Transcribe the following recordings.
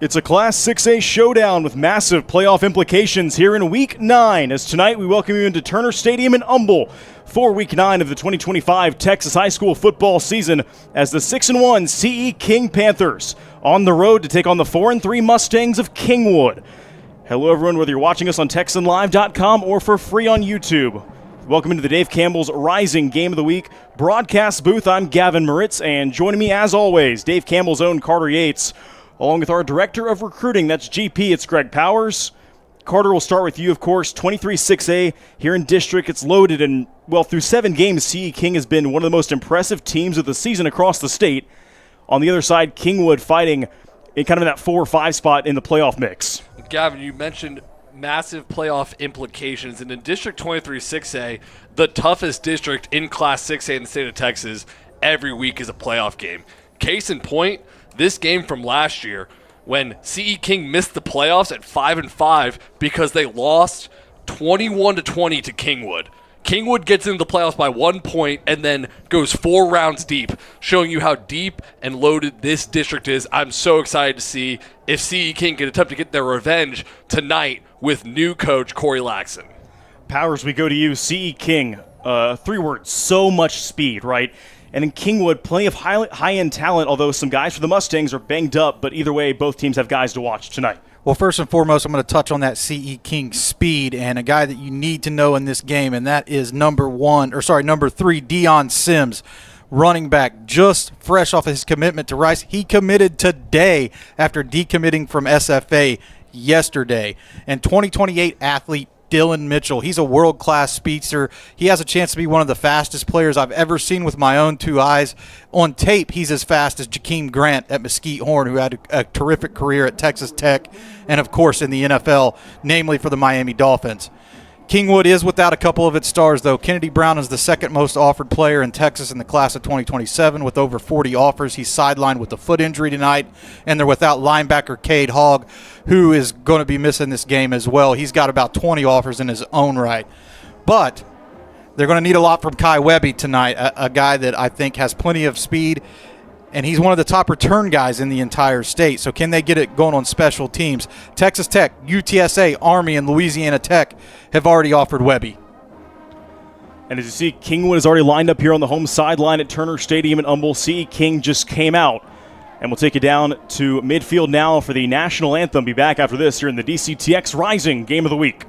It's a Class 6A showdown with massive playoff implications here in Week 9, as tonight we welcome you into Turner Stadium in Humble for Week 9 of the 2025 Texas high school football season as the 6-1 CE King Panthers on the road to take on the 4-3 Mustangs of Kingwood. Hello everyone, whether you're watching us on TexanLive.com or for free on YouTube. Welcome into the Dave Campbell's Rising Game of the Week broadcast booth. I'm Gavin Moritz, and joining me as always, Dave Campbell's own Carter Yates, along with our Director of Recruiting, that's GP, it's Greg Powers. Carter, we'll start with you, of course. 23-6A here in District. It's loaded, and, well, through 7 games, CE King has been one of the most impressive teams of the season across the state. On the other side, Kingwood fighting in kind of that 4 or 5 spot in the playoff mix. Gavin, you mentioned massive playoff implications. And in District 23-6A, the toughest district in Class 6A in the state of Texas, every week is a playoff game. Case in point, this game from last year when CE King missed the playoffs at 5-5 because they lost 21-20 to Kingwood. Kingwood gets into the playoffs by 1 point and then goes 4 rounds deep, showing you how deep and loaded this district is. I'm so excited to see if CE King can attempt to get their revenge tonight with new coach Corey Laxon. Powers, we go to you. CE King, 3 words, so much speed, right? And in Kingwood, plenty of high-end talent, although some guys for the Mustangs are banged up. But either way, both teams have guys to watch tonight. Well, first and foremost, I'm going to touch on that CE King speed and a guy that you need to know in this game, and that is number 3, Dion Sims, running back, just fresh off his commitment to Rice. He committed today after decommitting from SFA yesterday. And 2028 athlete Dylan Mitchell. He's a world-class speedster. He has a chance to be one of the fastest players I've ever seen with my own 2 eyes. On tape, he's as fast as Jakeem Grant at Mesquite Horn, who had a terrific career at Texas Tech and, of course, in the NFL, namely for the Miami Dolphins. Kingwood is without a couple of its stars, though. Kennedy Brown is the second most offered player in Texas in the class of 2027 with over 40 offers. He's sidelined with a foot injury tonight, and they're without linebacker Cade Hogg, who is going to be missing this game as well. He's got about 20 offers in his own right. But they're going to need a lot from Kai Webby tonight, a guy that I think has plenty of speed, and he's one of the top return guys in the entire state. So can they get it going on special teams? Texas Tech, UTSA, Army, and Louisiana Tech have already offered Webby. And as you see, Kingwood is already lined up here on the home sideline at Turner Stadium in Humble. CE King just came out. And we'll take you down to midfield now for the national anthem. Be back after this here in the DCTX Rising Game of the Week.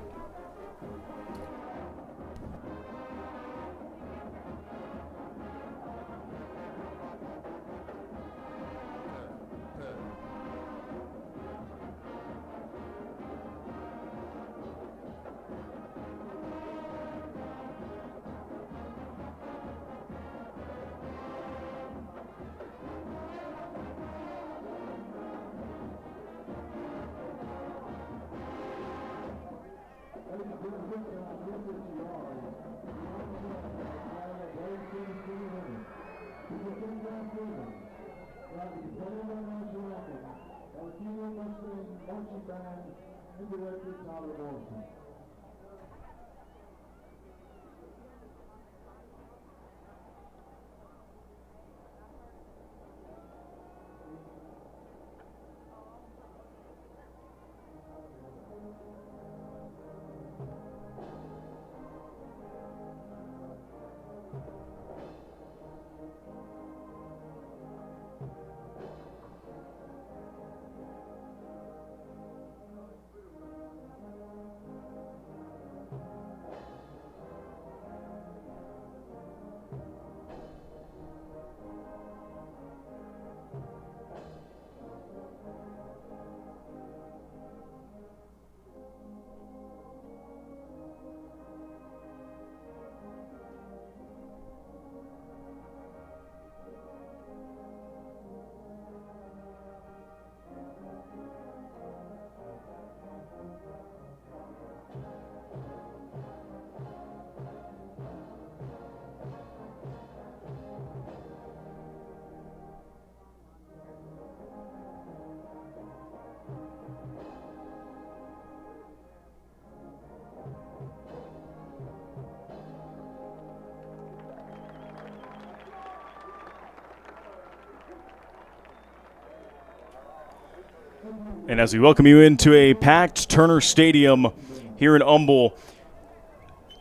And as we welcome you into a packed Turner Stadium here in Humble,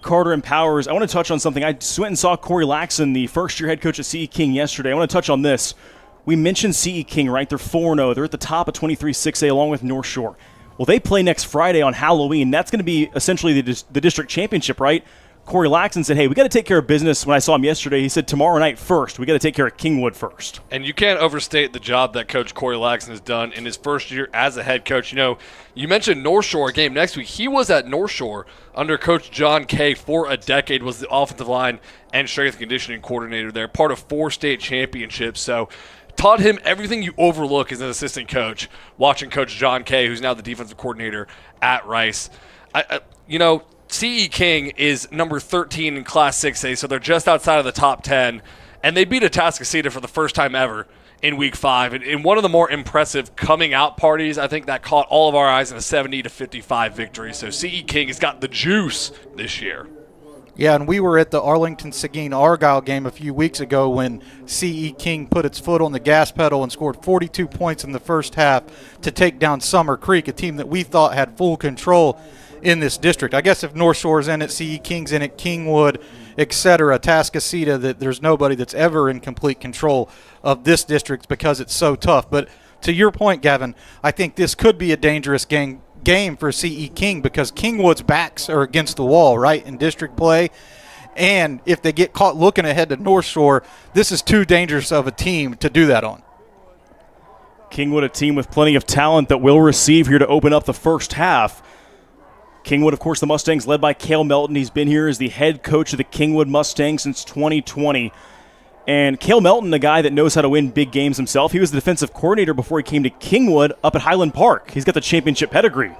Carter and Powers, I want to touch on something. I went and saw Corey Laxon, the first-year head coach at CE King, yesterday. I want to touch on this. We mentioned CE King, right? They're 4-0. They're at the top of 23-6A along with North Shore. Well, they play next Friday on Halloween. That's going to be essentially the district championship, right? Corey Laxon said, hey, we got to take care of business. When I saw him yesterday, he said tomorrow night first. We got to take care of Kingwood first. And you can't overstate the job that Coach Corey Laxon has done in his first year as a head coach. You know, you mentioned North Shore game next week. He was at North Shore under Coach John Kay for a decade, was the offensive line and strength and conditioning coordinator there, part of 4 state championships. So taught him everything you overlook as an assistant coach, watching Coach John Kay, who's now the defensive coordinator at Rice. CE King is number 13 in Class 6A, so they're just outside of the top 10, and they beat Atascocita for the first time ever in Week 5. And in one of the more impressive coming-out parties, I think that caught all of our eyes in a 70-55 victory. So CE King has got the juice this year. Yeah, and we were at the Arlington-Seguin-Argyle game a few weeks ago when CE King put its foot on the gas pedal and scored 42 points in the first half to take down Summer Creek, a team that we thought had full control in this district. I guess if North Shore's in it, CE King's in it, Kingwood, etc., Atascocita, that there's nobody that's ever in complete control of this district because it's so tough. But to your point, Gavin, I think this could be a dangerous game for CE King because Kingwood's backs are against the wall, right, in district play. And if they get caught looking ahead to North Shore, this is too dangerous of a team to do that on. Kingwood, a team with plenty of talent that will receive here to open up the first half. Kingwood, of course, the Mustangs led by Cale Melton. He's been here as the head coach of the Kingwood Mustangs since 2020. And Cale Melton, a guy that knows how to win big games himself, he was the defensive coordinator before he came to Kingwood up at Highland Park. He's got the championship pedigree.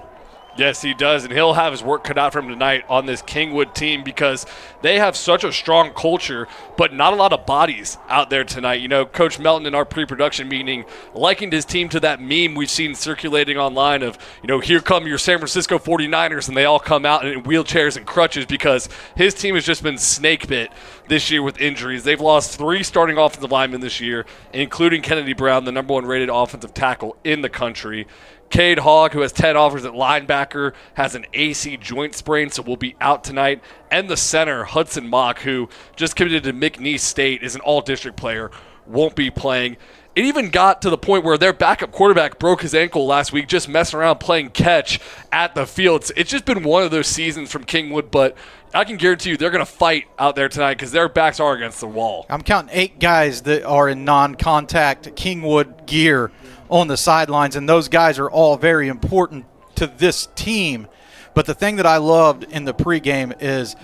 Yes, he does, and he'll have his work cut out for him tonight on this Kingwood team because they have such a strong culture, but not a lot of bodies out there tonight. You know, Coach Melton in our pre-production meeting likened his team to that meme we've seen circulating online of, you know, here come your San Francisco 49ers, and they all come out in wheelchairs and crutches because his team has just been snake bit this year with injuries. They've lost 3 starting offensive linemen this year, including Kennedy Brown, the number 1 rated offensive tackle in the country. Cade Hogg, who has 10 offers at linebacker, has an AC joint sprain, so will be out tonight. And the center, Hudson Mock, who just committed to McNeese State, is an all-district player, won't be playing. It even got to the point where their backup quarterback broke his ankle last week just messing around playing catch at the field. It's just been one of those seasons from Kingwood, but I can guarantee you they're going to fight out there tonight because their backs are against the wall. I'm counting 8 guys that are in non-contact Kingwood gear on the sidelines, and those guys are all very important to this team. But the thing that I loved in the pregame is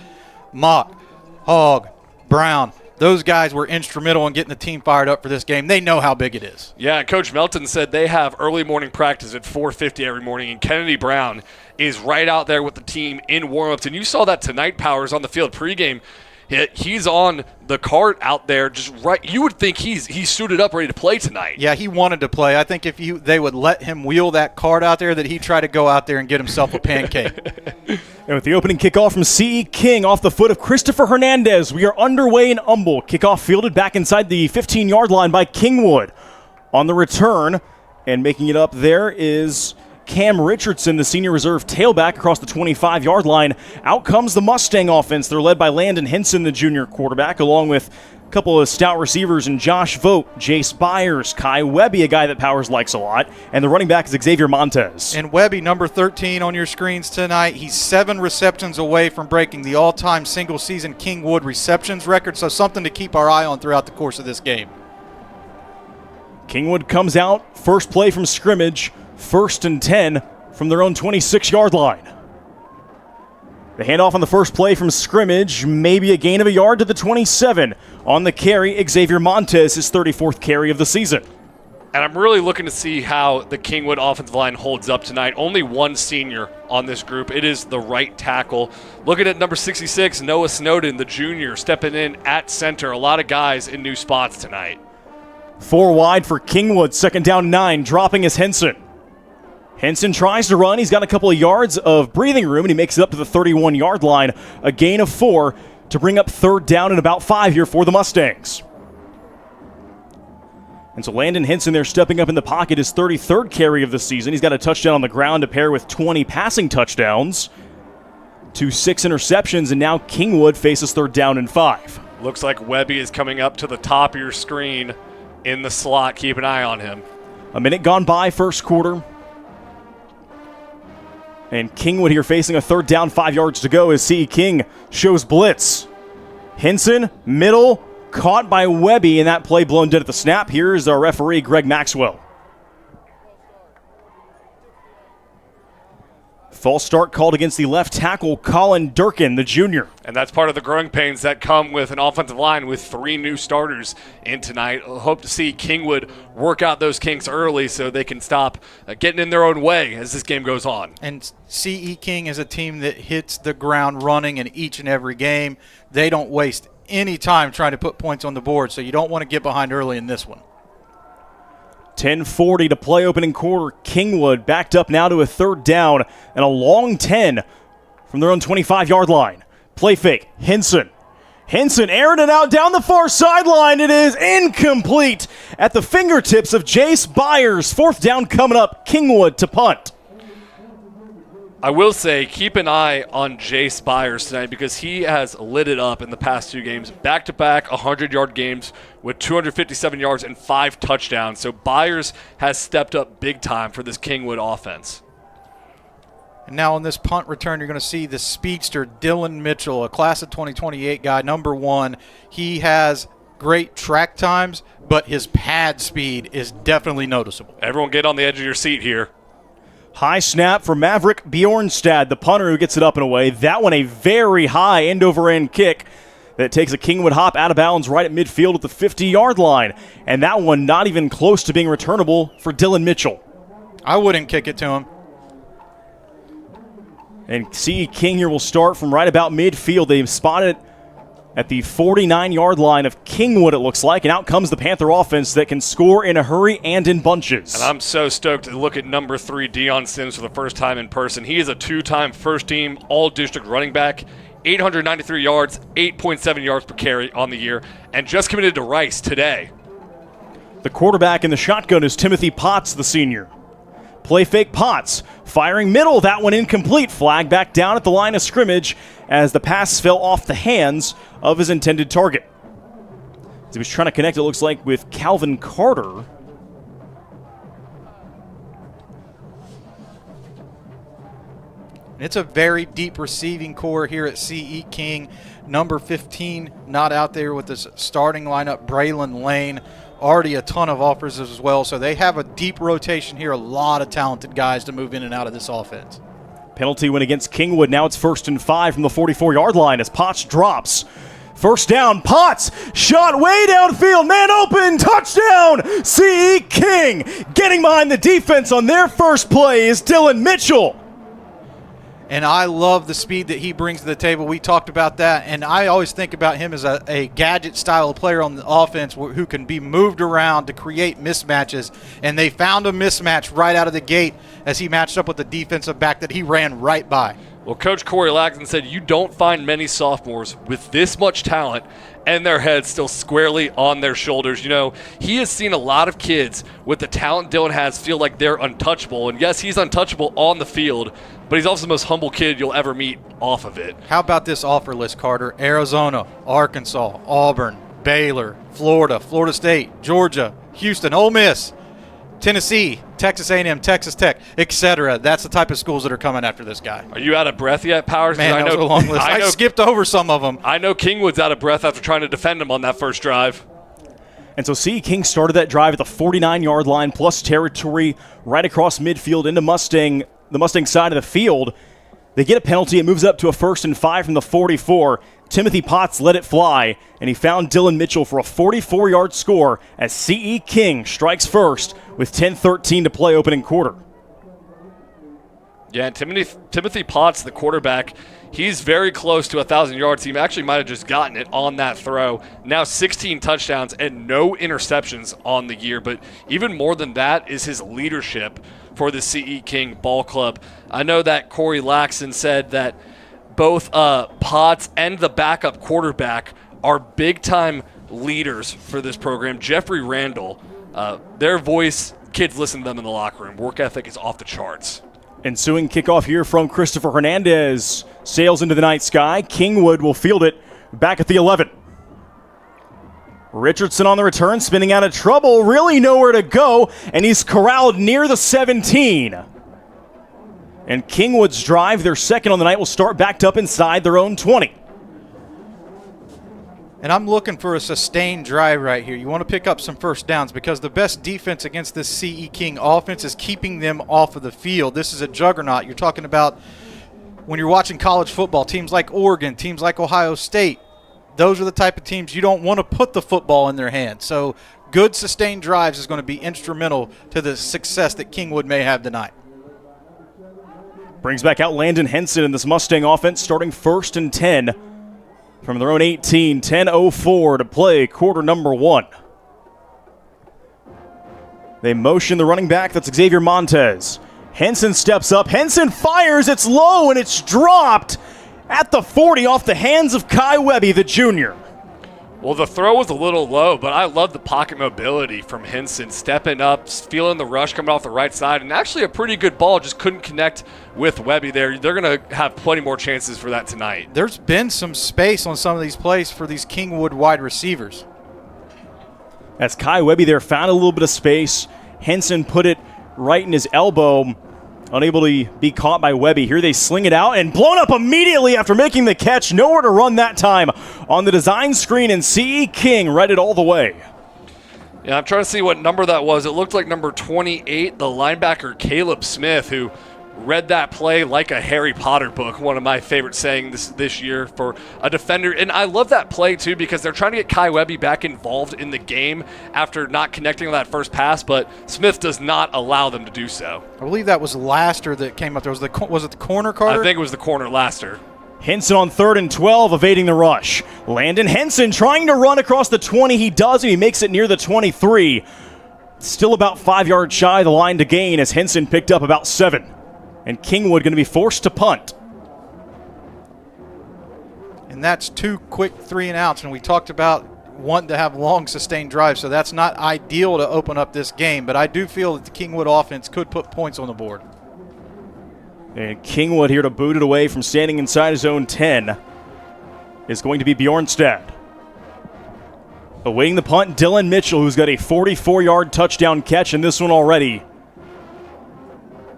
Mock, Hogg, Brown. Those guys were instrumental in getting the team fired up for this game. They know how big it is. Yeah, Coach Melton said they have early morning practice at 4:50 every morning, and Kennedy Brown is right out there with the team in warmups. And you saw that tonight, Powers, on the field pregame. He's on the cart out there just right. You would think he's suited up ready to play tonight. Yeah, he wanted to play. I think if they would let him wheel that cart out there, that he'd try to go out there and get himself a pancake. And with the opening kickoff from CE King off the foot of Christopher Hernandez, we are underway in Humble. Kickoff fielded back inside the 15-yard line by Kingwood. On the return, and making it up there is Cam Richardson, the senior reserve tailback, across the 25-yard line. Out comes the Mustang offense. They're led by Landon Henson, the junior quarterback, along with a couple of stout receivers in Josh Vogt, Jace Byers, Kai Webby, a guy that Powers likes a lot, and the running back is Xavier Montez. And Webby, number 13 on your screens tonight. He's 7 receptions away from breaking the all-time single-season Kingwood receptions record, so something to keep our eye on throughout the course of this game. Kingwood comes out, first play from scrimmage, 1st and 10 from their own 26-yard line. The handoff on the first play from scrimmage, maybe a gain of a yard to the 27. On the carry, Xavier Montez, his 34th carry of the season. And I'm really looking to see how the Kingwood offensive line holds up tonight. Only one senior on this group. It is the right tackle. Looking at number 66, Noah Snowden, the junior, stepping in at center. A lot of guys in new spots tonight. 4 wide for Kingwood, 2nd down 9, dropping is Henson. Henson tries to run. He's got a couple of yards of breathing room, and he makes it up to the 31-yard line. A gain of 4 to bring up 3rd down and about 5 here for the Mustangs. And so Landon Hinson there stepping up in the pocket, his 33rd carry of the season. He's got a touchdown on the ground to pair with 20 passing touchdowns to 6 interceptions, and now Kingwood faces 3rd down and 5. Looks like Webby is coming up to the top of your screen in the slot. Keep an eye on him. A minute gone by, first quarter. And Kingwood here facing a 3rd down, 5 yards to go as C.E. King shows blitz. Hinson, middle, caught by Webby, and that play blown dead at the snap. Here's our referee, Greg Maxwell. False start called against the left tackle, Colin Durkin, the junior. And that's part of the growing pains that come with an offensive line with 3 new starters in tonight. Hope to see Kingwood work out those kinks early so they can stop getting in their own way as this game goes on. And C.E. King is a team that hits the ground running in each and every game. They don't waste any time trying to put points on the board, so you don't want to get behind early in this one. 10:40 to play opening quarter. Kingwood backed up now to a 3rd down and a long 10 from their own 25-yard line. Play fake, Hinson. Hinson airing it out down the far sideline. It is incomplete at the fingertips of Jace Byers. 4th down coming up, Kingwood to punt. I will say, keep an eye on Jace Byers tonight because he has lit it up in the past 2 games. Back-to-back 100-yard games with 257 yards and 5 touchdowns. So Byers has stepped up big time for this Kingwood offense. And now on this punt return, you're going to see the speedster, Dylan Mitchell, a class of 2028 guy, number 1. He has great track times, but his pad speed is definitely noticeable. Everyone get on the edge of your seat here. High snap for Maverick Bjornstad, the punter who gets it up and away. That one a very high end-over-end kick that takes a Kingwood hop out of bounds right at midfield at the 50-yard line. And that one not even close to being returnable for Dylan Mitchell. I wouldn't kick it to him. And C.E. King here will start from right about midfield. They've spotted it at the 49-yard line of Kingwood, it looks like. And out comes the Panther offense that can score in a hurry and in bunches. And I'm so stoked to look at number 3, Deion Sims, for the first time in person. He is a 2-time first-team all-district running back, 893 yards, 8.7 yards per carry on the year, and just committed to Rice today. The quarterback in the shotgun is Timothy Potts, the senior. Play fake Potts, firing middle, that one incomplete. Flag back down at the line of scrimmage as the pass fell off the hands of his intended target. As he was trying to connect, it looks like, with Calvin Carter. It's a very deep receiving core here at C.E. King. Number 15 not out there with this starting lineup, Braylon Lane. Already a ton of offers as well, so they have a deep rotation here, a lot of talented guys to move in and out of this offense. Penalty win against Kingwood. Now it's 1st and 5 from the 44-yard line as Potts drops. 1st down, Potts, shot way downfield, man open, touchdown, C.E. King. Getting behind the defense on their first play is Dylan Mitchell. And I love the speed that he brings to the table. We talked about that, and I always think about him as a gadget style of player on the offense who can be moved around to create mismatches. And they found a mismatch right out of the gate as he matched up with the defensive back that he ran right by. Well, Coach Corey Laxton said you don't find many sophomores with this much talent and their heads still squarely on their shoulders. You know, he has seen a lot of kids with the talent Dylan has feel like they're untouchable. And yes, he's untouchable on the field, but he's also the most humble kid you'll ever meet off of it. How about this offer list, Carter? Arizona, Arkansas, Auburn, Baylor, Florida, Florida State, Georgia, Houston, Ole Miss, Tennessee, Texas A&M, Texas Tech, etc. That's the type of schools that are coming after this guy. Are you out of breath yet, Powers? Man, that was a long list. I skipped over some of them. I know Kingwood's out of breath after trying to defend him on that first drive. And so C.E. King started that drive at the 49-yard line, plus territory right across midfield into the Mustang side of the field. They get a penalty. It moves up to a 1st and 5 from the 44. Timothy Potts let it fly, and he found Dylan Mitchell for a 44-yard score as C.E. King strikes first with 10:13 to play opening quarter. Yeah, and Timothy Potts, the quarterback, he's very close to 1,000 yards. He actually might have just gotten it on that throw. Now 16 touchdowns and no interceptions on the year. But even more than that is his leadership for the C.E. King Ball Club. I know that Corey Laxton said that both Potts and the backup quarterback are big-time leaders for this program. Jeffrey Randall, Their voice, kids listen to them in the locker room. Work ethic is off the charts. Ensuing kickoff here from Christopher Hernandez sails into the night sky. Kingwood will field it back at the 11. Richardson on the return, spinning out of trouble, really nowhere to go, and he's corralled near the 17. And Kingwood's drive, their second on the night, will start backed up inside their own 20. And I'm looking for a sustained drive right here. You want to pick up some first downs because the best defense against this CE King offense is keeping them off of the field. This is a juggernaut. You're talking about when you're watching college football, teams like Oregon, teams like Ohio State. Those are the type of teams you don't want to put the football in their hands. So good sustained drives is going to be instrumental to the success that Kingwood may have tonight. Brings back out Landon Henson in this Mustang offense, starting 1st and 10 from their own 18. 10:04 to play, quarter number 1. They motion the running back. That's Xavier Montez. Henson steps up. Henson fires. It's low, and it's dropped at the 40 off the hands of Kai Webby, the junior. Well, the throw was a little low, but I love the pocket mobility from Henson, stepping up, feeling the rush coming off the right side, and actually a pretty good ball, just couldn't connect with Webby there. They're going to have plenty more chances for that tonight. There's been some space on some of these plays for these Kingwood wide receivers. As Kai Webby there found a little bit of space, Henson put it right in his elbow, unable to be caught by Webby. Here they sling it out and blown up immediately after making the catch. Nowhere to run that time on the design screen, and CE King read it all the way. Yeah, I'm trying to see what number that was. It looked like number 28, the linebacker Caleb Smith, who read that play like a Harry Potter book, one of my favorite sayings this year for a defender. And I love that play, too, because they're trying to get Kai Webby back involved in the game after not connecting on that first pass, but Smith does not allow them to do so. I believe that was Laster that came up there. Was it the corner, Carter? I think it was the corner, Laster. Henson on 3rd and 12, evading the rush. Landon Henson trying to run across the 20. He does, and he makes it near the 23. Still about 5 yards shy of the line to gain as Henson picked up about 7. And Kingwood going to be forced to punt. And that's 2 quick 3-and-outs. And we talked about wanting to have long, sustained drives, so that's not ideal to open up this game. But I do feel that the Kingwood offense could put points on the board. And Kingwood here to boot it away from standing inside his own 10 is going to be Bjornstad. Awaiting the punt, Dylan Mitchell, who's got a 44-yard touchdown catch in this one already.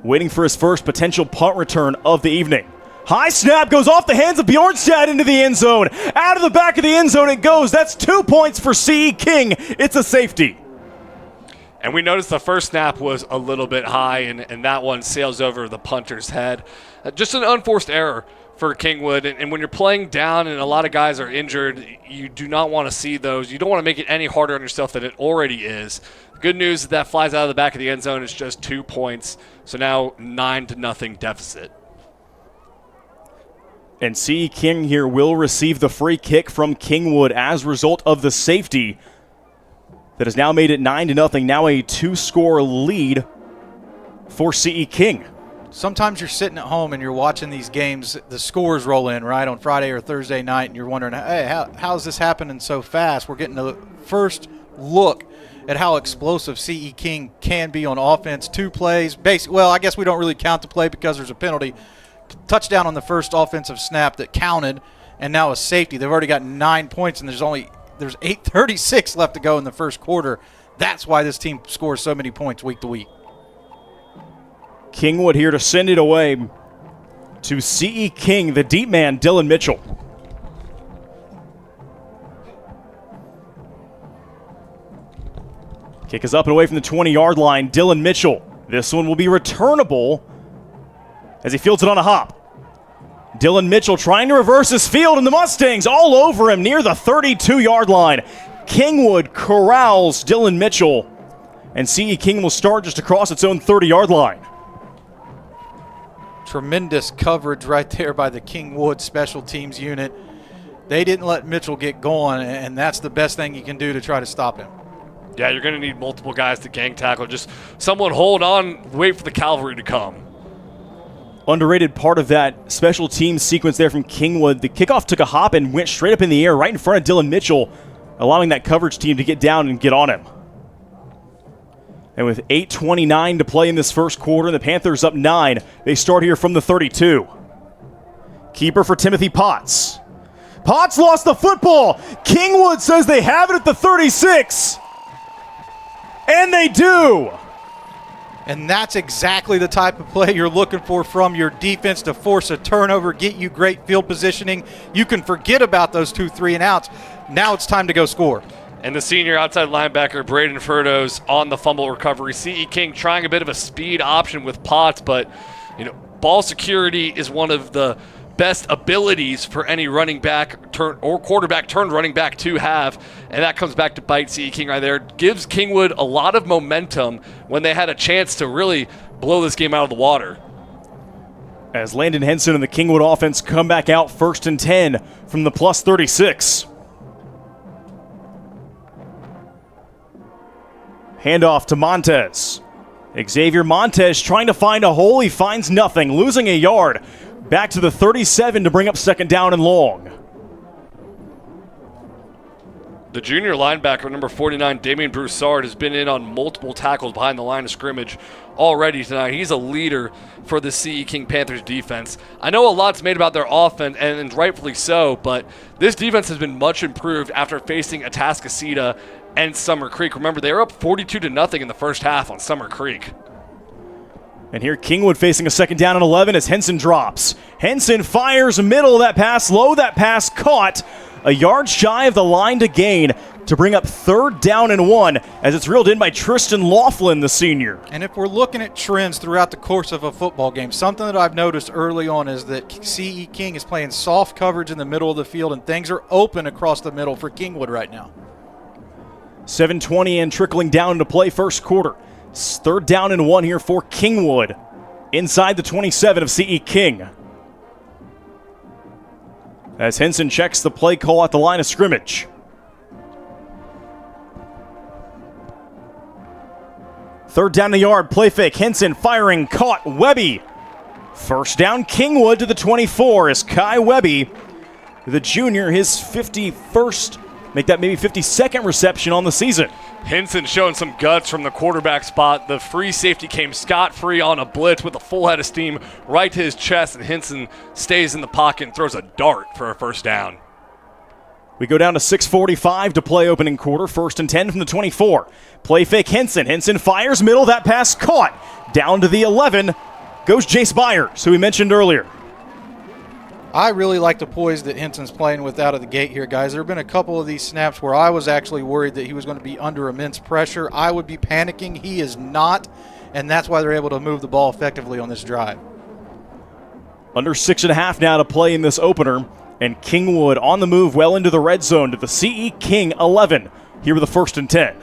Waiting for his first potential punt return of the evening. High snap goes off the hands of Bjornstad into the end zone. Out of the back of the end zone it goes. That's 2 points for CE King. It's a safety. And we noticed the first snap was a little bit high, and that one sails over the punter's head. Just an unforced error for Kingwood. And when you're playing down and a lot of guys are injured, you do not want to see those. You don't want to make it any harder on yourself than it already is. Good news is that flies out of the back of the end zone. It's just 2 points. So now 9-0 deficit. And CE King here will receive the free kick from Kingwood as a result of the safety that has now made it 9-0. Now a 2-score lead for CE King. Sometimes you're sitting at home and you're watching these games, the scores roll in, right, on Friday or Thursday night, and you're wondering, hey, how's this happening so fast? We're getting the first look at how explosive CE King can be on offense. 2 plays. Well, I guess we don't really count the play because there's a penalty. Touchdown on the first offensive snap that counted, and now a safety. They've already got 9 points, and there's 8:36 left to go in the first quarter. That's why this team scores so many points week to week. Kingwood here to send it away to CE King, the deep man, Dylan Mitchell. Kick is up and away from the 20-yard line. Dylan Mitchell. This one will be returnable as he fields it on a hop. Dylan Mitchell trying to reverse his field, and the Mustangs all over him near the 32-yard line. Kingwood corrals Dylan Mitchell, and CE King will start just across its own 30-yard line. Tremendous coverage right there by the Kingwood special teams unit. They didn't let Mitchell get going, and that's the best thing you can do to try to stop him. Yeah, you're going to need multiple guys to gang tackle. Just someone hold on, wait for the cavalry to come. Underrated part of that special teams sequence there from Kingwood. The kickoff took a hop and went straight up in the air right in front of Dylan Mitchell, allowing that coverage team to get down and get on him. And with 8:29 to play in this first quarter, the Panthers up 9. They start here from the 32. Keeper for Timothy Potts. Potts lost the football. Kingwood says they have it at the 36. And they do. And that's exactly the type of play you're looking for from your defense to force a turnover, get you great field positioning. You can forget about those 2 3-and-outs. Now it's time to go score. And the senior outside linebacker, Braden Furdos, on the fumble recovery. C.E. King trying a bit of a speed option with Potts, but ball security is one of the best abilities for any running back turn or quarterback turned running back to have, and that comes back to bite C.E. King right there. Gives Kingwood a lot of momentum when they had a chance to really blow this game out of the water. As Landon Henson and the Kingwood offense come back out 1st and 10 from the plus 36. Handoff to Montez. Xavier Montez trying to find a hole. He finds nothing, losing a yard. Back to the 37 to bring up 2nd down and long. The junior linebacker, number 49, Damian Broussard, has been in on multiple tackles behind the line of scrimmage already tonight. He's a leader for the C.E. King Panthers defense. I know a lot's made about their offense, and rightfully so, but this defense has been much improved after facing Atascocita and Summer Creek. Remember, they were up 42-0 in the first half on Summer Creek. And here Kingwood facing a 2nd down and 11 as Henson drops. Henson fires middle of that pass, low that pass, caught. A yard shy of the line to gain to bring up 3rd down and 1 as it's reeled in by Tristan Laughlin, the senior. And if we're looking at trends throughout the course of a football game, something that I've noticed early on is that C.E. King is playing soft coverage in the middle of the field, and things are open across the middle for Kingwood right now. 7:20 and trickling down to play first quarter. 3rd down and 1 here for Kingwood inside the 27 of C.E. King. As Henson checks the play call at the line of scrimmage. Third down the yard, play fake. Henson firing, caught. Webby. 1st down, Kingwood to the 24 as Kai Webby, the junior, his 51st, make that maybe 52nd reception on the season. Henson showing some guts from the quarterback spot. The free safety came scot-free on a blitz with a full head of steam right to his chest, and Henson stays in the pocket and throws a dart for a 1st down. We go down to 6:45 to play opening quarter. 1st and 10 from the 24. Play fake Henson. Henson fires middle. That pass caught. Down to the 11 goes Jace Byers, who we mentioned earlier. I really like the poise that Henson's playing with out of the gate here, guys. There have been a couple of these snaps where I was actually worried that he was going to be under immense pressure. I would be panicking. He is not, and that's why they're able to move the ball effectively on this drive. Under 6.5 now to play in this opener, and Kingwood on the move well into the red zone to the C.E. King 11. Here with the 1st and 10.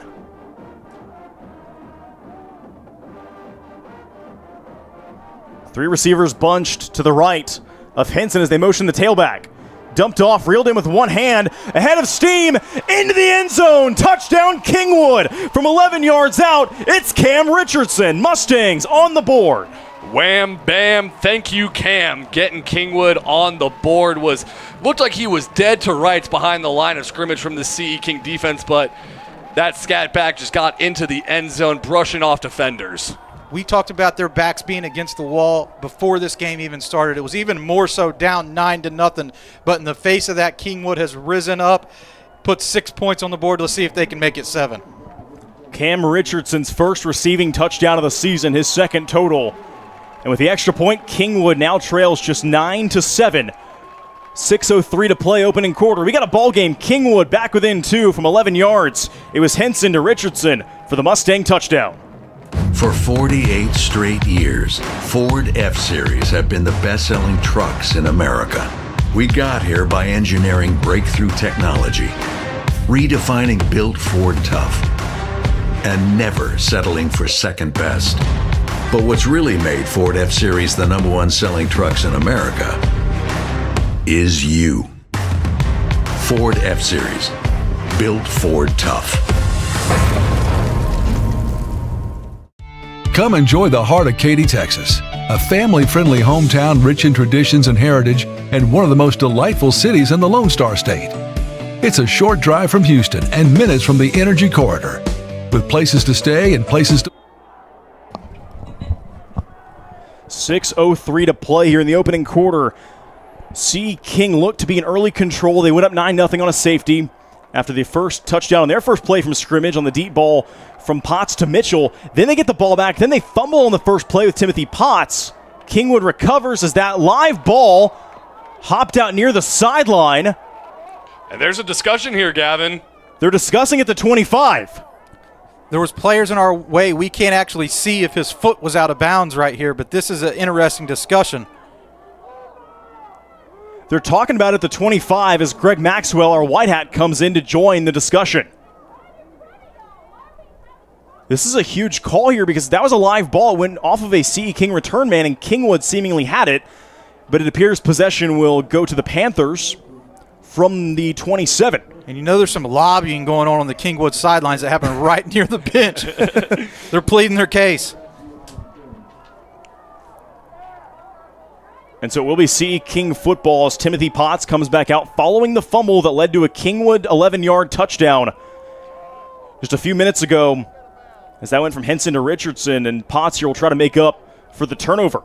Three receivers bunched to the right of Henson as they motion the tailback. Dumped off, reeled in with one hand, ahead of steam, into the end zone. Touchdown Kingwood from 11 yards out. It's Cam Richardson. Mustangs on the board. Wham, bam, thank you, Cam. Getting Kingwood on the board looked like he was dead to rights behind the line of scrimmage from the C.E. King defense, but that scat back just got into the end zone, brushing off defenders. We talked about their backs being against the wall before this game even started. It was even more so down 9-0. But in the face of that, Kingwood has risen up, put 6 points on the board. Let's see if they can make it 7. Cam Richardson's first receiving touchdown of the season, his 2nd total. And with the extra point, Kingwood now trails just 9-7. 6:03 to play opening quarter. We got a ball game. Kingwood back within 2 from 11 yards. It was Henson to Richardson for the Mustang touchdown. For 48 straight years, Ford F-Series have been the best-selling trucks in America. We got here by engineering breakthrough technology, redefining built Ford tough, and never settling for second best. But what's really made Ford F-Series the #1 selling trucks in America is you. Ford F-Series, built Ford tough. Come enjoy the heart of Katy, Texas, a family-friendly hometown rich in traditions and heritage and one of the most delightful cities in the Lone Star State. It's a short drive from Houston and minutes from the Energy Corridor, with places to stay and places to 6:03 to play here in the opening quarter. C. King looked to be in early control. They went up 9-0 on a safety after the first touchdown on their first play from scrimmage on the deep ball from Potts to Mitchell. Then they get the ball back. Then they fumble on the first play with Timothy Potts. Kingwood recovers as that live ball hopped out near the sideline. And there's a discussion here, Gavin. They're discussing at the 25. There was players in our way. We can't actually see if his foot was out of bounds right here, but this is an interesting discussion. They're talking about it at the 25 as Greg Maxwell, our white hat, comes in to join the discussion. This is a huge call here because that was a live ball. It went off of a C.E. King return man, and Kingwood seemingly had it, but it appears possession will go to the Panthers from the 27. And you know there's some lobbying going on the Kingwood sidelines that happen right near the bench. They're pleading their case. And so it will be C.E. King football as Timothy Potts comes back out following the fumble that led to a Kingwood 11-yard touchdown just a few minutes ago as that went from Henson to Richardson, and Potts here will try to make up for the turnover.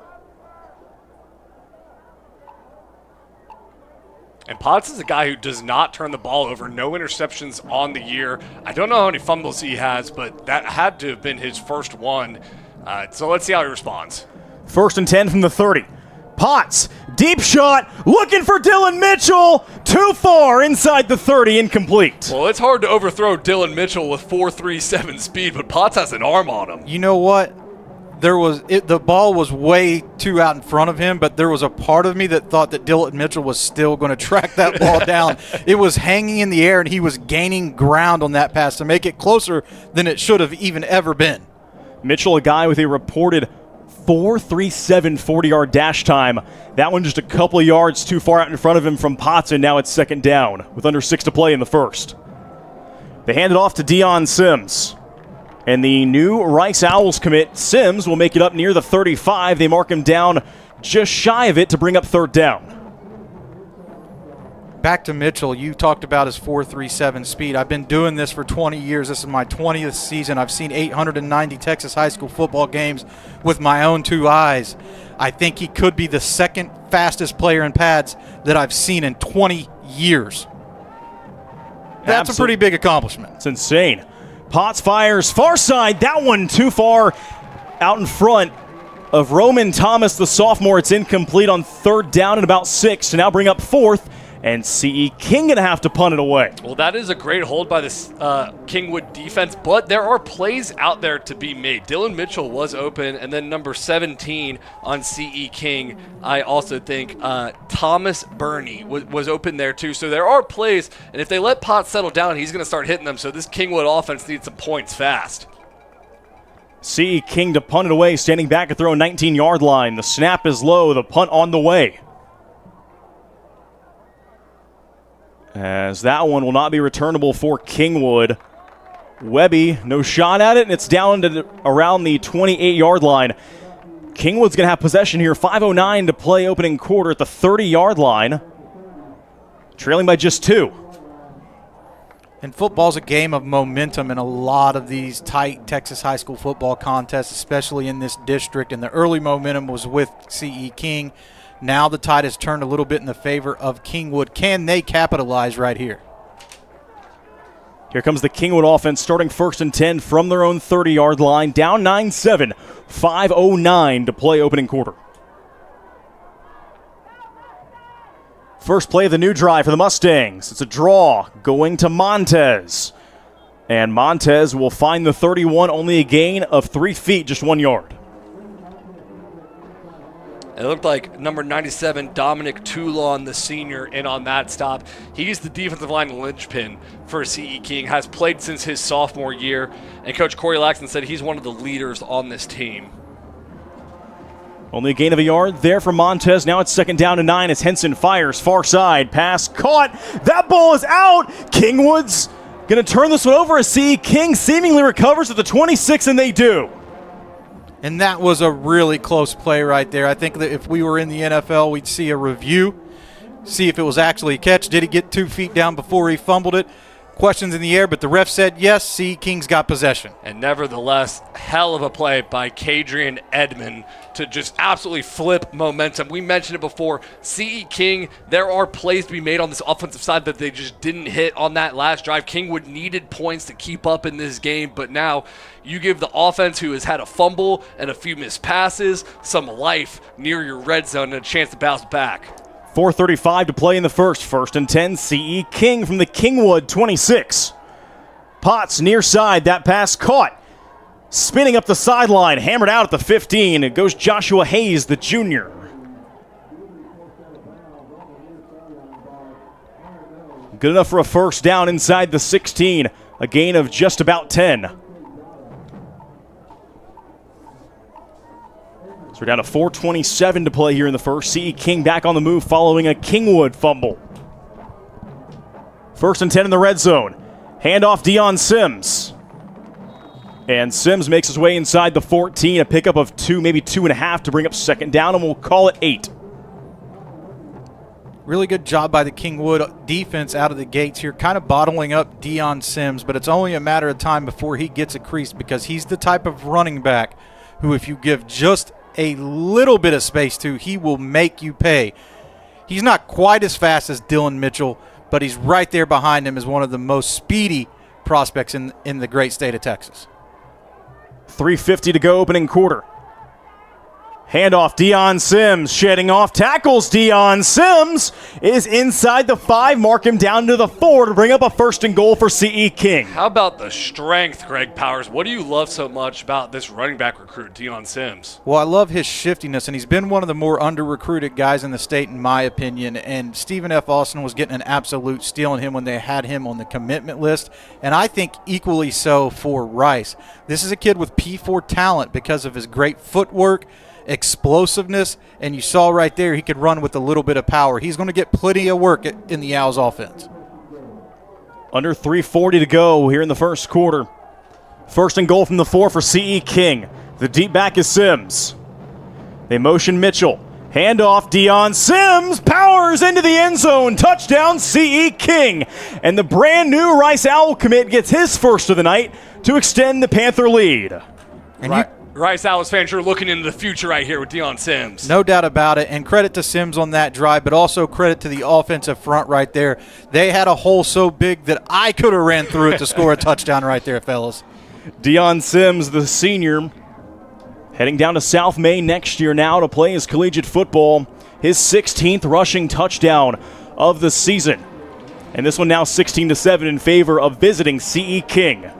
And Potts is a guy who does not turn the ball over. No interceptions on the year. I don't know how many fumbles he has, but that had to have been his first one. So let's see how he responds. 1st and 10 from the 30. Potts, deep shot, looking for Dylan Mitchell. Too far inside the 30, incomplete. Well, it's hard to overthrow Dylan Mitchell with 4.37 speed, but Potts has an arm on him. You know what? The ball was way too out in front of him, but there was a part of me that thought that Dylan Mitchell was still going to track that ball down. It was hanging in the air, and he was gaining ground on that pass to make it closer than it should have even ever been. Mitchell, a guy with a reported 4.37 40-yard dash time. That one just a couple of yards too far out in front of him from Potts, and now it's second down with under 6 to play in the first. They hand it off to Deion Sims. And the new Rice Owls commit, Sims, will make it up near the 35. They mark him down just shy of it to bring up third down. Back to Mitchell, you talked about his 4.37 speed. I've been doing this for 20 years. This is my 20th season. I've seen 890 Texas high school football games with my own 2 eyes. I think he could be the second fastest player in pads that I've seen in 20 years. That's a pretty big accomplishment. It's insane. Potts fires far side. That one too far out in front of Roman Thomas, the sophomore. It's incomplete on third down and about 6 to now bring up fourth. And C.E. King going to have to punt it away. Well, that is a great hold by this Kingwood defense, but there are plays out there to be made. Dylan Mitchell was open, and then number 17 on C.E. King, I also think Thomas Burney was open there too. So there are plays, and if they let Potts settle down, he's going to start hitting them. So this Kingwood offense needs some points fast. C.E. King to punt it away, standing back at their own 19-yard line. The snap is low, the punt on the way. As that one will not be returnable for Kingwood. Webby, no shot at it, and it's down to around the 28-yard line. Kingwood's going to have possession here. 5:09 to play opening quarter at the 30-yard line. Trailing by just 2. And football's a game of momentum in a lot of these tight Texas high school football contests, especially in this district. And the early momentum was with C.E. King. Now the tide has turned a little bit in the favor of Kingwood. Can they capitalize right here? Here comes the Kingwood offense starting 1st and 10 from their own 30-yard line. Down 9-7. 5:09 to play opening quarter. First play of the new drive for the Mustangs. It's a draw going to Montez. And Montez will find the 31, only a gain of 3 feet, just 1 yard. It looked like number 97, Dominic Toulon, the senior, in on that stop. He's the defensive line linchpin for C.E. King, has played since his sophomore year, and Coach Corey Laxton said he's one of the leaders on this team. Only a gain of a yard there for Montez. Now it's second down and 9 as Henson fires far side. Pass caught. That ball is out. Kingwood's going to turn this one over as C.E. King seemingly recovers at the 26, and they do. And that was a really close play right there. I think that if we were in the NFL, we'd see a review, see if it was actually a catch. Did he get 2 feet down before he fumbled it? questions in the air, but the ref said, yes, CE King's got possession. And nevertheless, hell of a play by Kadrian Edmond to just absolutely flip momentum. We mentioned it before. CE King, there are plays to be made on this offensive side that they just didn't hit on that last drive. Kingwood needed points to keep up in this game, but now you give the offense, who has had a fumble and a few missed passes, some life near your red zone and a chance to bounce back. 4:35 to play in the first. 1st and 10, CE King from the Kingwood 26. Potts near side, that pass caught. Spinning up the sideline, hammered out at the 15. It goes Joshua Hayes, the junior. Good enough for a first down inside the 16. A gain of just about 10. So we're down to 4:27 to play here in the first. CE King back on the move following a Kingwood fumble. 1st and 10 in the red zone. Handoff Deion Sims. And Sims makes his way inside the 14. A pickup of 2, maybe 2.5 to bring up 2nd down, and we'll call it 8. Really good job by the Kingwood defense out of the gates here, kind of bottling up Deion Sims, but it's only a matter of time before he gets a crease, because he's the type of running back who, if you give just a little bit of space to, he will make you pay. He's not quite as fast as Dylan Mitchell, but he's right there behind him as one of the most speedy prospects in the great state of Texas. 3:50 to go, opening quarter. Handoff, Deion Sims shedding off, tackles Deion Sims, is inside the 5, mark him down to the 4 to bring up a 1st and goal for CE King. How about the strength, Greg Powers? What do you love so much about this running back recruit, Deion Sims? Well, I love his shiftiness, and he's been one of the more under-recruited guys in the state, in my opinion, and Stephen F. Austin was getting an absolute steal on him when they had him on the commitment list, and I think equally so for Rice. This is a kid with P4 talent because of his great footwork, explosiveness, and you saw right there he could run with a little bit of power. He's going to get plenty of work in the Owls offense. Under 3:40 to go here in the first quarter. 1st and goal from the 4 for CE King. The deep back is Sims. They motion Mitchell. Handoff, Deion Sims powers into the end zone. Touchdown, CE King. And the brand new Rice Owl commit gets his first of the night to extend the Panther lead. And right. Rice Owls fans, you're looking into the future right here with Deion Sims. No doubt about it, and credit to Sims on that drive, but also credit to the offensive front right there. They had a hole so big that I could have ran through it to score a touchdown right there, fellas. Deion Sims, the senior, heading down to South Main next year now to play his collegiate football. His 16th rushing touchdown of the season. And this one now 16-7 in favor of visiting CE King.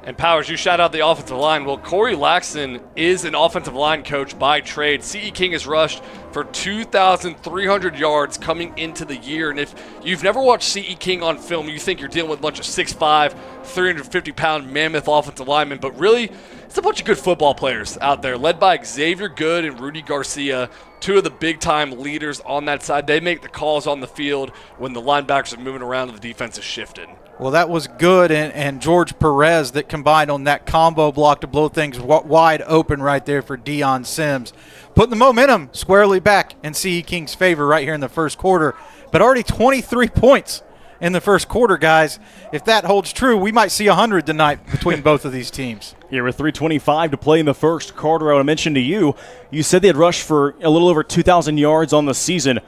And Powers, you shout out the offensive line. Well, Corey Laxton is an offensive line coach by trade. CE King has rushed for 2,300 yards coming into the year. And if you've never watched CE King on film, you think you're dealing with a bunch of 6'5", 350-pound mammoth offensive linemen. But really, it's a bunch of good football players out there, led by Xavier Good and Rudy Garcia, two of the big-time leaders on that side. They make the calls on the field when the linebackers are moving around and the defense is shifted. Well, that was good, and George Perez that combined on that combo block to blow things wide open right there for Deion Sims. Putting the momentum squarely back in CE King's favor right here in the first quarter, but already 23 points in the first quarter, guys. If that holds true, we might see 100 tonight between both of these teams. Here with 3:25 to play in the first quarter, I mentioned to you, you said they had rushed for a little over 2,000 yards on the season.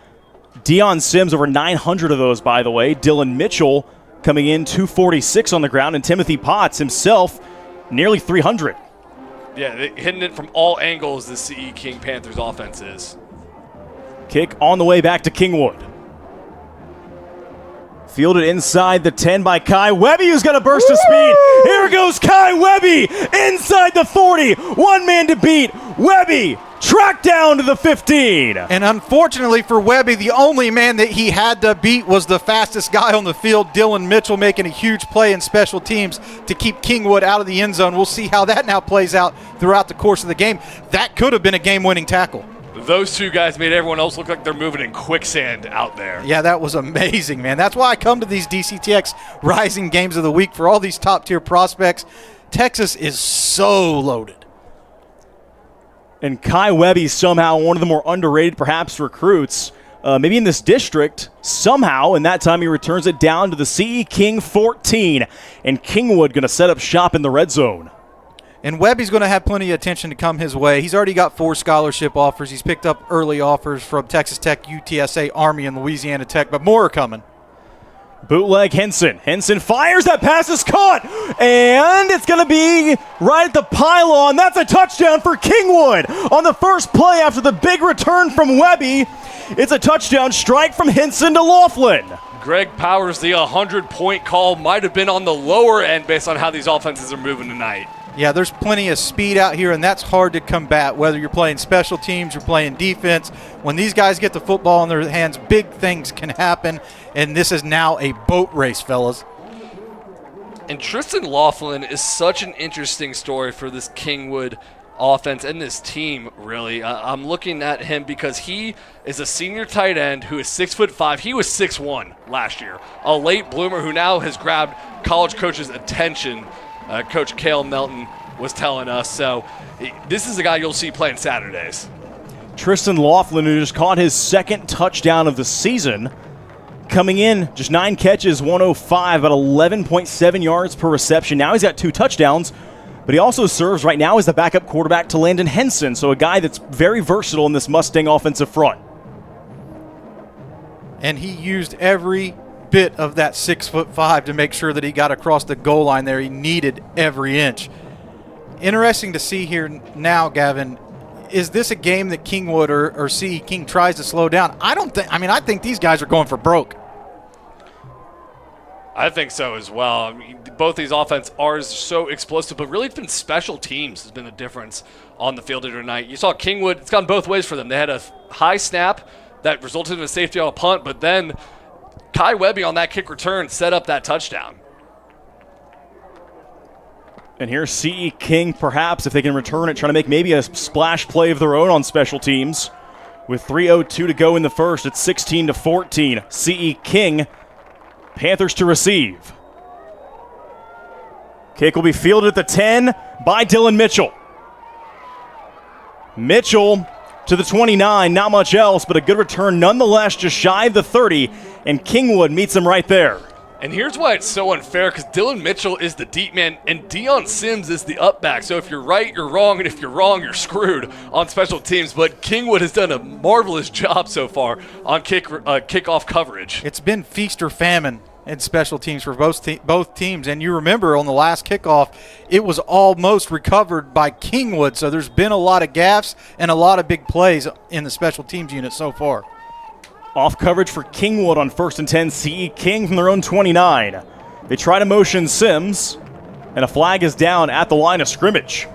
Deion Sims over 900 of those, by the way. Dylan Mitchell coming in 246 on the ground, and Timothy Potts himself nearly 300. Yeah, hitting it from all angles, the CE King Panthers offense is. Kick on the way back to Kingwood. Fielded inside the 10 by Kai Webby, who's got a burst of speed. Here goes Kai Webby inside the 40. One man to beat. Webby tracked down to the 15. And unfortunately for Webby, the only man that he had to beat was the fastest guy on the field, Dylan Mitchell, making a huge play in special teams to keep Kingwood out of the end zone. We'll see how that now plays out throughout the course of the game. That could have been a game-winning tackle. Those two guys made everyone else look like they're moving in quicksand out there. Yeah, that was amazing, man. That's why I come to these DCTX Rising Games of the Week for all these top-tier prospects. Texas is so loaded. And Kai Webby somehow one of the more underrated, perhaps, recruits. maybe in this district somehow, and that time he returns it down to the CE King 14, and Kingwood going to set up shop in the red zone. And Webby's going to have plenty of attention to come his way. He's already got 4 scholarship offers. He's picked up early offers from Texas Tech, UTSA, Army, and Louisiana Tech, but more are coming. Bootleg Henson. Henson fires. That pass is caught. And it's going to be right at the pylon. That's a touchdown for Kingwood on the first play after the big return from Webby. It's a touchdown strike from Henson to Laughlin. Greg Powers, the 100-point call, might have been on the lower end based on how these offenses are moving tonight. Yeah, there's plenty of speed out here, and that's hard to combat, whether you're playing special teams or playing defense. When these guys get the football in their hands, big things can happen, and this is now a boat race, fellas. And Tristan Laughlin is such an interesting story for this Kingwood offense and this team, really. I'm looking at him because he is a senior tight end who is 6'5". He was 6'1" last year. A late bloomer who now has grabbed college coaches' attention. Coach Cale Melton was telling us. So this is the guy you'll see playing Saturdays. Tristan Laughlin, who just caught his second touchdown of the season, coming in just 9 catches, 105, about 11.7 yards per reception. Now he's got 2 touchdowns, but he also serves right now as the backup quarterback to Landon Henson, so a guy that's very versatile in this Mustang offensive front. And he used every bit of that 6'5" to make sure that he got across the goal line there. He needed every inch. Interesting to see here now, Gavin. Is this a game that Kingwood or CE King tries to slow down? I think these guys are going for broke. I think so as well. I mean, both these offenses are so explosive, but really it's been special teams has been the difference on the field here tonight. You saw Kingwood, it's gone both ways for them. They had a high snap that resulted in a safety on a punt, but then Kai Webby on that kick return set up that touchdown. And here's CE King, perhaps, if they can return it, trying to make maybe a splash play of their own on special teams. With 3:02 to go in the first, it's 16-14. CE King, Panthers to receive. Kick will be fielded at the 10 by Dylan Mitchell. Mitchell to the 29, not much else, but a good return nonetheless, just shy of the 30, and Kingwood meets him right there. And here's why it's so unfair, because Dylan Mitchell is the deep man, and Deion Sims is the up back. So if you're right, you're wrong, and if you're wrong, you're screwed on special teams. But Kingwood has done a marvelous job so far on kickoff coverage. It's been feast or famine in special teams for both teams. And you remember on the last kickoff, it was almost recovered by Kingwood. So there's been a lot of gaffes and a lot of big plays in the special teams unit so far. Off coverage for Kingwood on 1st and 10. CE King from their own 29. They try to motion Sims, and a flag is down at the line of scrimmage.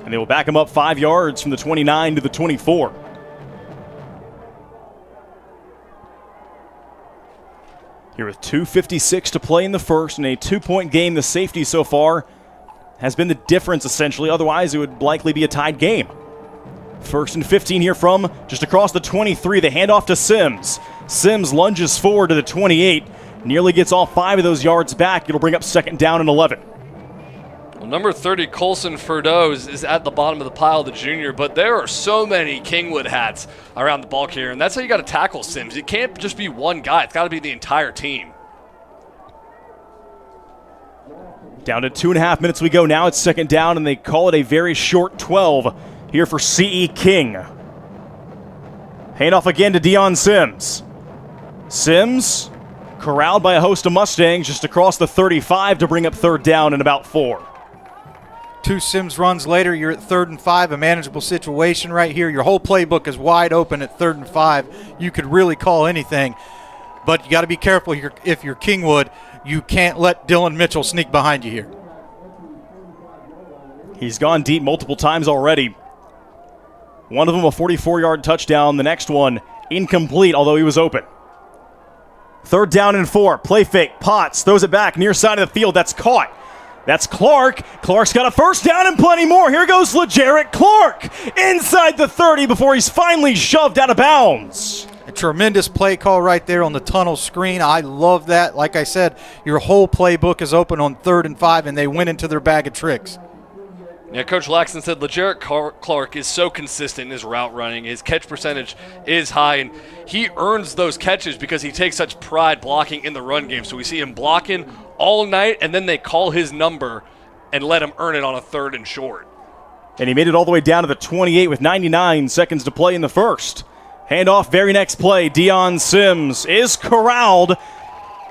And they will back him up 5 yards from the 29 to the 24. Here with 2:56 to play in the first and a 2-point game, the safety so far has been the difference essentially. Otherwise, it would likely be a tied game. 1st and 15 here from just across the 23. The handoff to Sims. Sims lunges forward to the 28. Nearly gets all 5 of those yards back. It'll bring up 2nd down and 11. Well, number 30, Colson Ferdoz, is at the bottom of the pile, the junior, but there are so many Kingwood hats around the ball here, and that's how you got to tackle Sims. It can't just be one guy. It's got to be the entire team. Down to 2.5 minutes we go. Now it's 2nd down, and they call it a very short 12 here for CE King. Handoff again to Deion Sims. Sims corralled by a host of Mustangs just across the 35 to bring up 3rd down and about 4. 2 Sims runs later, you're at 3rd and 5, a manageable situation right here. Your whole playbook is wide open at 3rd and 5. You could really call anything, but you got to be careful if you're Kingwood. You can't let Dylan Mitchell sneak behind you here. He's gone deep multiple times already. One of them a 44-yard touchdown. The next one incomplete, although he was open. 3rd down and 4. Play fake. Potts throws it back near side of the field. That's caught. That's Clark. Clark's got a 1st down and plenty more. Here goes LeJarrette Clark inside the 30 before he's finally shoved out of bounds. A tremendous play call right there on the tunnel screen. I love that. Like I said, your whole playbook is open on 3rd and 5, and they went into their bag of tricks. Yeah, Coach Laxton said LeGarrette Clark is so consistent in his route running. His catch percentage is high, and he earns those catches because he takes such pride blocking in the run game. So we see him blocking all night, and then they call his number and let him earn it on a 3rd and short. And he made it all the way down to the 28 with 99 seconds to play in the first. Handoff, very next play. Dion Sims is corralled.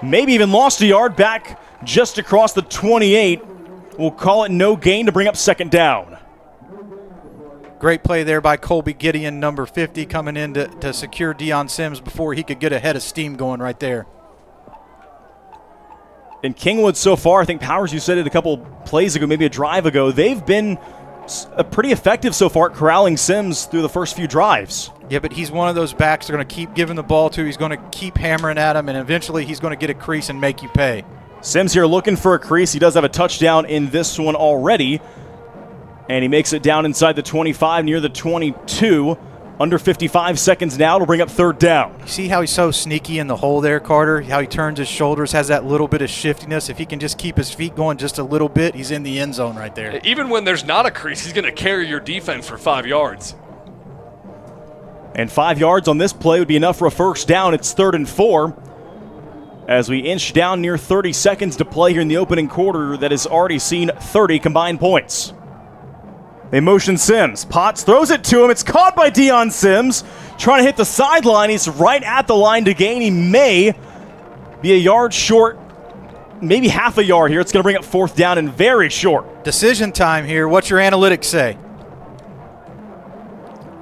Maybe even lost a yard back just across the 28. We'll call it no gain to bring up 2nd down. Great play there by Colby Gideon, number 50, coming in to secure Dion Sims before he could get a head of steam going right there. In Kingwood so far, I think Powers, you said it a couple plays ago, maybe a drive ago, they've been pretty effective so far at corralling Sims through the first few drives. Yeah, but he's one of those backs they're going to keep giving the ball to. He's going to keep hammering at him, and eventually he's going to get a crease and make you pay. Sims here looking for a crease. He does have a touchdown in this one already. And he makes it down inside the 25, near the 22. Under 55 seconds now to bring up 3rd down. You see how he's so sneaky in the hole there, Carter? How he turns his shoulders, has that little bit of shiftiness. If he can just keep his feet going just a little bit, he's in the end zone right there. Even when there's not a crease, he's going to carry your defense for 5 yards. And 5 yards on this play would be enough for a 1st down. It's 3rd and 4. As we inch down near 30 seconds to play here in the opening quarter that has already seen 30 combined points. They motion Sims. Potts throws it to him. It's caught by Dion Sims. Trying to hit the sideline. He's right at the line to gain. He may be a yard short, maybe half a yard here. It's going to bring up 4th down and very short. Decision time here. What's your analytics say?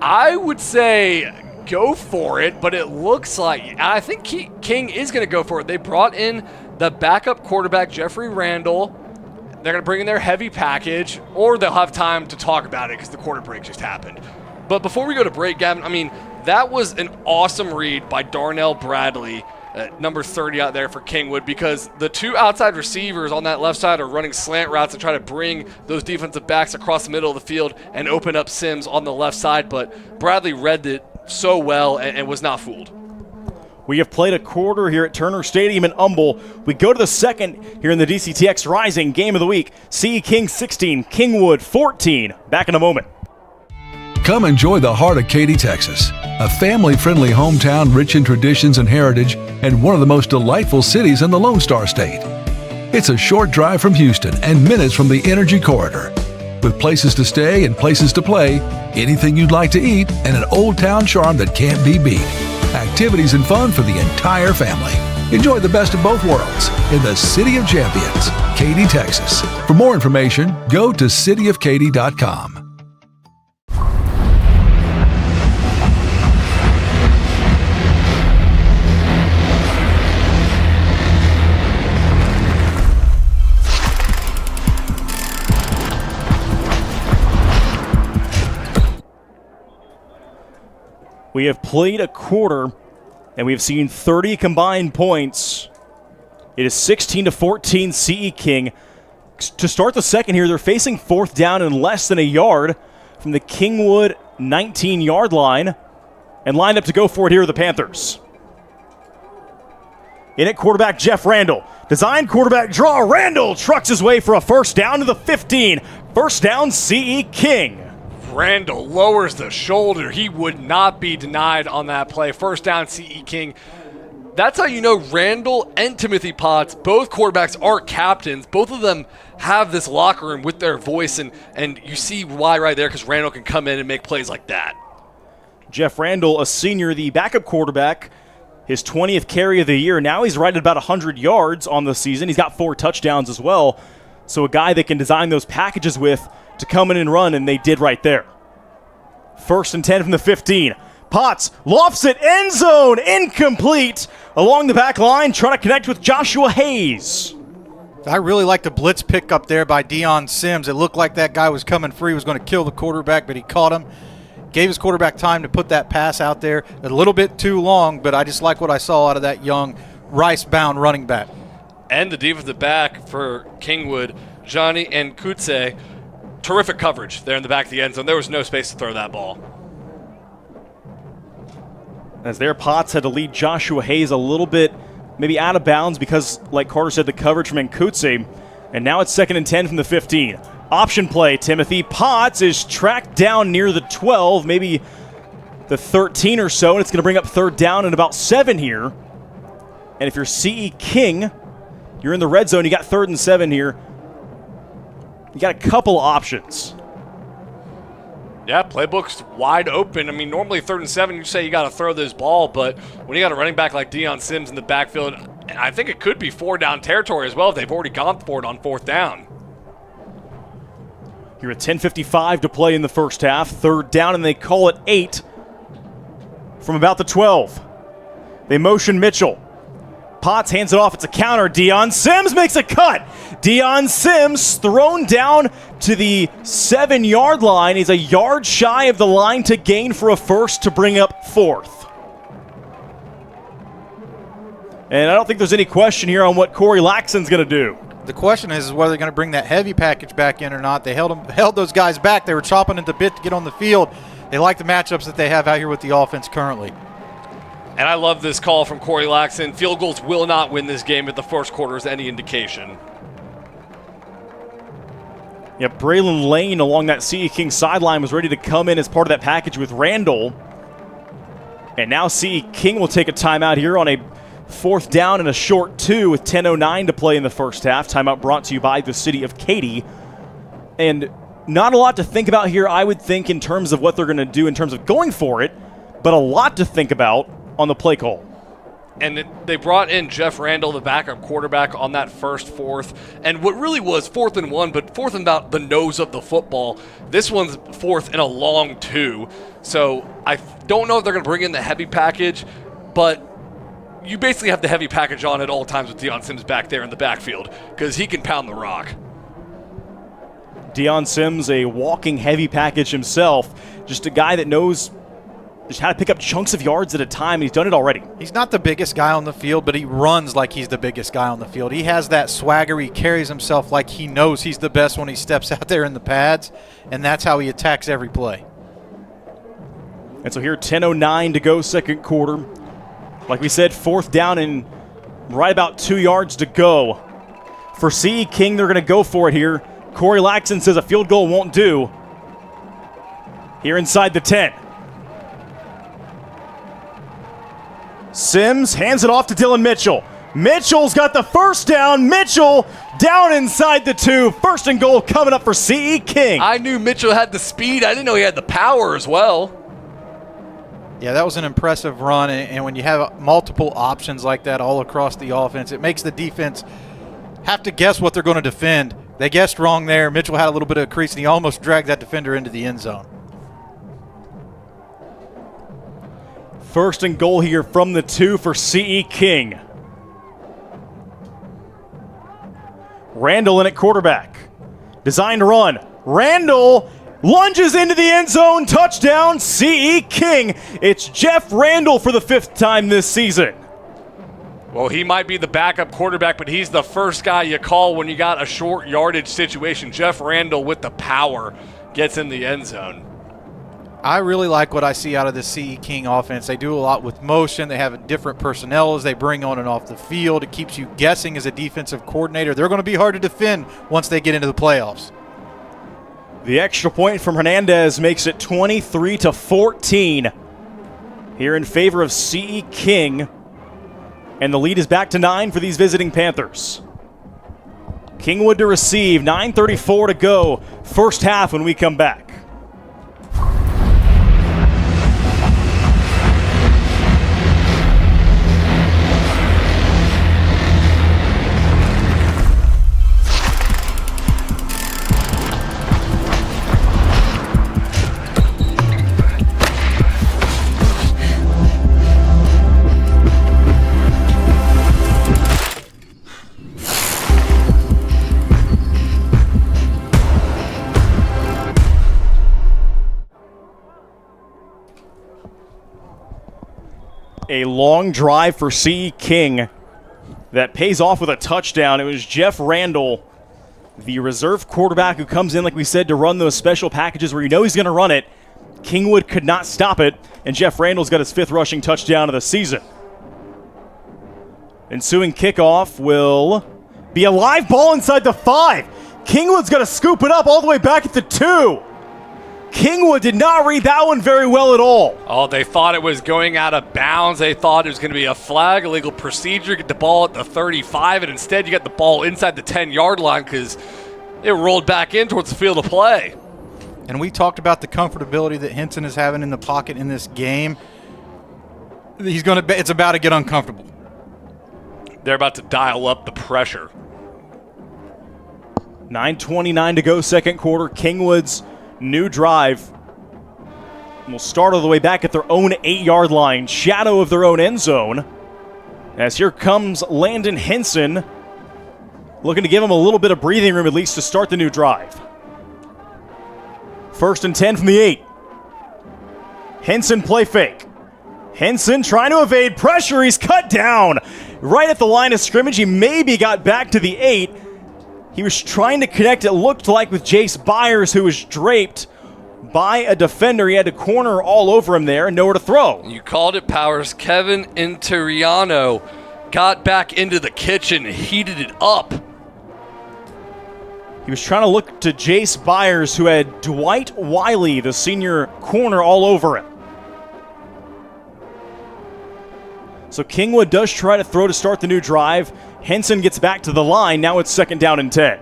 I would say go for it, but it looks like I think King is going to go for it. They brought in the backup quarterback, Jeffrey Randall. They're going to bring in their heavy package, or they'll have time to talk about it because the quarter break just happened. But before we go to break, Gavin, I mean, that was an awesome read by Darnell Bradley, number 30 out there for Kingwood, because the 2 outside receivers on that left side are running slant routes to try to bring those defensive backs across the middle of the field and open up Sims on the left side. But Bradley read it so well and was not fooled. We have played a quarter here at Turner Stadium in Humble. We go to the second here in the DCTX Rising Game of the Week. CE King 16, Kingwood 14. Back in a moment. Come enjoy the heart of Katy, Texas, a family-friendly hometown rich in traditions and heritage and one of the most delightful cities in the Lone Star State. It's a short drive from Houston and minutes from the Energy Corridor. With places to stay and places to play, anything you'd like to eat, and an old town charm that can't be beat. Activities and fun for the entire family. Enjoy the best of both worlds in the City of Champions, Katy, Texas. For more information, go to cityofkaty.com. We have played a quarter, and we have seen 30 combined points. It is 16-14 CE King. To start the second here, they're facing 4th down and less than a yard from the Kingwood 19-yard line, and lined up to go for it here are the Panthers. In at quarterback, Jeff Randall. Design quarterback draw. Randall trucks his way for a 1st down to the 15. 1st down, CE King. Randall lowers the shoulder. He would not be denied on that play. 1st down, CE King. That's how you know Randall and Timothy Potts, both quarterbacks, are captains. Both of them have this locker room with their voice, and you see why right there, because Randall can come in and make plays like that. Jeff Randall, a senior, the backup quarterback, his 20th carry of the year. Now he's right at about 100 yards on the season. He's got 4 touchdowns as well. So a guy they can design those packages with to come in and run, and they did right there. 1st and 10 from the 15. Potts lofts it, end zone, incomplete. Along the back line, trying to connect with Joshua Hayes. I really like the blitz pick up there by Dion Sims. It looked like that guy was coming free, was going to kill the quarterback, but he caught him. Gave his quarterback time to put that pass out there. A little bit too long, but I just like what I saw out of that young Rice-bound running back. And the defensive back for Kingwood, Johnny and Kutse. Terrific coverage there in the back of the end zone. There was no space to throw that ball. As their Potts had to lead Joshua Hayes a little bit, maybe out of bounds because, like Carter said, the coverage from Nkutse. And now it's 2nd and 10 from the 15. Option play, Timothy Potts is tracked down near the 12, maybe the 13 or so, and it's going to bring up third down and about 7 here. And if you're CE King, you're in the red zone, you got 3rd and 7 here. You got a couple options. Yeah, playbook's wide open. I mean, normally 3rd and 7, you say you got to throw this ball, but when you got a running back like Deion Sims in the backfield, I think it could be 4-down territory as well if they've already gone for it on 4th down. You're at 10:55 to play in the first half. 3rd down, and they call it 8 from about the 12. They motion Mitchell. Potts hands it off. It's a counter. Deion Sims makes a cut. Deion Sims thrown down to the 7-yard line. He's a yard shy of the line to gain for a first to bring up 4th. And I don't think there's any question here on what Corey Laxton's going to do. The question is whether they're going to bring that heavy package back in or not. They held those guys back. They were chopping at the bit to get on the field. They like the matchups that they have out here with the offense currently. And I love this call from Corey Laxton. Field goals will not win this game if the first quarter is any indication. Yeah, Braylon Lane along that CE King sideline was ready to come in as part of that package with Randall. And now CE King will take a timeout here on a 4th down and a short 2 with 10:09 to play in the first half. Timeout brought to you by the city of Katy. And not a lot to think about here, I would think, in terms of what they're going to do in terms of going for it, but a lot to think about on the play call. And they brought in Jeff Randall, the backup quarterback, on that first 4th. And what really was 4th and 1, but 4th and about the nose of the football. This one's 4th and a long 2. So I don't know if they're going to bring in the heavy package, but you basically have the heavy package on at all times with Deion Sims back there in the backfield because he can pound the rock. Deion Sims, a walking heavy package himself, just a guy that knows just how to pick up chunks of yards at a time. He's done it already. He's not the biggest guy on the field, but he runs like he's the biggest guy on the field. He has that swagger. He carries himself like he knows he's the best when he steps out there in the pads, and that's how he attacks every play. And so here, 10:09 to go, second quarter. Like we said, 4th down and right about 2 yards to go. For CE King, they're going to go for it here. Corey Laxton says a field goal won't do. Here inside the 10. Sims hands it off to Dylan Mitchell. Mitchell's got the first down. Mitchell down inside the 2. 1st and goal coming up for CE King. I knew Mitchell had the speed. I didn't know he had the power as well. Yeah, that was an impressive run, and when you have multiple options like that all across the offense, it makes the defense have to guess what they're going to defend. They guessed wrong there. Mitchell had a little bit of a crease, and he almost dragged that defender into the end zone. 1st and goal here from the 2 for CE King. Randall in at quarterback. Designed to run. Randall lunges into the end zone. Touchdown, CE King. It's Jeff Randall for the 5th time this season. Well, he might be the backup quarterback, but he's the first guy you call when you got a short yardage situation. Jeff Randall with the power gets in the end zone. I really like what I see out of the CE King offense. They do a lot with motion. They have different personnel as they bring on and off the field. It keeps you guessing as a defensive coordinator. They're going to be hard to defend once they get into the playoffs. The extra point from Hernandez makes it 23-14 here in favor of CE King. And the lead is back to 9 for these visiting Panthers. Kingwood to receive, 9:34 to go. First half when we come back. A long drive for CE King that pays off with a touchdown. It was Jeff Randall, the reserve quarterback who comes in, like we said, to run those special packages where you know he's going to run it. Kingwood could not stop it, and Jeff Randall's got his 5th rushing touchdown of the season. Ensuing kickoff will be a live ball inside the 5. Kingwood's going to scoop it up all the way back at the 2. Kingwood did not read that one very well at all. Oh, they thought it was going out of bounds. They thought it was going to be a flag, illegal procedure, get the ball at the 35, and instead you got the ball inside the 10-yard line because it rolled back in towards the field of play. And we talked about the comfortability that Henson is having in the pocket in this game. It's about to get uncomfortable. They're about to dial up the pressure. 9:29 to go, second quarter. Kingwood's new drive will start all the way back at their own 8-yard line, shadow of their own end zone. As here comes Landon Henson, looking to give him a little bit of breathing room at least to start the new drive. 1st and 10 from the 8. Henson play fake. Henson trying to evade pressure. He's cut down right at the line of scrimmage. He maybe got back to the 8. He was trying to connect, it looked like, with Jace Byers, who was draped by a defender. He had a corner all over him there and nowhere to throw. You called it, Powers. Kevin Interiano got back into the kitchen, heated it up. He was trying to look to Jace Byers, who had Dwight Wiley, the senior corner, all over him. So Kingwood does try to throw to start the new drive. Henson gets back to the line. Now it's 2nd down and 10.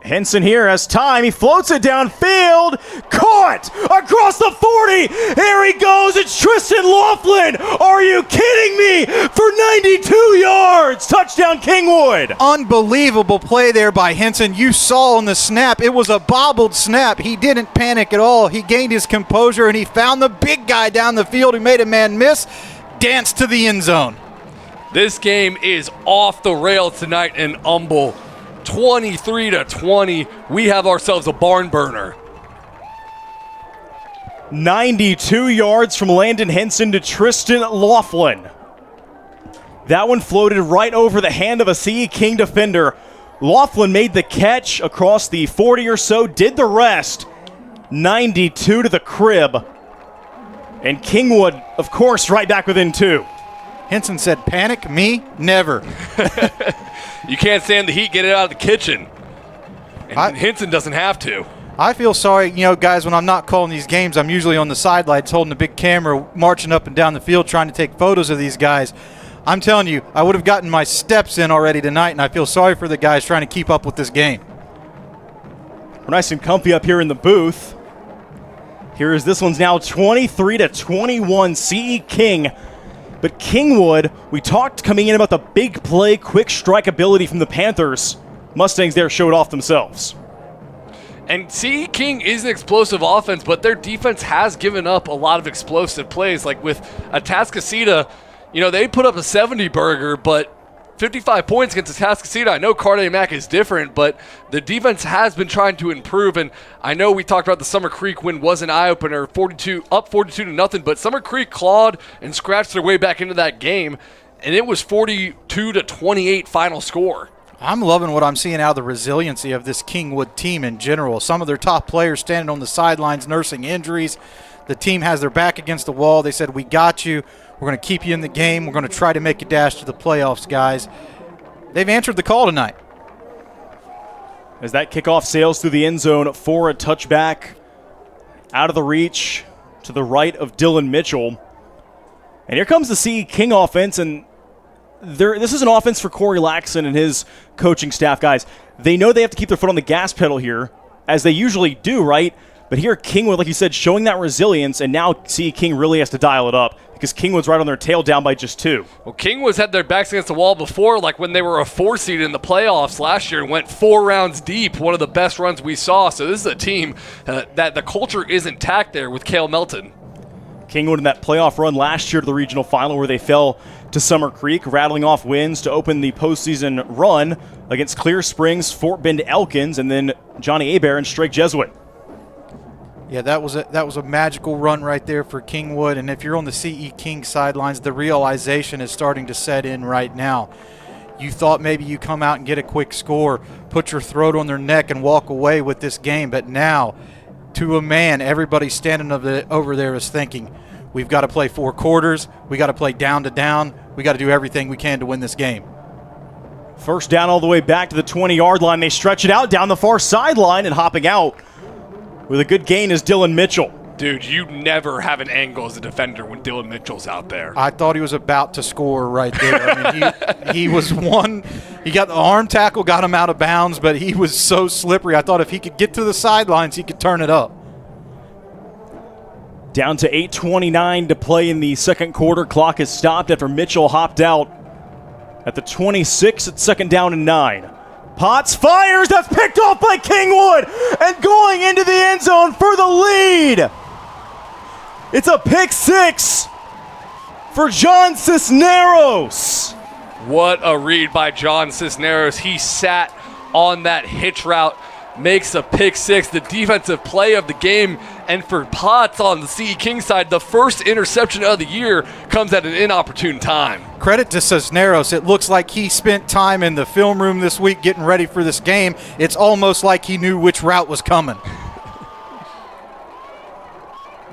Henson here has time. He floats it downfield. Caught across the 40. Here he goes. It's Tristan Laughlin. Are you kidding me? For 92 yards. Touchdown Kingwood. Unbelievable play there by Henson. You saw on the snap, it was a bobbled snap. He didn't panic at all. He gained his composure, and he found the big guy down the field who made a man miss. Dance to the end zone. This game is off the rails tonight in Humble. 23-20. We have ourselves a barn burner. 92 yards from Landon Henson to Tristan Laughlin. That one floated right over the hand of a CE King defender. Laughlin made the catch across the 40 or so, did the rest. 92 to the crib. And Kingwood, of course, right back within 2. Henson said, panic? Me? Never. You can't stand the heat, get it out of the kitchen. And Henson doesn't have to. I feel sorry, guys, when I'm not calling these games, I'm usually on the sidelines holding a big camera, marching up and down the field, trying to take photos of these guys. I'm telling you, I would have gotten my steps in already tonight, and I feel sorry for the guys trying to keep up with this game. We're nice and comfy up here in the booth. This one's now 23-21, CE King. But Kingwood, we talked coming in about the big play, quick strike ability from the Panthers. Mustangs there showed off themselves. And CE King is an explosive offense, but their defense has given up a lot of explosive plays. Like with Atascocita, they put up a 70 burger, but 55 points against Atascocita. I know Carde Mack is different, but the defense has been trying to improve. And I know we talked about the Summer Creek win was an eye-opener, 42-0, but Summer Creek clawed and scratched their way back into that game, and it was 42-28 final score. I'm loving what I'm seeing out of the resiliency of this Kingwood team in general. Some of their top players standing on the sidelines nursing injuries. The team has their back against the wall. They said, we got you. We're going to keep you in the game. We're going to try to make a dash to the playoffs, guys. They've answered the call tonight. As that kickoff sails through the end zone for a touchback, out of the reach to the right of Dylan Mitchell. And here comes the CE King offense, and this is an offense for Corey Laxon and his coaching staff, guys. They know they have to keep their foot on the gas pedal here, as they usually do, right? But here, Kingwood, like you said, showing that resilience, and now CE King really has to dial it up because Kingwood's right on their tail, down by just 2. Well, Kingwood's had their backs against the wall before, like when they were a 4 seed in the playoffs last year and went 4 rounds deep, one of the best runs we saw. So this is a team that the culture is intact there with Cale Melton. Kingwood in that playoff run last year to the regional final where they fell to Summer Creek, rattling off wins to open the postseason run against Clear Springs, Fort Bend Elkins, and then Johnny Abair and Strake Jesuit. Yeah, that was a magical run right there for Kingwood. And if you're on the CE King sidelines, the realization is starting to set in right now. You thought maybe you come out and get a quick score, put your throat on their neck and walk away with this game. But now, to a man, everybody standing over there is thinking, we've got to play 4 quarters. We got to play down to down. We got to do everything we can to win this game. First down all the way back to the 20-yard line. They stretch it out down the far sideline, and hopping out with a good gain is Dylan Mitchell. Dude, you never have an angle as a defender when Dylan Mitchell's out there. I thought he was about to score right there. I mean, he was one. He got the arm tackle, got him out of bounds, but he was so slippery. I thought if he could get to the sidelines, he could turn it up. Down to 8:29 to play in the second quarter. Clock is stopped after Mitchell hopped out at the 26. It's second down and 9. Potts fires. That's picked off by Kingwood and going into the end zone for the lead. It's a pick 6 for John Cisneros. What a read by John Cisneros. He sat on that hitch route, makes a pick 6, the defensive play of the game. And for Potts on the CE King side, the first interception of the year comes at an inopportune time. Credit to Cisneros. It looks like he spent time in the film room this week getting ready for this game. It's almost like he knew which route was coming.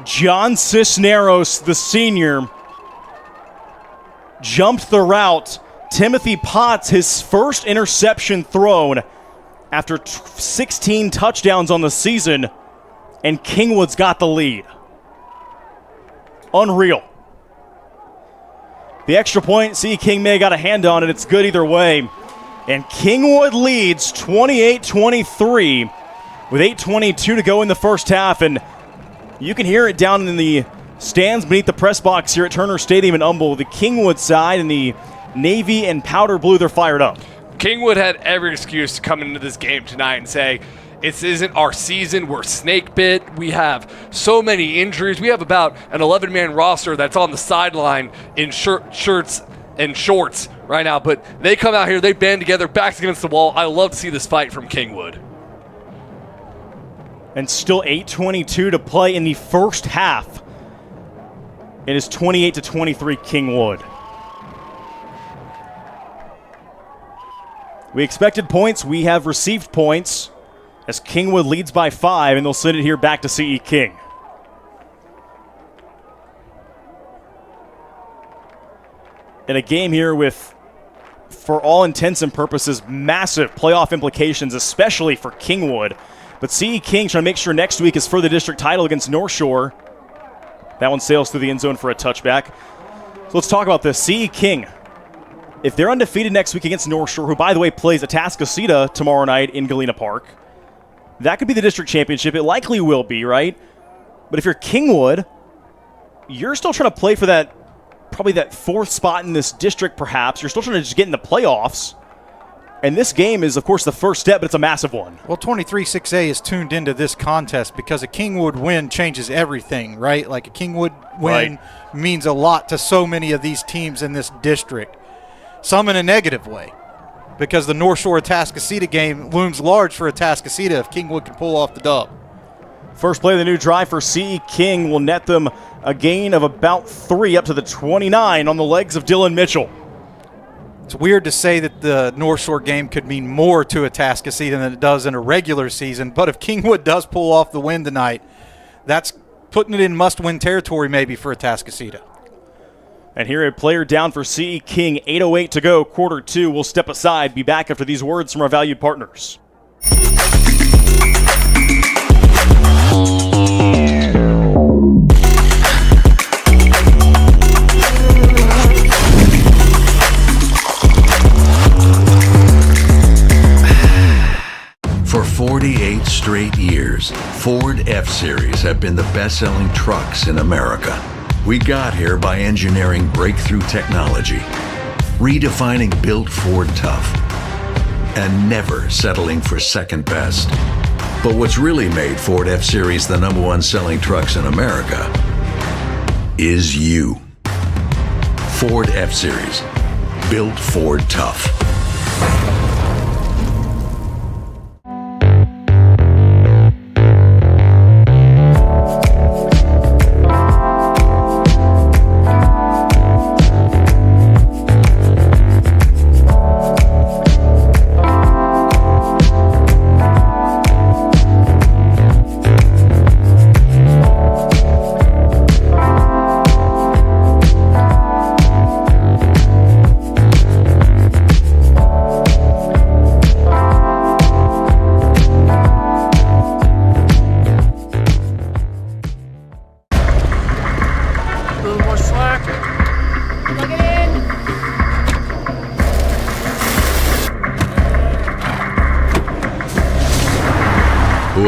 John Cisneros, the senior, jumped the route. Timothy Potts, his first interception thrown after 16 touchdowns on the season, and Kingwood's got the lead. Unreal. The extra point, CE King may have got a hand on it. It's good either way. And Kingwood leads 28-23 with 8:22 to go in the first half, and you can hear it down in the stands beneath the press box here at Turner Stadium in Humble. The Kingwood side and the navy and powder blue, they're fired up. Kingwood had every excuse to come into this game tonight and say, this isn't our season, we're snake bit, we have so many injuries, we have about an 11-man roster that's on the sideline in shirts and shorts right now, but they come out here, they band together, backs against the wall. I love to see this fight from Kingwood. And still 8:22 to play in the first half. It is 28-23 Kingwood. We expected points. We have received points as Kingwood leads by 5, and they'll send it here back to CE King. In a game here with, for all intents and purposes, massive playoff implications, especially for Kingwood. But CE King trying to make sure next week is for the district title against North Shore. That one sails through the end zone for a touchback. So let's talk about this. CE King, if they're undefeated next week against North Shore, who, by the way, plays Atascocita tomorrow night in Galena Park, that could be the district championship. It likely will be, right? But if you're Kingwood, you're still trying to play for that, probably that 4th spot in this district, perhaps. You're still trying to just get in the playoffs. And this game is, of course, the first step, but it's a massive one. Well, 23-6A is tuned into this contest because a Kingwood win changes everything, right? Like a Kingwood win means a lot to so many of these teams in this district. Some in a negative way because the North Shore Atascocita game looms large for Atascocita if Kingwood can pull off the dub. First play of the new drive for CE King will net them a gain of about 3 up to the 29 on the legs of Dylan Mitchell. It's weird to say that the North Shore game could mean more to Atascocita than it does in a regular season, but if Kingwood does pull off the win tonight, that's putting it in must-win territory maybe for Atascocita. And here a player down for CE King, 8:08 to go, quarter 2. We'll step aside, be back after these words from our valued partners. For 48 straight years, Ford F-Series have been the best-selling trucks in America. We got here by engineering breakthrough technology, redefining built Ford tough, and never settling for second best. But what's really made Ford F-Series the #1 selling trucks in America is you. Ford F-Series, built Ford tough.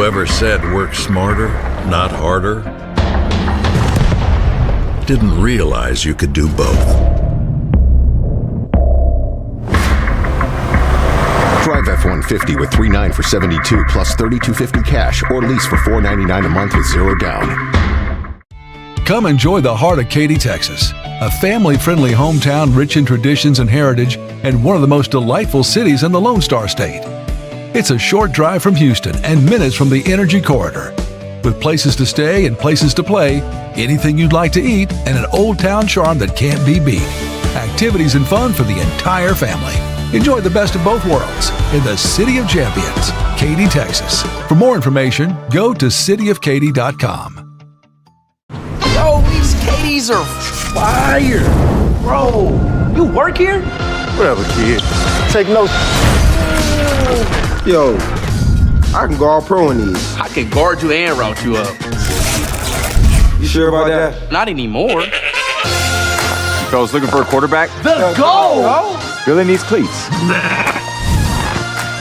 Whoever said work smarter, not harder, didn't realize you could do both. Drive F-150 with $3,900 for $72 plus $3,250 cash or lease for $499 a month with 0 down. Come enjoy the heart of Katy, Texas, a family-friendly hometown rich in traditions and heritage and one of the most delightful cities in the Lone Star State. It's a short drive from Houston and minutes from the Energy Corridor. With places to stay and places to play, anything you'd like to eat, and an old town charm that can't be beat. Activities and fun for the entire family. Enjoy the best of both worlds in the City of Champions, Katy, Texas. For more information, go to cityofkaty.com. Yo, these Katys are fire. Bro, you work here? Whatever, kid. Take notes. Yo, I can go all pro in these. I can guard you and route you up. You sure about that? Not anymore. Fellas looking for a quarterback? The goal! Billy needs cleats.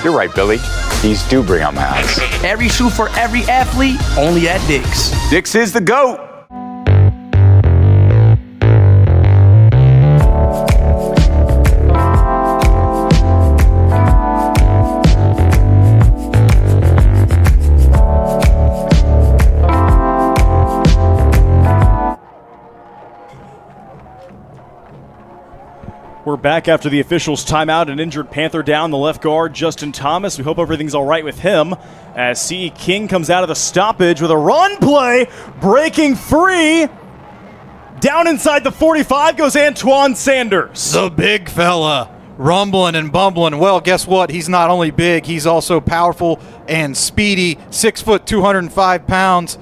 You're right, Billy. These do bring out my eyes. Every shoe for every athlete, only at Dick's. Dick's is the GOAT. We're back after the officials' timeout. An injured Panther down, the left guard, Justin Thomas. We hope everything's all right with him as C.E. King comes out of the stoppage with a run play, breaking free. Down inside the 45 goes Antoine Sanders. The big fella, rumbling and bumbling. Well, guess what? He's not only big, he's also powerful and speedy. 6 foot, 205 pounds.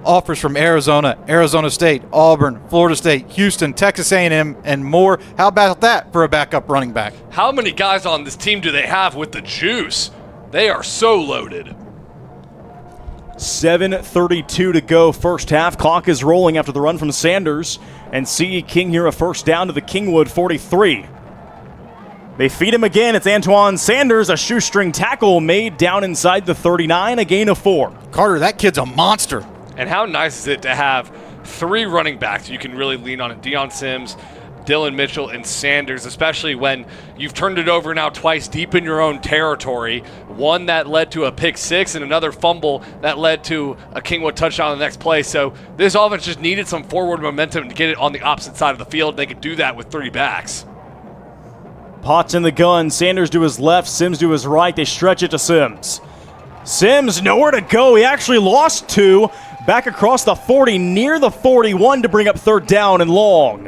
Offers from Arizona, Arizona State, Auburn, Florida State, Houston, Texas A&M, and more. How about that for a backup running back? How many guys on this team do they have with the juice? They are so loaded. 7:32 to go first half. Clock is rolling after the run from Sanders. And C.E. King here a first down to the Kingwood 43. They feed him again. It's Antoine Sanders. A shoestring tackle made down inside the 39. A gain of 4. Carter, that kid's a monster. And how nice is it to have 3 running backs you can really lean on it? Deion Sims, Dylan Mitchell, and Sanders, especially when you've turned it over now twice deep in your own territory. One that led to a pick 6 and another fumble that led to a Kingwood touchdown on the next play. So this offense just needed some forward momentum to get it on the opposite side of the field. They could do that with 3 backs. Potts in the gun. Sanders to his left, Sims to his right. They stretch it to Sims. Sims nowhere to go. He actually lost 2. Back across the 40, near the 41 to bring up 3rd down and long.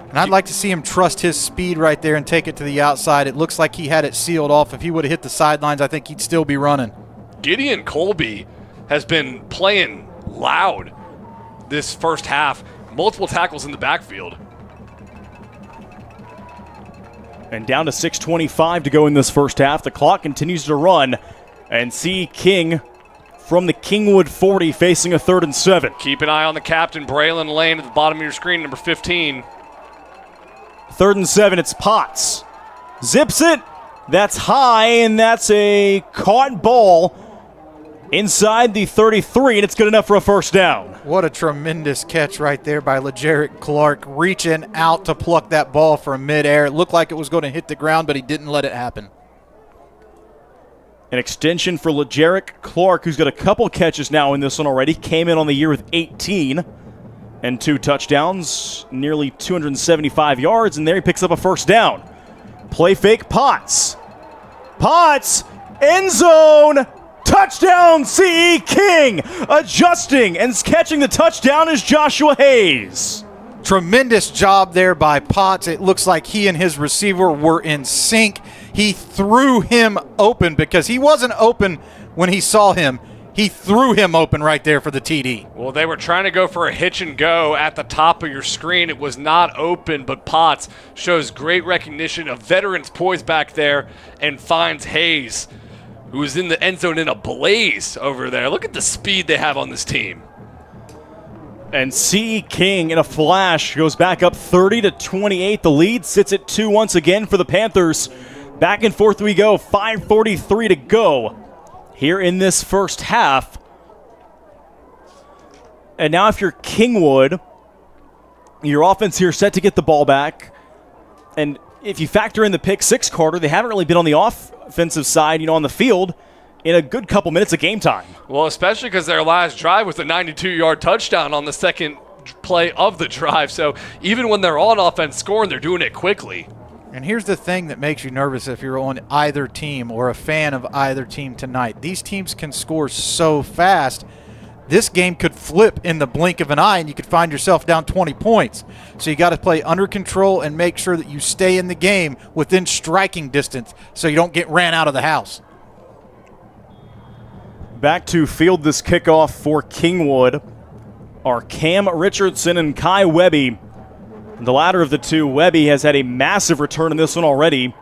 And I'd like to see him trust his speed right there and take it to the outside. It looks like he had it sealed off. If he would have hit the sidelines, I think he'd still be running. Gideon Colby has been playing loud this first half. Multiple tackles in the backfield. And down to 6:25 to go in this first half. The clock continues to run. And C. King from the Kingwood 40 facing a 3rd and 7. Keep an eye on the captain, Braylon Lane, at the bottom of your screen, number 15. 3rd and 7, it's Potts. Zips it. That's high, and that's a caught ball inside the 33, and it's good enough for a first down. What a tremendous catch right there by LeJarrette Clark, reaching out to pluck that ball from midair. It looked like it was going to hit the ground, but he didn't let it happen. An extension for LeJarrette Clark, who's got a couple catches now in this one already. Came in on the year with 18 and 2 touchdowns, nearly 275 yards, and there he picks up a first down. Play fake, Potts. Potts, end zone, touchdown, C.E. King. Adjusting and catching the touchdown is Joshua Hayes. Tremendous job there by Potts. It looks like he and his receiver were in sync. He threw him open because he wasn't open when he saw him. He threw him open right there for the TD. Well, they were trying to go for a hitch and go at the top of your screen. It was not open, but Potts shows great recognition of veterans poised back there and finds Hayes, who is in the end zone in a blaze over there. Look at the speed they have on this team. And C.E. King in a flash goes back up 30-28. The lead sits at 2 once again for the Panthers. Back and forth we go. 5:43 to go here in this first half. And now if you're Kingwood, your offense here set to get the ball back. And if you factor in the pick six, Carter, they haven't really been on the offensive side, on the field in a good couple minutes of game time. Well, especially because their last drive was a 92-yard touchdown on the second play of the drive. So even when they're on offense scoring, they're doing it quickly. And here's the thing that makes you nervous if you're on either team or a fan of either team tonight. These teams can score so fast. This game could flip in the blink of an eye, and you could find yourself down 20 points. So you got to play under control and make sure that you stay in the game within striking distance so you don't get ran out of the house. Back to field this kickoff for Kingwood are Cam Richardson and Kai Webby. The latter of the two, Webby, has had a massive return in this one already.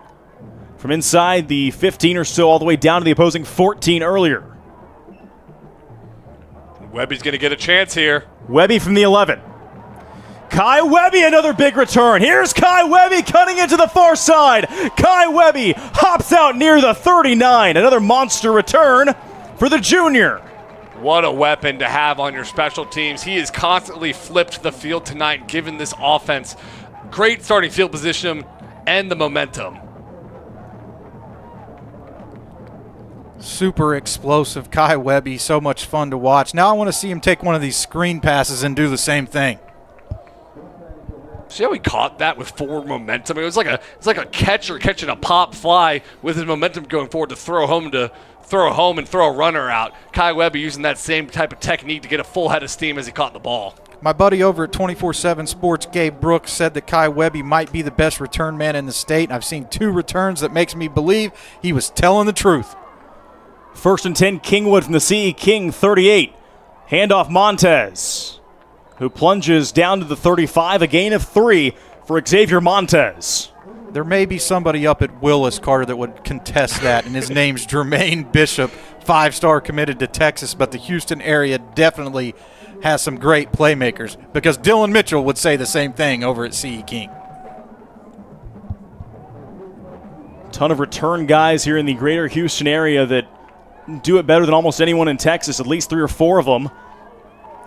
From inside the 15 or so all the way down to the opposing 14 earlier. Webby's going to get a chance here. Webby from the 11. Kai Webby, another big return. Here's Kai Webby cutting into the far side. Kai Webby hops out near the 39. Another monster return for the junior. What a weapon to have on your special teams. He has constantly flipped the field tonight, given this offense great starting field position and the momentum. Super explosive Kai Webby, so much fun to watch. Now I want to see him take one of these screen passes and do the same thing. See how he caught that with forward momentum? It was like a catcher catching a pop fly with his momentum going forward to throw home and throw a runner out. Kai Webby using that same type of technique to get a full head of steam as he caught the ball. My buddy over at 24/7 Sports, Gabe Brooks, said that Kai Webby might be the best return man in the state. I've seen 2 returns that makes me believe he was telling the truth. First and 10, Kingwood from the CE King 38. Handoff Montez, who plunges down to the 35, a gain of 3 for Xavier Montez. There may be somebody up at Willis, Carter, that would contest that, and his name's Jermaine Bishop, 5-star committed to Texas, but the Houston area definitely has some great playmakers because Dylan Mitchell would say the same thing over at CE King. Ton of return guys here in the greater Houston area that do it better than almost anyone in Texas, at least 3 or 4 of them.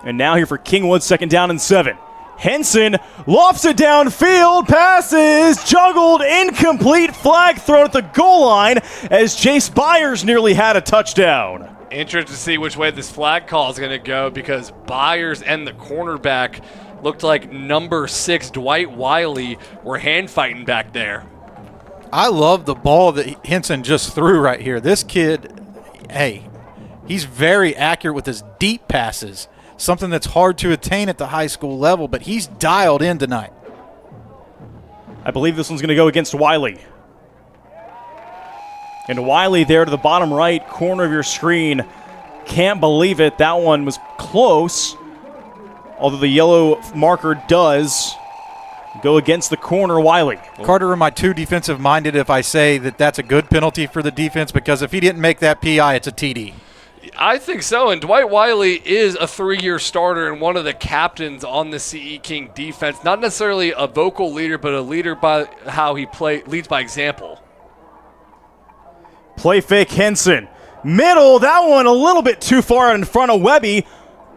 And now here for Kingwood, second down and 7. Henson lofts it downfield, passes, juggled, incomplete, flag thrown at the goal line as Jace Byers nearly had a touchdown. Interested to see which way this flag call is going to go because Byers and the cornerback looked like number 6 Dwight Wiley were hand fighting back there. I love the ball that Henson just threw right here. This kid, hey, he's very accurate with his deep passes. Something that's hard to attain at the high school level, but he's dialed in tonight. I believe this one's going to go against Wiley. And Wiley there to the bottom right corner of your screen. Can't believe it. That one was close. Although the yellow marker does go against the corner, Wiley. Carter, am I too defensive-minded if I say that that's a good penalty for the defense? Because if he didn't make that PI, it's a TD. I think so, and Dwight Wiley is a 3-year starter and one of the captains on the CE King defense. Not necessarily a vocal leader, but a leader by how he leads by example. Play fake Henson. Middle, that one a little bit too far in front of Webby,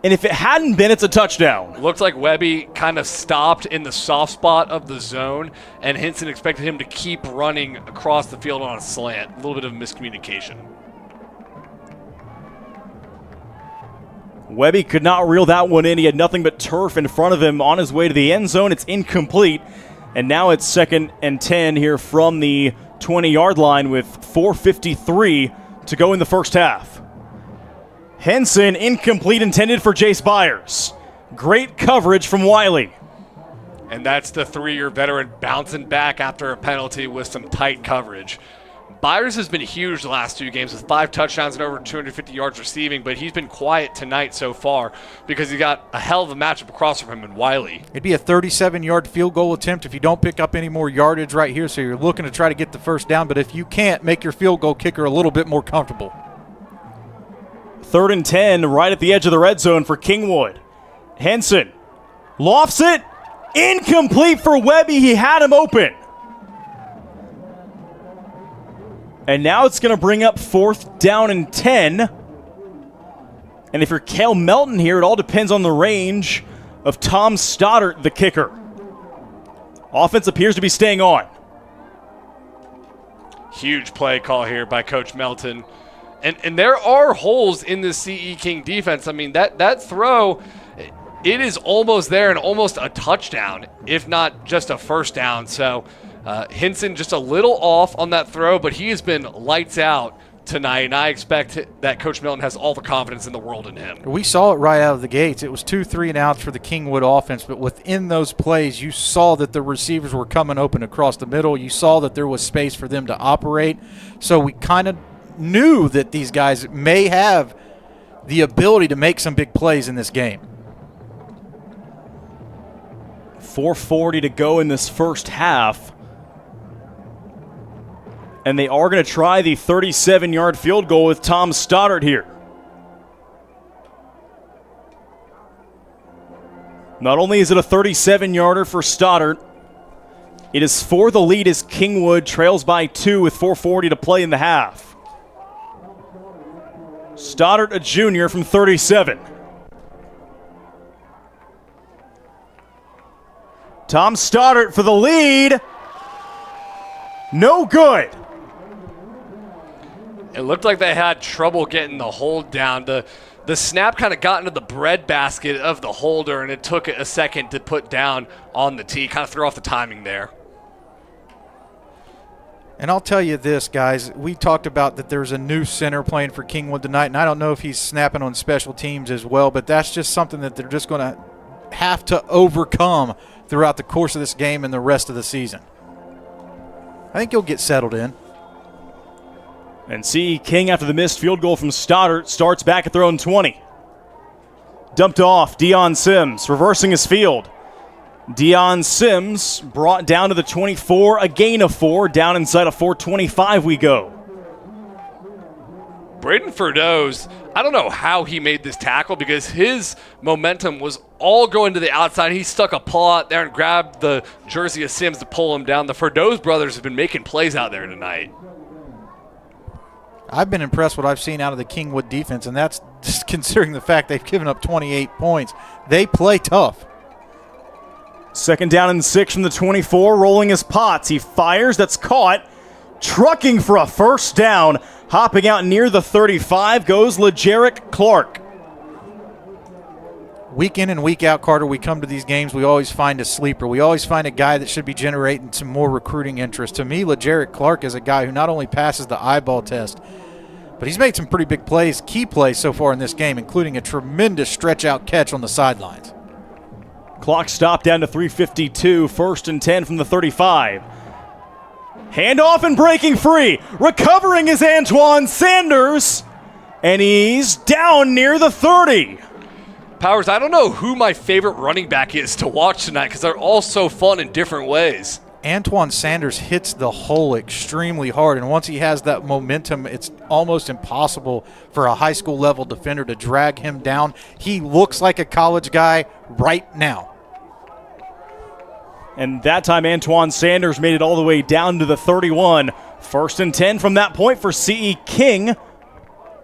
and if it hadn't been, it's a touchdown. Looked like Webby kind of stopped in the soft spot of the zone, and Henson expected him to keep running across the field on a slant. A little bit of miscommunication. Webby could not reel that one in. He had nothing but turf in front of him on his way to the end zone. It's incomplete. And now it's 2nd and 10 here from the 20-yard line with 4:53 to go in the first half. Henson, incomplete, intended for Jace Byers. Great coverage from Wiley. And that's the 3-year veteran bouncing back after a penalty with some tight coverage. Byers has been huge the last 2 games with 5 touchdowns and over 250 yards receiving, but he's been quiet tonight so far because he got a hell of a matchup across from him in Wiley. It'd be a 37-yard field goal attempt if you don't pick up any more yardage right here, so you're looking to try to get the first down, but if you can't, make your field goal kicker a little bit more comfortable. 3rd and 10 right at the edge of the red zone for Kingwood. Henson lofts it, incomplete for Webby. He had him open. And now it's going to bring up 4th down and 10. And if you're Cale Melton here, it all depends on the range of Tom Stoddart, the kicker. Offense appears to be staying on. Huge play call here by Coach Melton. And there are holes in the CE King defense. I mean, that throw, it is almost there and almost a touchdown, if not just a first down. So Hinson just a little off on that throw, but he has been lights out tonight, and I expect that Coach Melton has all the confidence in the world in him. We saw it right out of the gates. It was 2 3-and-outs for the Kingwood offense, but within those plays, you saw that the receivers were coming open across the middle. You saw that there was space for them to operate. So we kind of knew that these guys may have the ability to make some big plays in this game. 4:40 to go in this first half. And they are going to try the 37-yard field goal with Tom Stoddart here. Not only is it a 37-yarder for Stoddart, it is for the lead as Kingwood trails by 2 with 4:40 to play in the half. Stoddart, a junior from 37. Tom Stoddart for the lead. No good. It looked like they had trouble getting the hold down. The snap kind of got into the breadbasket of the holder, and it took a second to put down on the tee. Kind of threw off the timing there. And I'll tell you this, guys. We talked about that there's a new center playing for Kingwood tonight, and I don't know if he's snapping on special teams as well, but that's just something that they're just going to have to overcome throughout the course of this game and the rest of the season. I think he'll get settled in. And C. King, after the missed field goal from Stoddart, starts back at their own 20. Dumped off, Deion Sims, reversing his field. Deion Sims brought down to the 24, a gain of 4, down inside of 4:25 we go. Braden Ferdoz, I don't know how he made this tackle because his momentum was all going to the outside. He stuck a paw out there and grabbed the jersey of Sims to pull him down. The Ferdoz brothers have been making plays out there tonight. I've been impressed what I've seen out of the Kingwood defense, and that's just considering the fact they've given up 28 points. They play tough. 2nd down and 6 from the 24, rolling his Potts. He fires, that's caught. Trucking for a first down. Hopping out near the 35 goes LeJerick Clark. Week in and week out, Carter, we come to these games, we always find a sleeper. We always find a guy that should be generating some more recruiting interest. To me, LeJerick Clark is a guy who not only passes the eyeball test, but he's made some pretty big plays, key plays so far in this game, including a tremendous stretch-out catch on the sidelines. Clock stopped down to 3:52, 1st and 10 from the 35. Handoff and breaking free. Recovering is Antoine Sanders, and he's down near the 30. Powers, I don't know who my favorite running back is to watch tonight because they're all so fun in different ways. Antoine Sanders hits the hole extremely hard, and once he has that momentum, it's almost impossible for a high school level defender to drag him down. He looks like a college guy right now. And that time Antoine Sanders made it all the way down to the 31. 1st and 10 from that point for C.E. King,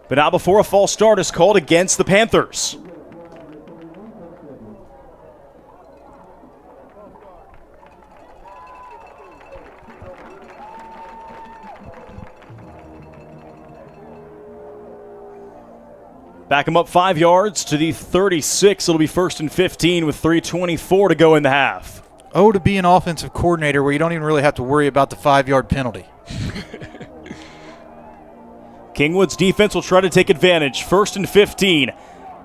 but not before a false start is called against the Panthers. Back him up 5 yards to the 36. It'll be 1st and 15 with 3:24 to go in the half. Oh, to be an offensive coordinator where you don't even really have to worry about the 5-yard penalty. Kingwood's defense will try to take advantage. 1st and 15.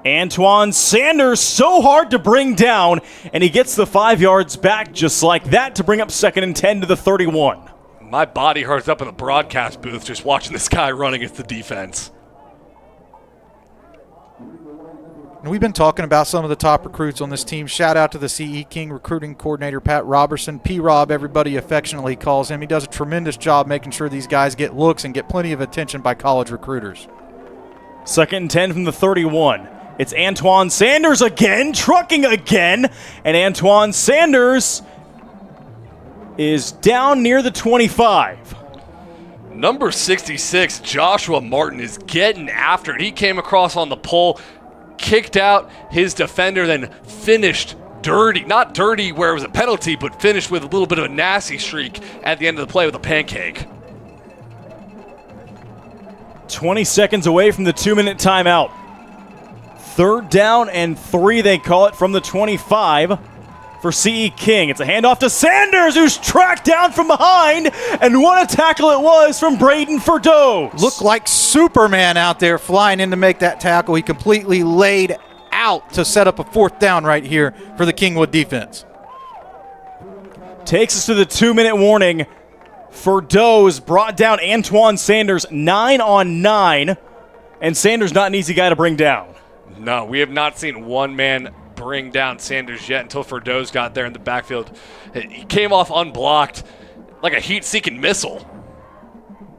Antoine Sanders, so hard to bring down, and he gets the 5 yards back just like that to bring up 2nd and 10 to the 31. My body hurts up in the broadcast booth just watching this guy run against the defense. And we've been talking about some of the top recruits on this team. Shout out to the CE King recruiting coordinator, Pat Robertson. P-Rob, everybody affectionately calls him. He does a tremendous job making sure these guys get looks and get plenty of attention by college recruiters. 2nd and 10 from the 31. It's Antoine Sanders again, trucking again. And Antoine Sanders is down near the 25. Number 66, Joshua Martin, is getting after it. He came across on the pole, kicked out his defender, then finished dirty. Not dirty where it was a penalty, but finished with a little bit of a nasty streak at the end of the play with a pancake. 20 seconds away from the 2-minute timeout. 3rd down and 3, they call it, from the 25 for CE King. It's a handoff to Sanders, who's tracked down from behind, and what a tackle it was from Braden Ferdows. Looked like Superman out there flying in to make that tackle. He completely laid out to set up a 4th down right here for the Kingwood defense. Takes us to the 2-minute warning. Ferdows brought down Antoine Sanders 9 on 9, and Sanders not an easy guy to bring down. No, we have not seen one man bring down Sanders yet until Ferdows got there in the backfield. He came off unblocked like a heat-seeking missile.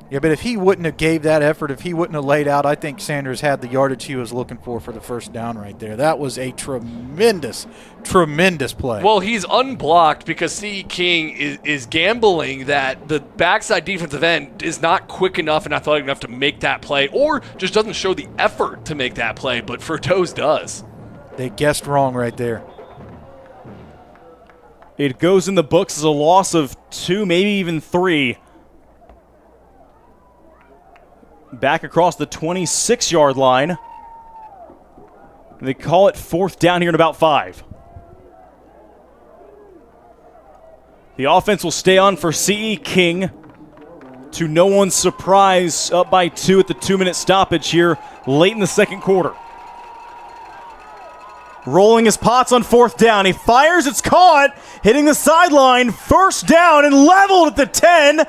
Yeah, but if he wouldn't have gave that effort, if he wouldn't have laid out, I think Sanders had the yardage he was looking for the 1st down right there. That was a tremendous, tremendous play. Well, he's unblocked because C.E. King is gambling that the backside defensive end is not quick enough and athletic enough to make that play, or just doesn't show the effort to make that play, but Ferdows does. They guessed wrong right there. It goes in the books as a loss of 2, maybe even 3. Back across the 26-yard line. They call it 4th down here in about 5. The offense will stay on for CE King. To no one's surprise, up by 2 at the 2-minute stoppage here late in the 2nd quarter. Rolling his pots on 4th down. He fires, it's caught, hitting the sideline. 1st down and leveled at the 10.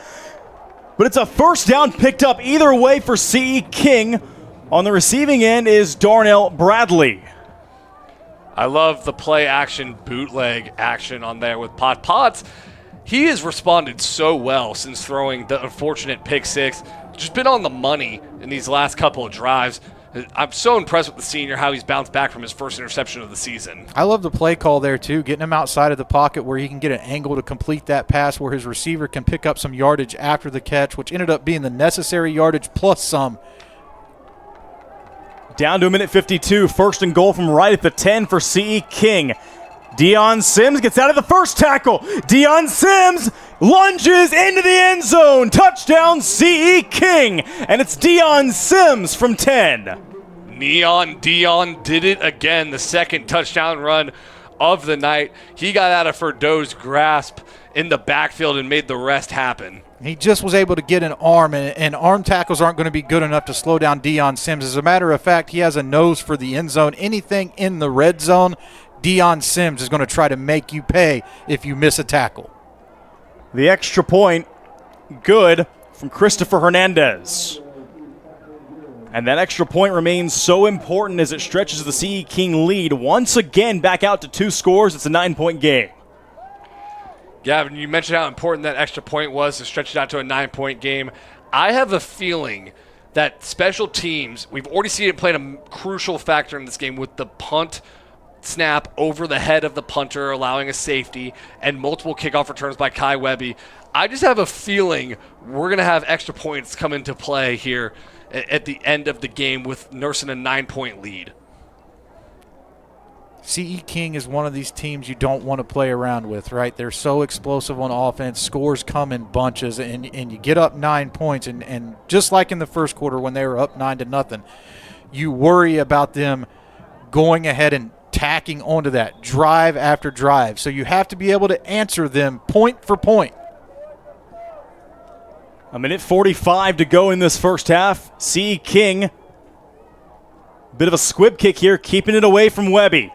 But it's a 1st down picked up either way for CE King. On the receiving end is Darnell Bradley. I love the play action, bootleg action on there with Potts. He has responded so well since throwing the unfortunate pick 6. Just been on the money in these last couple of drives. I'm so impressed with the senior, how he's bounced back from his first interception of the season. I love the play call there, too, getting him outside of the pocket where he can get an angle to complete that pass where his receiver can pick up some yardage after the catch, which ended up being the necessary yardage plus some. Down to a minute 52, 1st and goal from right at the 10 for CE King. Deion Sims gets out of the first tackle. Deion Sims lunges into the end zone. Touchdown, CE King. And it's Deion Sims from 10. Neon Dion did it again, the 2nd touchdown run of the night. He got out of Ferdows' grasp in the backfield and made the rest happen. He just was able to get an arm, and arm tackles aren't going to be good enough to slow down Deion Sims. As a matter of fact, he has a nose for the end zone. Anything in the red zone, Deion Sims is going to try to make you pay if you miss a tackle. The extra point, good, from Christopher Hernandez. And that extra point remains so important as it stretches the CE King lead once again back out to 2 scores. It's a 9-point game. Gavin, you mentioned how important that extra point was to stretch it out to a 9-point game. I have a feeling that special teams, we've already seen it playing a crucial factor in this game with the punt snap over the head of the punter, allowing a safety, and multiple kickoff returns by Kai Webby. I just have a feeling we're going to have extra points come into play here at the end of the game with nursing a 9-point lead. CE King is one of these teams you don't want to play around with, right? They're so explosive on offense. Scores come in bunches, and you get up 9 points, and just like in the first quarter when they were up 9-0, you worry about them going ahead and tacking onto that drive after drive. So you have to be able to answer them point for point. A minute 45 to go in this first half. CE King, bit of a squib kick here, keeping it away from Webby.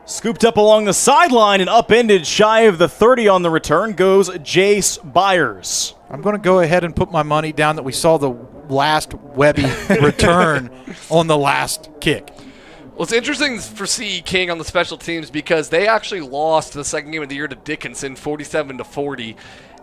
Scooped up along the sideline and upended shy of the 30 on the return goes Jace Byers. I'm going to go ahead and put my money down that we saw the last Webby return on the last kick. Well, it's interesting for CE King on the special teams because they actually lost the second game of the year to Dickinson 47-40.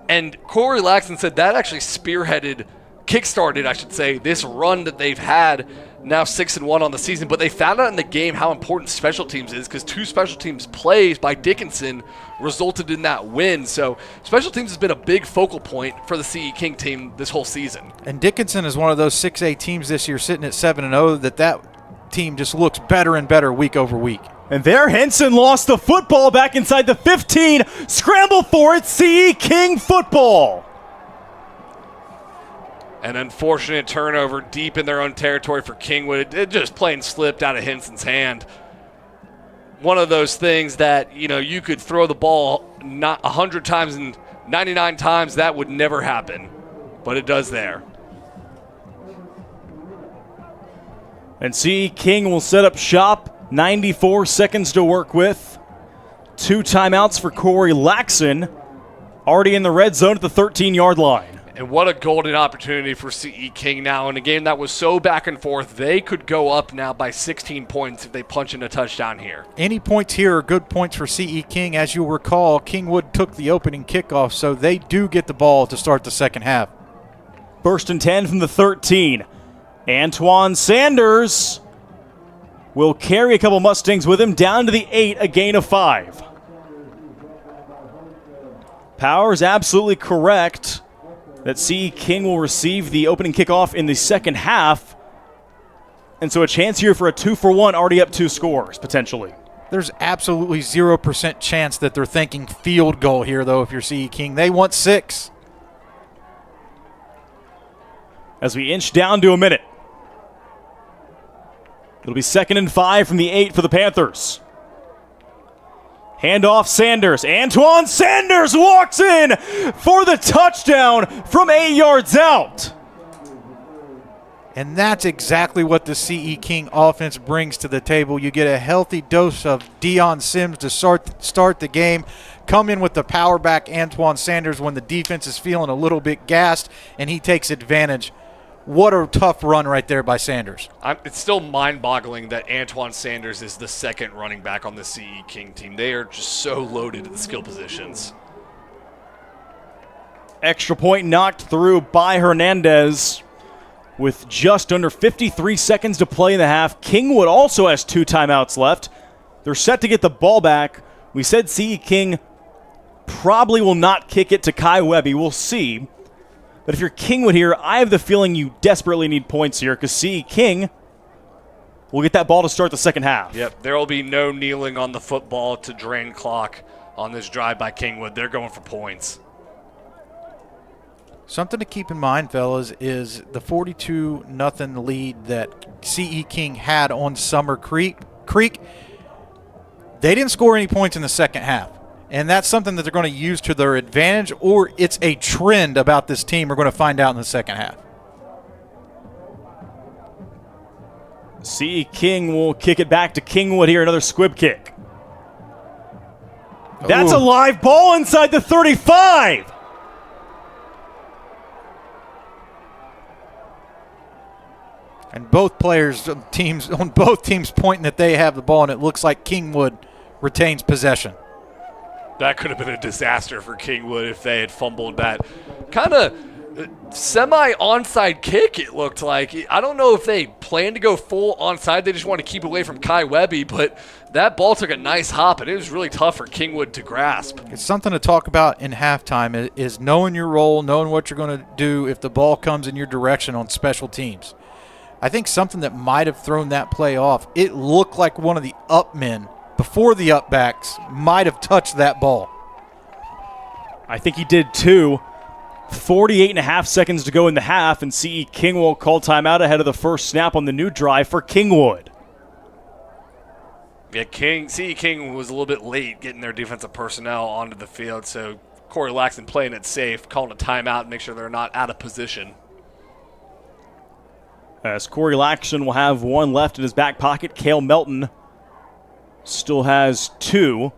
And Corey Laxton said that actually kickstarted, I should say, this run that they've had now 6-1 on the season, but they found out in the game how important special teams is because 2 special teams plays by Dickinson resulted in that win. So special teams has been a big focal point for the CE King team this whole season. And Dickinson is one of those 6A teams this year sitting at 7-0 that team just looks better and better week over week. And there, Henson lost the football back inside the 15. Scramble for it, CE King football. An unfortunate turnover deep in their own territory for Kingwood. It just plain slipped out of Henson's hand. One of those things that, you could throw the ball not 100 times and 99 times, that would never happen. But it does there. And CE King will set up shop. 94 seconds to work with. 2 timeouts for Corey Laxon. Already in the red zone at the 13-yard line. And what a golden opportunity for CE King now in a game that was so back and forth. They could go up now by 16 points if they punch in a touchdown here. Any points here are good points for CE King. As you'll recall, Kingwood took the opening kickoff, so they do get the ball to start the second half. 1st and 10 from the 13. Antoine Sanders will carry a couple Mustangs with him down to the 8, a gain of 5. Power is absolutely correct that CE King will receive the opening kickoff in the second half. And so a chance here for a 2-for-1, already up 2 scores, potentially. There's absolutely 0% chance that they're thinking field goal here, though, if you're CE King. They want 6. As we inch down to a minute. It'll be 2nd and 5 from the 8 for the Panthers. Handoff Sanders. Antoine Sanders walks in for the touchdown from 8 yards out. And that's exactly what the CE King offense brings to the table. You get a healthy dose of Deion Sims to start the game. Come in with the power back Antoine Sanders when the defense is feeling a little bit gassed, and he takes advantage. What a tough run right there by Sanders. It's still mind-boggling that Antoine Sanders is the second running back on the CE King team. They are just so loaded at the skill positions. Extra point knocked through by Hernandez with just under 53 seconds to play in the half. Kingwood also has 2 timeouts left. They're set to get the ball back. We said CE King probably will not kick it to Kai Webby. We'll see. But if you're Kingwood here, I have the feeling you desperately need points here because CE King will get that ball to start the second half. Yep, there will be no kneeling on the football to drain clock on this drive by Kingwood. They're going for points. Something to keep in mind, fellas, is the 42-0 lead that CE King had on Summer Creek. They didn't score any points in the second half. And that's something that they're going to use to their advantage, or it's a trend about this team we're going to find out in the second half. CE King will kick it back to Kingwood here, another squib kick. That's a live ball inside the 35. And both players, on both teams pointing that they have the ball, and it looks like Kingwood retains possession. That could have been a disaster for Kingwood if they had fumbled that kind of semi-onside kick, it looked like. I don't know if they planned to go full onside. They just wanted to keep away from Kai Webby, but that ball took a nice hop, and it was really tough for Kingwood to grasp. It's something to talk about in halftime is knowing your role, knowing what you're going to do if the ball comes in your direction on special teams. I think something that might have thrown that play off, it looked like one of the up men before the up backs might have touched that ball. I think he did too. 48.5 seconds to go in the half, and CE King will call timeout ahead of the first snap on the new drive for Kingwood. Yeah, CE King was a little bit late getting their defensive personnel onto the field, so Corey Laxon playing it safe, calling a timeout and make sure they're not out of position. As Corey Laxon will have 1 left in his back pocket, Cale Melton still has 2.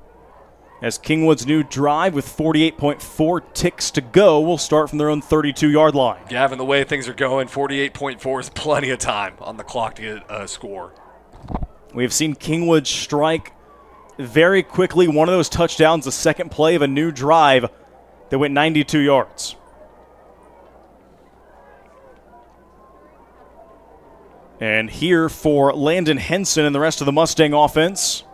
As Kingwood's new drive with 48.4 ticks to go will start from their own 32-yard line. Gavin, the way things are going, 48.4 is plenty of time on the clock to get a score. We have seen Kingwood strike very quickly. One of those touchdowns, the second play of a new drive that went 92 yards. And here for Landon Henson and the rest of the Mustang offense.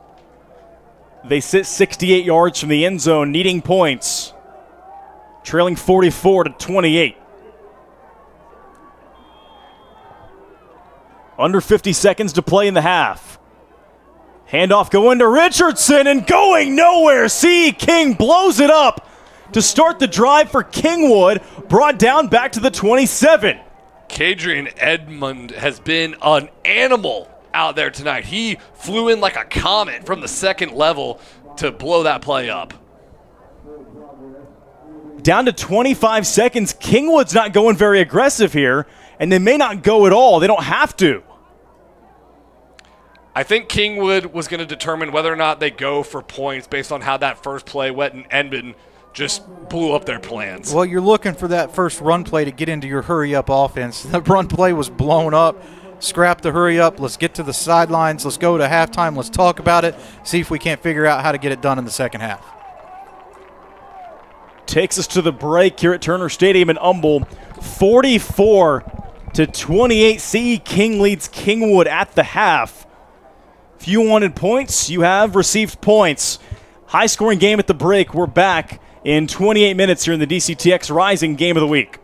They sit 68 yards from the end zone, needing points. Trailing 44-28. Under 50 seconds to play in the half. Handoff going to Richardson and going nowhere. C. King blows it up to start the drive for Kingwood, brought down back to the 27. Kadrian Edmond has been an animal out there tonight. He flew in like a comet from the second level to blow that play up. Down to 25 seconds. Kingwood's not going very aggressive here, and they may not go at all. They don't have to. I think Kingwood was going to determine whether or not they go for points based on how that first play went, and Edmond just blew up their plans. Well, you're looking for that first run play to get into your hurry-up offense. The run play was blown up. Scrap the hurry-up. Let's get to the sidelines. Let's go to halftime. Let's talk about it. See if we can't figure out how to get it done in the second half. Takes us to the break here at Turner Stadium in Humble. 44-28. C.E. King leads Kingwood at the half. If you wanted points, you have received points. High-scoring game at the break. We're back in 28 minutes here in the DCTX Rising Game of the Week.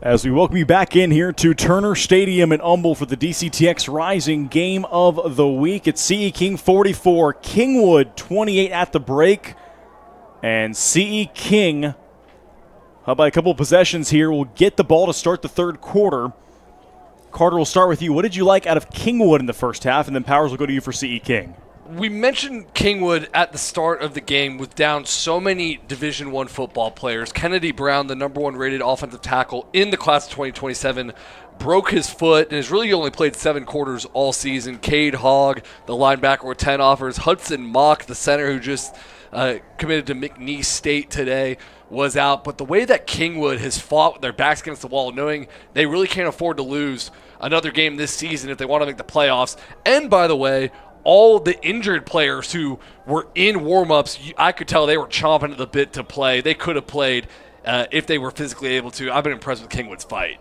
As we welcome you back in here to Turner Stadium in Humble for the DCTX Rising Game of the Week. It's CE King 44, Kingwood 28 at the break. And CE King, by a couple of possessions here, will get the ball to start the third quarter. Carter, we'll start with you. What did you like out of Kingwood in the first half? And then Powers will go to you for CE King. We mentioned Kingwood at the start of the game with down so many Division I football players. Kennedy Brown, the number 1 rated offensive tackle in the class of 2027, broke his foot and has really only played 7 quarters all season. Cade Hogg, the linebacker with 10 offers. Hudson Mock, the center who just committed to McNeese State today, was out. But the way that Kingwood has fought with their backs against the wall, knowing they really can't afford to lose another game this season if they want to make the playoffs. And by the way, all the injured players who were in warm-ups, I could tell they were chomping at the bit to play. They could have played if they were physically able to. I've been impressed with Kingwood's fight.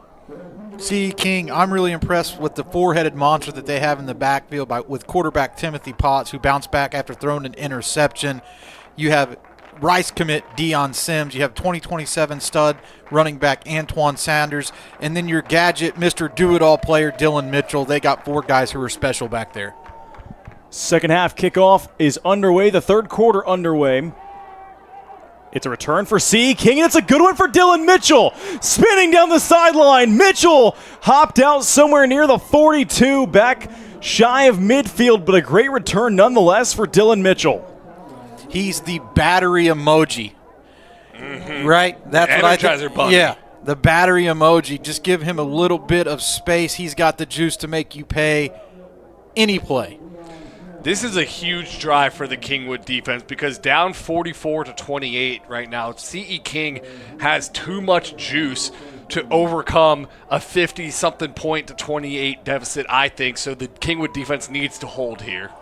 CE King, I'm really impressed with the four-headed monster that they have in the backfield with quarterback Timothy Potts, who bounced back after throwing an interception. You have Rice commit Deion Sims. You have 2027 stud running back Antoine Sanders. And then your gadget, Mr. Do-It-All player Dylan Mitchell. They got 4 guys who are special back there. Second half kickoff is underway. The third quarter underway. It's a return for CE King, and it's a good one for Dylan Mitchell. Spinning down the sideline. Mitchell hopped out somewhere near the 42, back shy of midfield, but a great return nonetheless for Dylan Mitchell. He's the battery emoji, right? That's Energizer what I think. bunny. Yeah, the battery emoji. Just give him a little bit of space. He's got the juice to make you pay any play. This is a huge drive for the Kingwood defense because down 44-28 right now, CE King has too much juice to overcome a 50-something point to 28 deficit, I think. So the Kingwood defense needs to hold here.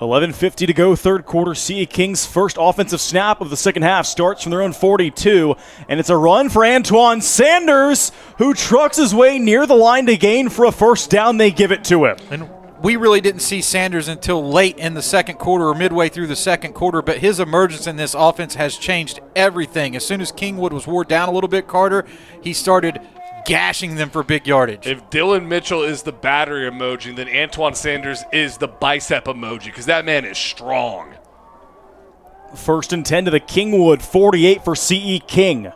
11:50 to go, third quarter. CE King's first offensive snap of the second half starts from their own 42, and it's a run for Antoine Sanders, who trucks his way near the line to gain for a first down. They give it to him. And we really didn't see Sanders until late in the second quarter or midway through the second quarter, but his emergence in this offense has changed everything. As soon as Kingwood was wore down a little bit, Carter, he started gashing them for big yardage. If Dylan Mitchell is the battery emoji, then Antoine Sanders is the bicep emoji because that man is strong. First and 10 to the Kingwood, 48 for CE King.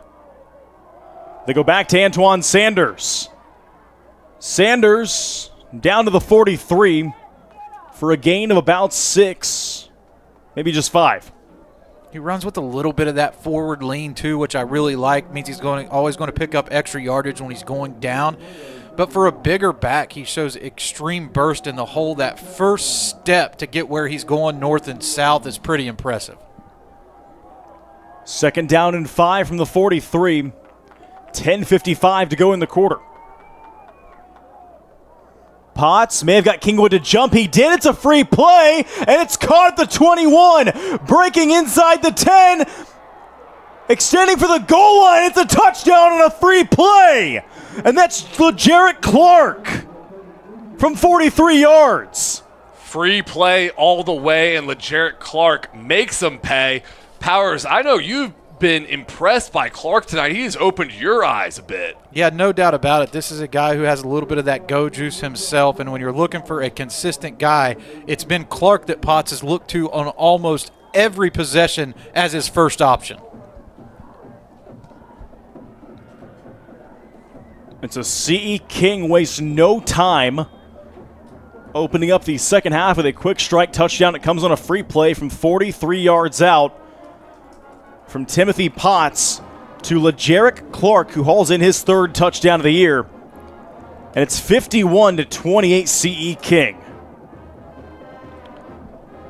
They go back to Antoine Sanders. Sanders down to the 43 for a gain of about 6, maybe just 5. He runs with a little bit of that forward lean too, which I really like. Means he's always going to pick up extra yardage when he's going down. But for a bigger back, he shows extreme burst in the hole. That first step to get where he's going north and south is pretty impressive. Second down and 5 from the 43. 10:55 to go in the quarter. Potts may have got Kingwood to jump. He did. It's a free play, and it's caught at the 21. Breaking inside the 10. Extending for the goal line. It's a touchdown and a free play. And that's LeJarrette Clark from 43 yards. Free play all the way, and LeJarrette Clark makes them pay. Powers, I know you've been impressed by Clark tonight. He has opened your eyes a bit. Yeah, no doubt about it. This is a guy who has a little bit of that go juice himself, and when you're looking for a consistent guy, it's been Clark that Potts has looked to on almost every possession as his first option. It's a CE King wastes no time opening up the second half with a quick strike touchdown. It comes on a free play from 43 yards out from Timothy Potts to LeJarrette Clark, who hauls in his third touchdown of the year. And it's 51-28 CE King.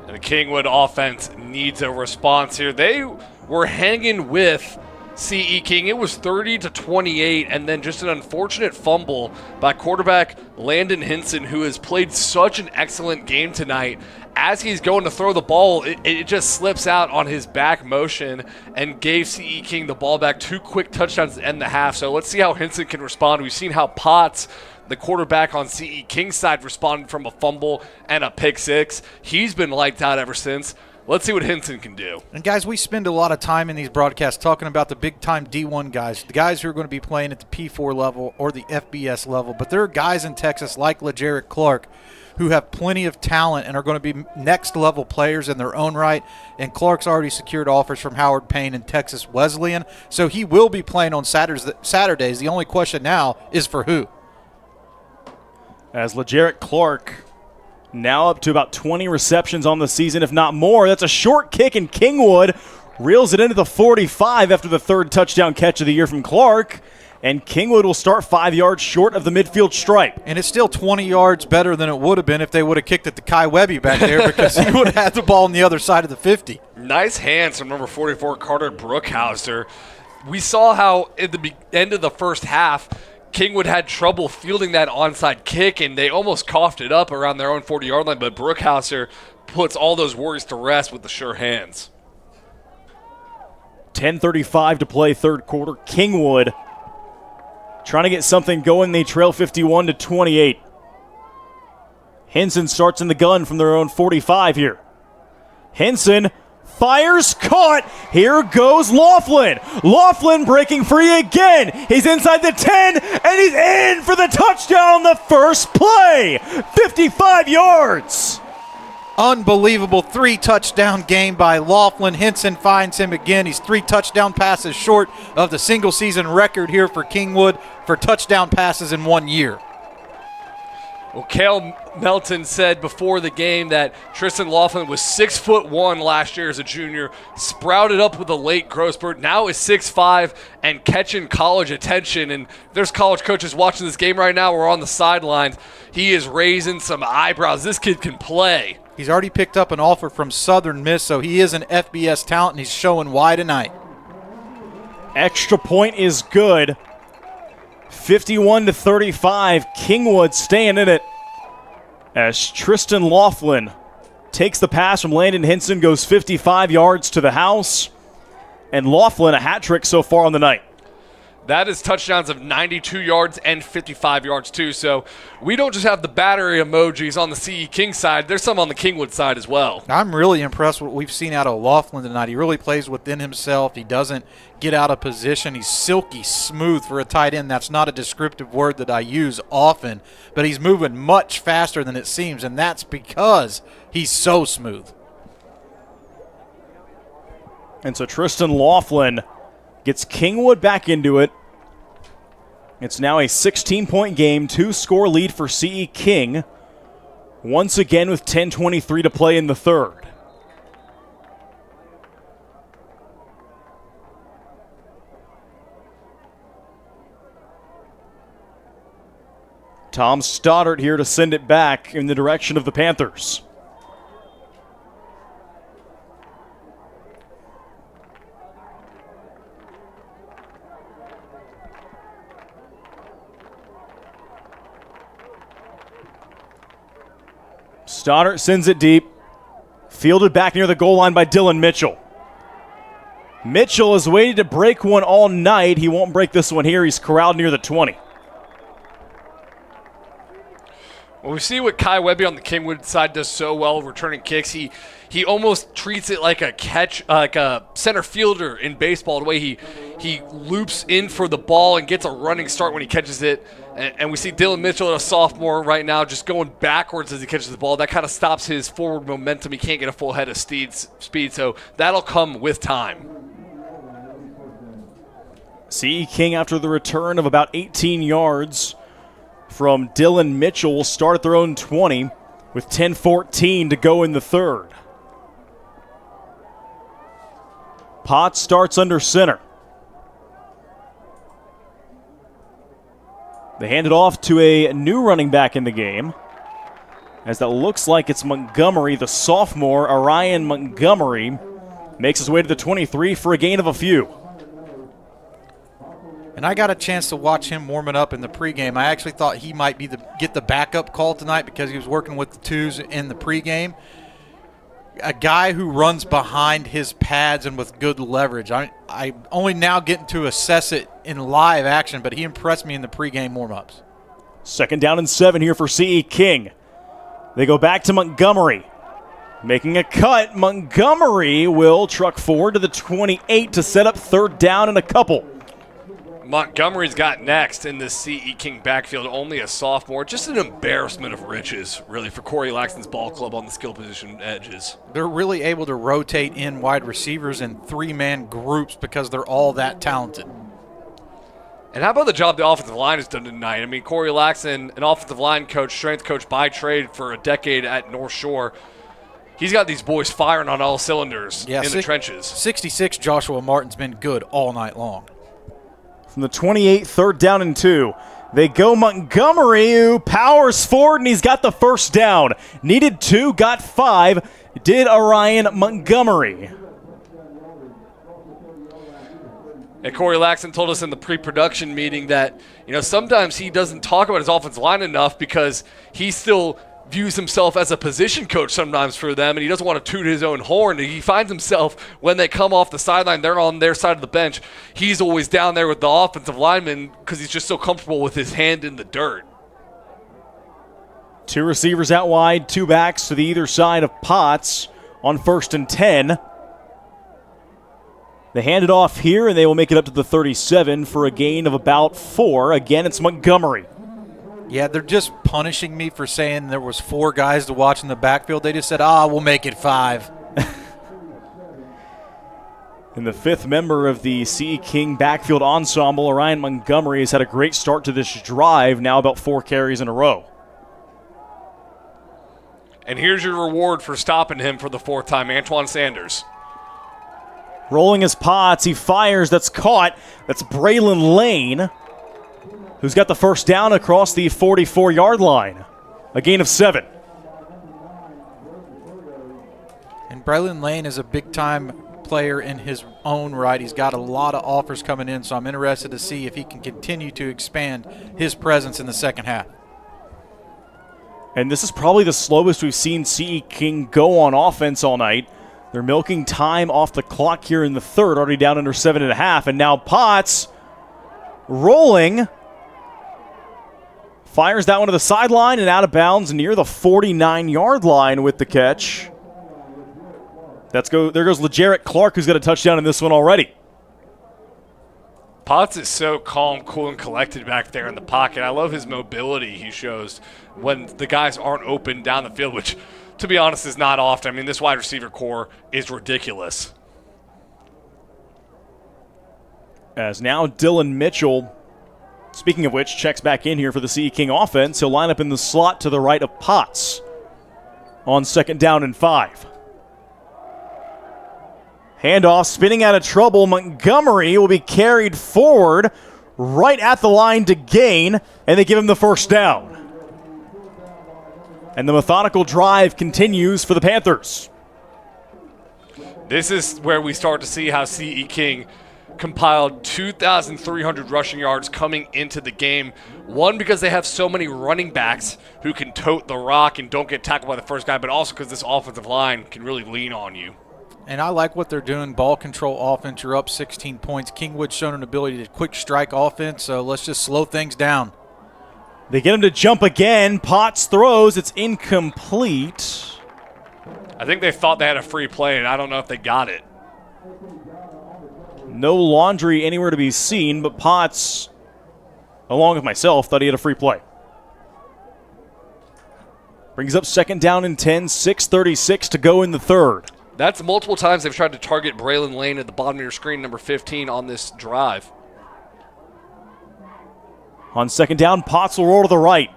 And the Kingwood offense needs a response here. They were hanging with CE King. It was 30-28, and then just an unfortunate fumble by quarterback Landon Hinson, who has played such an excellent game tonight. As he's going to throw the ball, it just slips out on his back motion and gave CE King the ball back. 2 quick touchdowns to end the half. So let's see how Hinson can respond. We've seen how Potts, the quarterback on CE King's side, responded from a fumble and a pick 6. He's been lights out ever since. Let's see what Hinson can do. And, guys, we spend a lot of time in these broadcasts talking about the big-time D1 guys, the guys who are going to be playing at the P4 level or the FBS level. But there are guys in Texas like LeJarrette Clark who have plenty of talent and are going to be next-level players in their own right. And Clark's already secured offers from Howard Payne and Texas Wesleyan, so he will be playing on Saturdays. The only question now is for who? As LeJarrette Clark now up to about 20 receptions on the season, if not more. That's a short kick, and Kingwood reels it into the 45 after the third touchdown catch of the year from Clark. And Kingwood will start 5 yards short of the midfield stripe. And it's still 20 yards better than it would have been if they would have kicked it to Kai Webby back there because he would have had the ball on the other side of the 50. Nice hands from number 44, Carter Brookhauser. We saw how at the end of the first half, Kingwood had trouble fielding that onside kick, and they almost coughed it up around their own 40-yard line, but Brookhauser puts all those worries to rest with the sure hands. 10:35 to play third quarter. Kingwood trying to get something going. They trail 51-28. Henson starts in the gun from their own 45 here. Henson fires, caught. Here goes Laughlin. Laughlin breaking free again. He's inside the 10, and he's in for the touchdown on the first play. 55 yards. Unbelievable 3-touchdown game by Laughlin. Henson finds him again. He's 3 touchdown passes short of the single-season record here for Kingwood for touchdown passes in 1 year. Well, Cale Melton said before the game that Tristan Laughlin was 6'1" last year as a junior, sprouted up with a late growth spurt, now is 6'5" and catching college attention. And there's college coaches watching this game right now. We're on the sidelines. He is raising some eyebrows. This kid can play. He's already picked up an offer from Southern Miss, so he is an FBS talent, and he's showing why tonight. Extra point is good. 51-35. Kingwood staying in it as Tristan Laughlin takes the pass from Landon Henson, goes 55 yards to the house. And Laughlin, a hat trick so far on the night. That is touchdowns of 92 yards and 55 yards, too. So we don't just have the battery emojis on the CE King side. There's some on the Kingwood side as well. I'm really impressed with what we've seen out of Laughlin tonight. He really plays within himself. He doesn't get out of position. He's silky smooth for a tight end. That's not a descriptive word that I use often, but he's moving much faster than it seems, and that's because he's so smooth. And so Tristan Laughlin gets Kingwood back into it. It's now a 16-point game, 2-score lead for CE King. Once again with 10:23 to play in the third. Tom Stoddard here to send it back in the direction of the Panthers. Stoddard sends it deep. Fielded back near the goal line by Dylan Mitchell. Mitchell has waited to break one all night. He won't break this one here. He's corralled near the 20. Well, we see what Kai Webby on the Kingwood side does so well, returning kicks. He almost treats it like a catch, like a center fielder in baseball. The way he loops in for the ball and gets a running start when he catches it. And we see Dylan Mitchell, a sophomore right now, just going backwards as he catches the ball. That kind of stops his forward momentum. He can't get a full head of speed, so that'll come with time. CE King, after the return of about 18 yards from Dylan Mitchell, will start at their own 20 with 10:14 to go in the third. Potts starts under center. They hand it off to a new running back in the game, as that looks like it's Montgomery, the sophomore. Orion Montgomery makes his way to the 23 for a gain of a few. And I got a chance to watch him warming up in the pregame. I actually thought he might be get the backup call tonight because he was working with the twos in the pregame. A guy who runs behind his pads and with good leverage. I only now getting to assess it in live action, but he impressed me in the pregame warm-ups. 2nd down and 7 here for CE King. They go back to Montgomery. Making a cut, Montgomery will truck forward to the 28 to set up third down and a couple. Montgomery's got next in this CE King backfield, only a sophomore. Just an embarrassment of riches, really, for Corey Laxton's ball club on the skill position edges. They're really able to rotate in wide receivers in three-man groups because they're all that talented. And how about the job the offensive line has done tonight? I mean, Corey Laxton, an offensive line coach, strength coach by trade for a decade at North Shore. He's got these boys firing on all cylinders in the trenches. 66, Joshua Martin's been good all night long. From the 28, third down and 2. They go Montgomery, who powers forward, and he's got the first down. Needed 2, got 5. Did Orion Montgomery. And Corey Laxton told us in the pre-production meeting that, sometimes he doesn't talk about his offensive line enough because he still views himself as a position coach sometimes for them, and he doesn't want to toot his own horn. He finds himself, when they come off the sideline, they're on their side of the bench. He's always down there with the offensive lineman because he's just so comfortable with his hand in the dirt. 2 receivers out wide, 2 backs to the either side of Potts on 1st and 10. They hand it off here, and they will make it up to the 37 for a gain of about 4. Again, it's Montgomery. Yeah, they're just punishing me for saying there was 4 guys to watch in the backfield. They just said, we'll make it 5. And the 5th member of the CE King backfield ensemble, Orion Montgomery, has had a great start to this drive, now about 4 carries in a row. And here's your reward for stopping him for the 4th time, Antoine Sanders. Rolling his Potts, he fires, that's caught. That's Braylon Lane, who's got the first down across the 44-yard line. A gain of 7. And Braylon Lane is a big-time player in his own right. He's got a lot of offers coming in, so I'm interested to see if he can continue to expand his presence in the second half. And this is probably the slowest we've seen CE King go on offense all night. They're milking time off the clock here in the third, already down under 7.5. And now Potts rolling. Fires that one to the sideline and out of bounds near the 49-yard line with the catch. There goes LeGarrette Clark, who's got a touchdown in this one already. Potts is so calm, cool, and collected back there in the pocket. I love his mobility he shows when the guys aren't open down the field, which, to be honest, is not often. I mean, this wide receiver core is ridiculous. As now Dylan Mitchell, speaking of which, checks back in here for the CE King offense. He'll line up in the slot to the right of Potts on 2nd down and 5. Handoff, spinning out of trouble. Montgomery will be carried forward right at the line to gain, and they give him the first down. And the methodical drive continues for the Panthers. This is where we start to see how CE King compiled 2,300 rushing yards coming into the game. One, because they have so many running backs who can tote the rock and don't get tackled by the first guy, but also because this offensive line can really lean on you. And I like what they're doing. Ball control offense, you're up 16 points. Kingwood's shown an ability to quick strike offense, so let's just slow things down. They get him to jump again. Potts throws. It's incomplete. I think they thought they had a free play, and I don't know if they got it. No laundry anywhere to be seen, but Potts, along with myself, thought he had a free play. Brings up 2nd down and 10, 6:36 to go in the third. That's multiple times they've tried to target Braylon Lane at the bottom of your screen, number 15, on this drive. On 2nd down, Potts will roll to the right.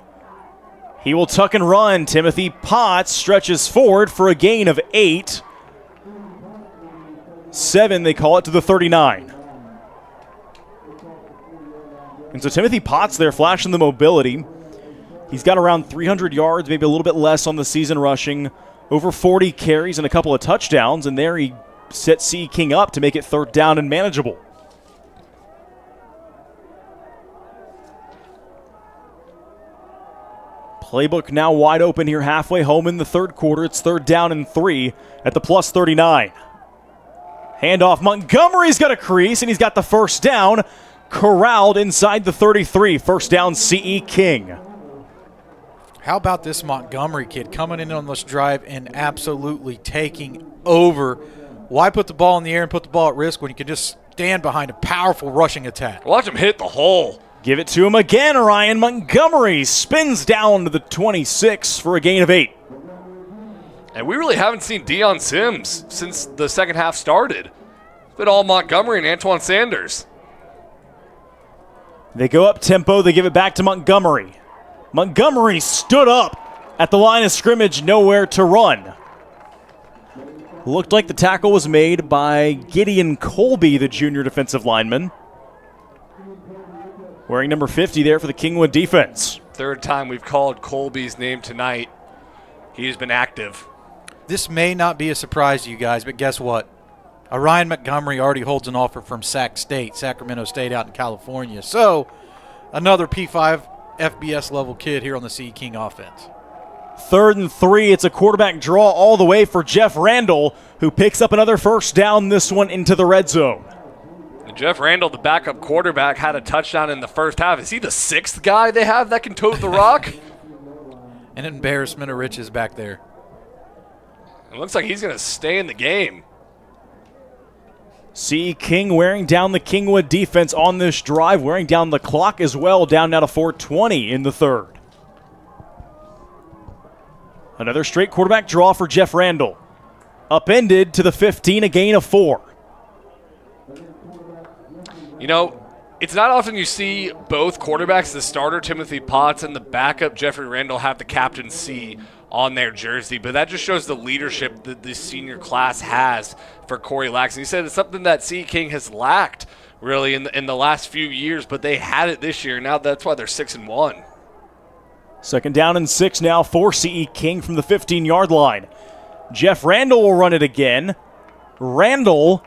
He will tuck and run. Timothy Potts stretches forward for a gain of 8. 7, they call it to the 39. And so Timothy Potts there flashing the mobility. He's got around 300 yards, maybe a little bit less on the season rushing. Over 40 carries and a couple of touchdowns, and there he set CE King up to make it 3rd down and manageable. Playbook now wide open here halfway home in the third quarter. It's 3rd down and 3 at the plus 39. Handoff, Montgomery's got a crease, and he's got the first down. Corralled inside the 33. First down, CE King. How about this Montgomery kid coming in on this drive and absolutely taking over? Why put the ball in the air and put the ball at risk when you can just stand behind a powerful rushing attack? Watch him hit the hole. Give it to him again. Ryan Montgomery spins down to the 26 for a gain of 8. And we really haven't seen Deion Sims since the second half started. It's been all Montgomery and Antoine Sanders. They go up tempo. They give it back to Montgomery. Montgomery stood up at the line of scrimmage, nowhere to run. Looked like the tackle was made by Gideon Colby, the junior defensive lineman. Wearing number 50 there for the Kingwood defense. Third time we've called Colby's name tonight. He's been active. This may not be a surprise to you guys, but guess what? Ryan Montgomery already holds an offer from Sacramento State out in California. So, another P5 FBS level kid here on the CE King offense. 3rd and 3. It's a quarterback draw all the way for Jeff Randall, who picks up another first down, this one into the red zone. And Jeff Randall, the backup quarterback, had a touchdown in the first half. Is he the 6th guy they have that can tote the rock? An embarrassment of riches back there. It looks like he's going to stay in the game. C. King wearing down the Kingwood defense on this drive, wearing down the clock as well, down now to 4:20 in the 3rd. Another straight quarterback draw for Jeff Randall. Upended to the 15, a gain of 4. You know, it's not often you see both quarterbacks, the starter Timothy Potts and the backup Jeffrey Randall, have the captaincy on their jersey, but that just shows the leadership that this senior class has for Corey Laxton. He said it's something that C. King has lacked really in the last few years, but they had it this year. Now that's why they're 6-1. 2nd down and 6 now for C.E. King from the 15-yard line. Jeff Randall will run it again. Randall,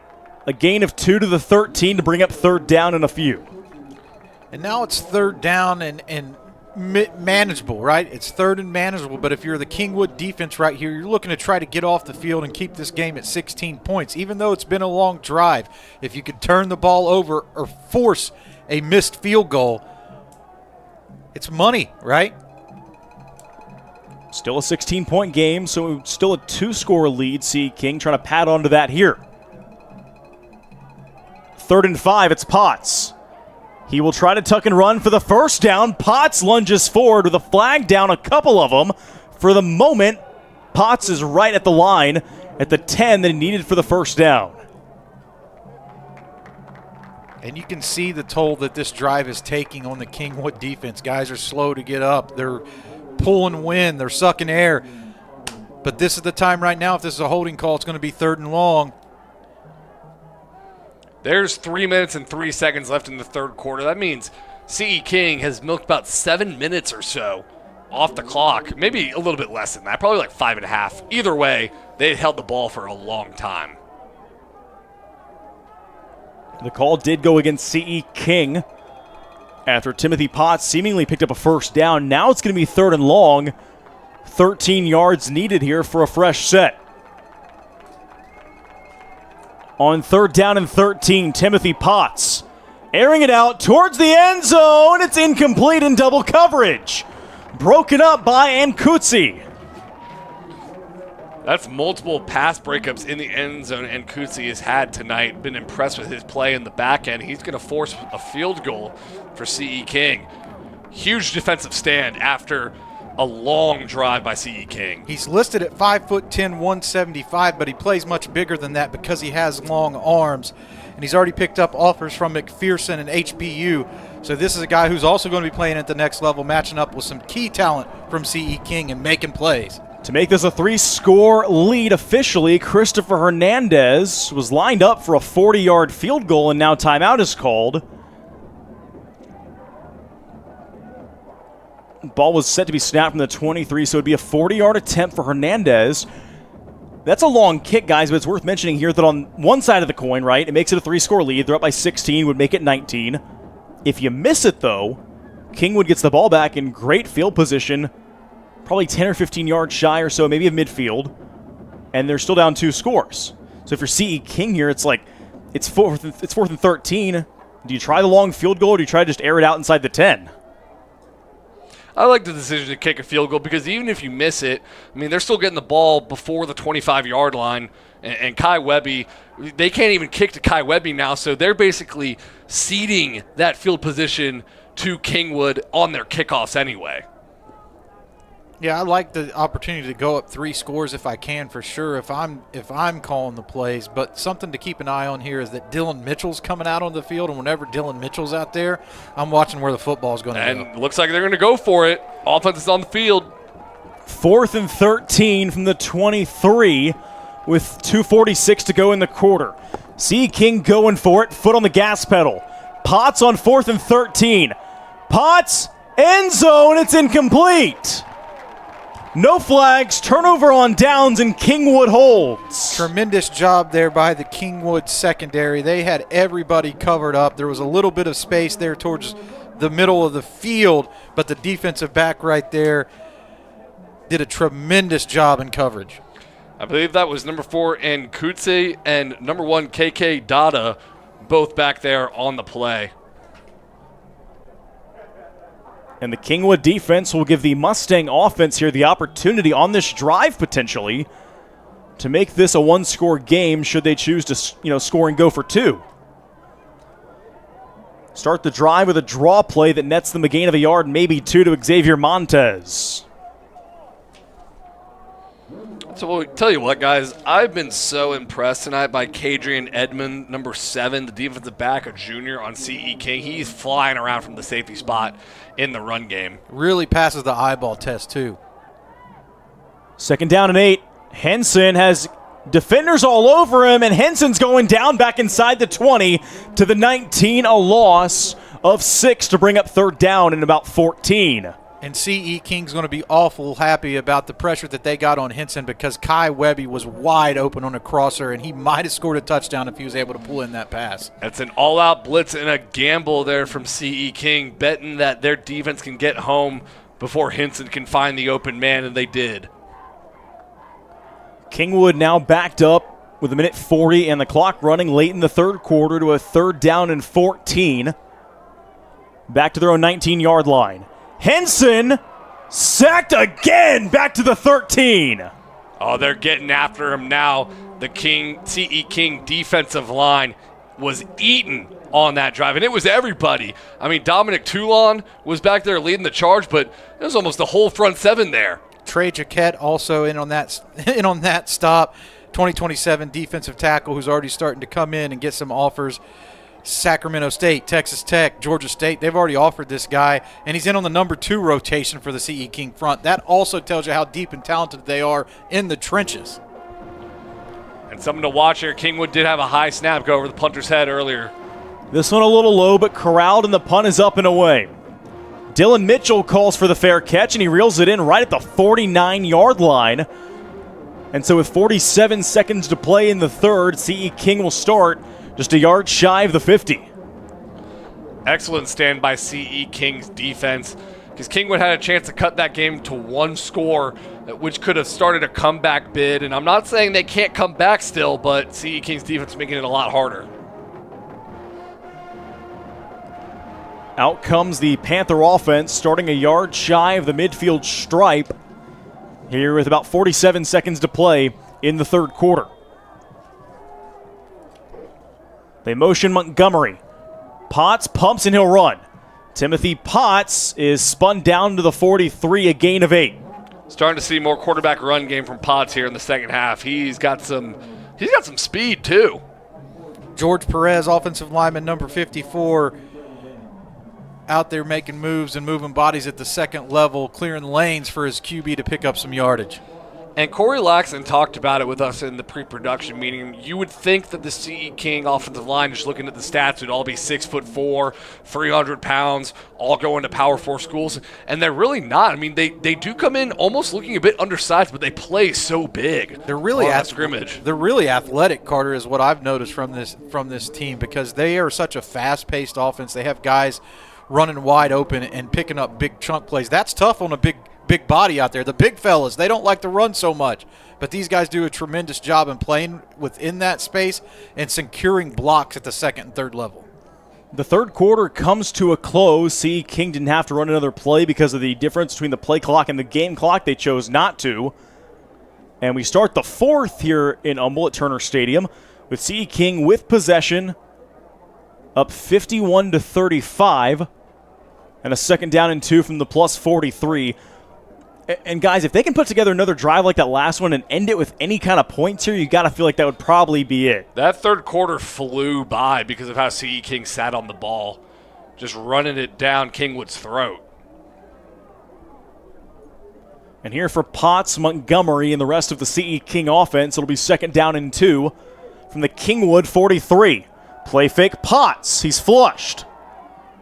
a gain of 2 to the 13 to bring up 3rd down and a few. And now it's 3rd down and manageable, right? It's 3rd and manageable, but if you're the Kingwood defense right here, you're looking to try to get off the field and keep this game at 16 points. Even though it's been a long drive, if you could turn the ball over or force a missed field goal, it's money, right? Still a 16-point game, so still a 2-score lead. C. King trying to pad onto that here. 3rd and 5, it's Potts. He will try to tuck and run for the first down. Potts lunges forward with a flag down, a couple of them. For the moment, Potts is right at the line at the 10 that he needed for the first down. And you can see the toll that this drive is taking on the Kingwood defense. Guys are slow to get up. They're pulling wind. They're sucking air. But this is the time right now. If this is a holding call, it's going to be 3rd and long. There's 3 minutes and 3 seconds left in the 3rd quarter. That means C.E. King has milked about 7 minutes or so off the clock. Maybe a little bit less than that. Probably like 5.5. Either way, they held the ball for a long time. The call did go against C.E. King after Timothy Potts seemingly picked up a first down. Now it's going to be 3rd and long. 13 yards needed here for a fresh set. On 3rd down and 13, Timothy Potts airing it out towards the end zone. It's incomplete in double coverage. Broken up by Ankutsi. That's multiple pass breakups in the end zone and Kutsi has had tonight. Been impressed with his play in the back end. He's going to force a field goal for C.E. King. Huge defensive stand after a long drive by C.E. King. He's listed at 5'10", 175, but he plays much bigger than that because he has long arms. And he's already picked up offers from McPherson and HBU. So this is a guy who's also going to be playing at the next level, matching up with some key talent from C.E. King and making plays. To make this a 3-score lead officially, Christopher Hernandez was lined up for a 40-yard field goal, and now timeout is called. Ball was set to be snapped from the 23, so it would be a 40-yard attempt for Hernandez. That's a long kick, guys, but it's worth mentioning here that on one side of the coin, right, it makes it a 3-score lead. They're up by 16, would make it 19. If you miss it, though, Kingwood gets the ball back in great field position, probably 10 or 15 yards shy or so, maybe of midfield, and they're still down 2 scores. So if you're C.E. King here, it's like, it's 4th and 13. Do you try the long field goal, or do you try to just air it out inside the 10? I like the decision to kick a field goal because even if you miss it, I mean, they're still getting the ball before the 25-yard line. And Kai Webby, they can't even kick to Kai Webby now, so they're basically ceding that field position to Kingwood on their kickoffs anyway. Yeah, I like the opportunity to go up 3 scores if I can, for sure, if I'm calling the plays. But something to keep an eye on here is that Dylan Mitchell's coming out on the field, and whenever Dylan Mitchell's out there, I'm watching where the football's going to go. And looks like they're going to go for it. Offense is on the field. 4th and 13 from the 23 with 2:46 to go in the quarter. C. King going for it, foot on the gas pedal. Potts on 4th and 13. Potts, end zone, it's incomplete. No flags, turnover on downs, and Kingwood holds. Tremendous job there by the Kingwood secondary. They had everybody covered up. There was a little bit of space there towards the middle of the field, but the defensive back right there did a tremendous job in coverage. I believe that was number 4 in Kutse and number 1 KK Dada, both back there on the play. And the Kingwood defense will give the Mustang offense here the opportunity on this drive potentially to make this a 1-score game should they choose to, score and go for 2. Start the drive with a draw play that nets them a gain of a yard, maybe 2 to Xavier Montez. So we'll tell you what, guys, I've been so impressed tonight by Kadrian Edmond, number 7, the defensive back, a junior on CE King. He's flying around from the safety spot in the run game. Really passes the eyeball test, too. 2nd down and 8. Henson has defenders all over him, and Henson's going down back inside the 20 to the 19, a loss of 6 to bring up 3rd down in about 14. And CE King's going to be awful happy about the pressure that they got on Henson because Kai Webby was wide open on a crosser, and he might have scored a touchdown if he was able to pull in that pass. That's an all-out blitz and a gamble there from CE King, betting that their defense can get home before Henson can find the open man, and they did. Kingwood now backed up with 1:40 and the clock running late in the 3rd quarter to a 3rd down and 14. Back to their own 19-yard line. Henson sacked again, back to the 13. Oh, they're getting after him now. The CE King defensive line was eaten on that drive, and it was everybody. I mean, Dominic Toulon was back there leading the charge, but it was almost the whole front 7 there. Trey Jaquette also in on that stop. 2027 defensive tackle who's already starting to come in and get some offers. Sacramento State, Texas Tech, Georgia State, they've already offered this guy, and he's in on the number 2 rotation for the CE King front. That also tells you how deep and talented they are in the trenches. And something to watch here. Kingwood did have a high snap go over the punter's head earlier. This one a little low, but corralled, and the punt is up and away. Dylan Mitchell calls for the fair catch, and he reels it in right at the 49-yard line. And so with 47 seconds to play in the 3rd, CE King will start just a yard shy of the 50. Excellent stand by CE King's defense, because Kingwood had a chance to cut that game to 1 score, which could have started a comeback bid. And I'm not saying they can't come back still, but CE King's defense is making it a lot harder. Out comes the Panther offense, starting a yard shy of the midfield stripe here with about 47 seconds to play in the 3rd quarter. They motion Montgomery. Potts pumps and he'll run. Timothy Potts is spun down to the 43, a gain of 8. Starting to see more quarterback run game from Potts here in the 2nd half. He's got some speed too. George Perez, offensive lineman number 54, out there making moves and moving bodies at the 2nd level, clearing lanes for his QB to pick up some yardage. And Corey Laxton talked about it with us in the pre-production meeting. You would think that the CE King offensive line, just looking at the stats, would all be 6'4", 300 pounds, all going to Power 4 schools, and they're really not. I mean, they do come in almost looking a bit undersized, but they play so big. They're really scrimmage. They're really athletic, Carter, is what I've noticed from this team, because they are such a fast-paced offense. They have guys running wide open and picking up big chunk plays. That's tough on a big body out there. The big fellas, they don't like to run so much. But these guys do a tremendous job in playing within that space and securing blocks at the 2nd and 3rd level. The third quarter comes to a close. CE King didn't have to run another play because of the difference between the play clock and the game clock. They chose not to. And we start the fourth here in Humble at Turner Stadium with CE King with possession, up 51-35, and a second down and 2 from the plus 43. And guys, if they can put together another drive like that last one and end it with any kind of points here, you got to feel like that would probably be it. That third quarter flew by because of how CE King sat on the ball, just running it down Kingwood's throat. And here for Potts, Montgomery, and the rest of the CE King offense, it'll be second down and 2 from the Kingwood 43. Play fake Potts. He's flushed.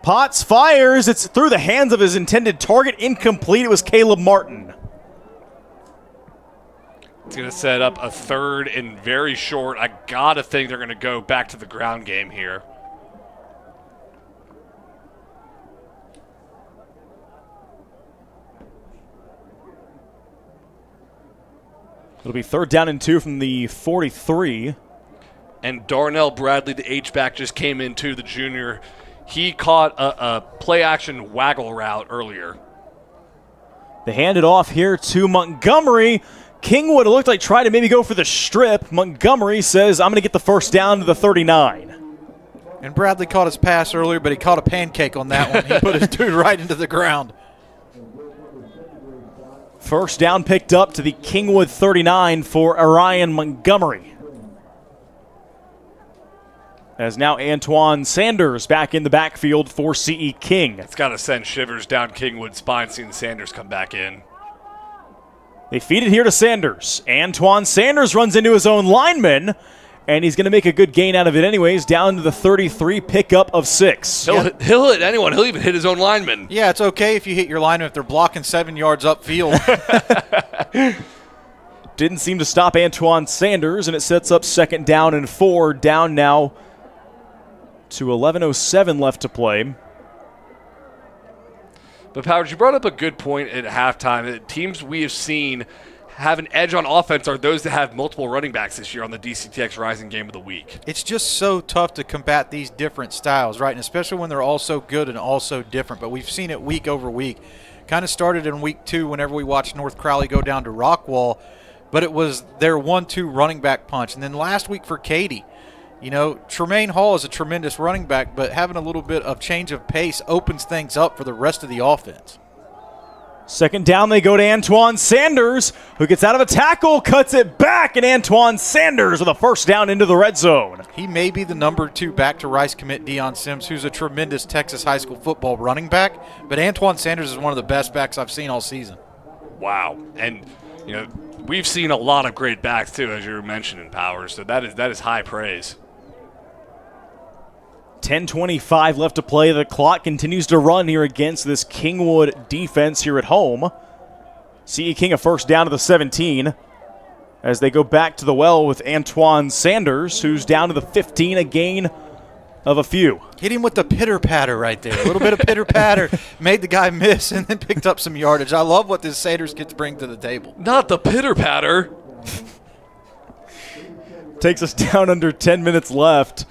Potts fires. It's through the hands of his intended target. Incomplete. It was Caleb Martin. It's going to set up a third and very short. I got to think they're going to go back to the ground game here. It'll be third down and 2 from the 43. And Darnell Bradley, the H-back, just came in too, the junior. He caught a play-action waggle route earlier. They hand it off here to Montgomery. Kingwood, it looked like, tried to maybe go for the strip. Montgomery says, I'm going to get the first down to the 39. And Bradley caught his pass earlier, but he caught a pancake on that one. He put his dude right into the ground. First down picked up to the Kingwood 39 for Orion Montgomery. As now Antoine Sanders back in the backfield for CE King. It's got to send shivers down Kingwood's spine seeing Sanders come back in. They feed it here to Sanders. Antoine Sanders runs into his own lineman, and he's going to make a good gain out of it anyways, down to the 33, pickup of 6. He'll hit anyone. He'll even hit his own lineman. Yeah, it's okay if you hit your lineman if they're blocking 7 yards upfield. Didn't seem to stop Antoine Sanders, and it sets up second down and 4, down now to 11:07 left to play. But, Powers, you brought up a good point at halftime. Teams we have seen have an edge on offense are those that have multiple running backs this year on the DCTX Rising Game of the Week. It's just so tough to combat these different styles, right? And especially when they're all so good and all so different. But we've seen it week over week. Kind of started in week 2 whenever we watched North Crowley go down to Rockwall. But it was their 1-2 running back punch. And then last week for Katy, you know, Tremaine Hall is a tremendous running back, but having a little bit of change of pace opens things up for the rest of the offense. Second down, they go to Antoine Sanders, who gets out of a tackle, cuts it back, and Antoine Sanders with a first down into the red zone. He may be the number 2 back to Rice commit Deion Sims, who's a tremendous Texas high school football running back, but Antoine Sanders is one of the best backs I've seen all season. Wow. And, you know, we've seen a lot of great backs, too, as you were mentioning, Powers, so that is high praise. 10:25 left to play. The clock continues to run here against this Kingwood defense here at home. CE King a first down to the 17 as they go back to the well with Antoine Sanders, who's down to the 15, a gain of a few. Hit him with the pitter-patter right there. A little bit of pitter-patter made the guy miss and then picked up some yardage. I love what this Sanders gets to bring to the table. Not the pitter-patter. Takes us down under 10 minutes left.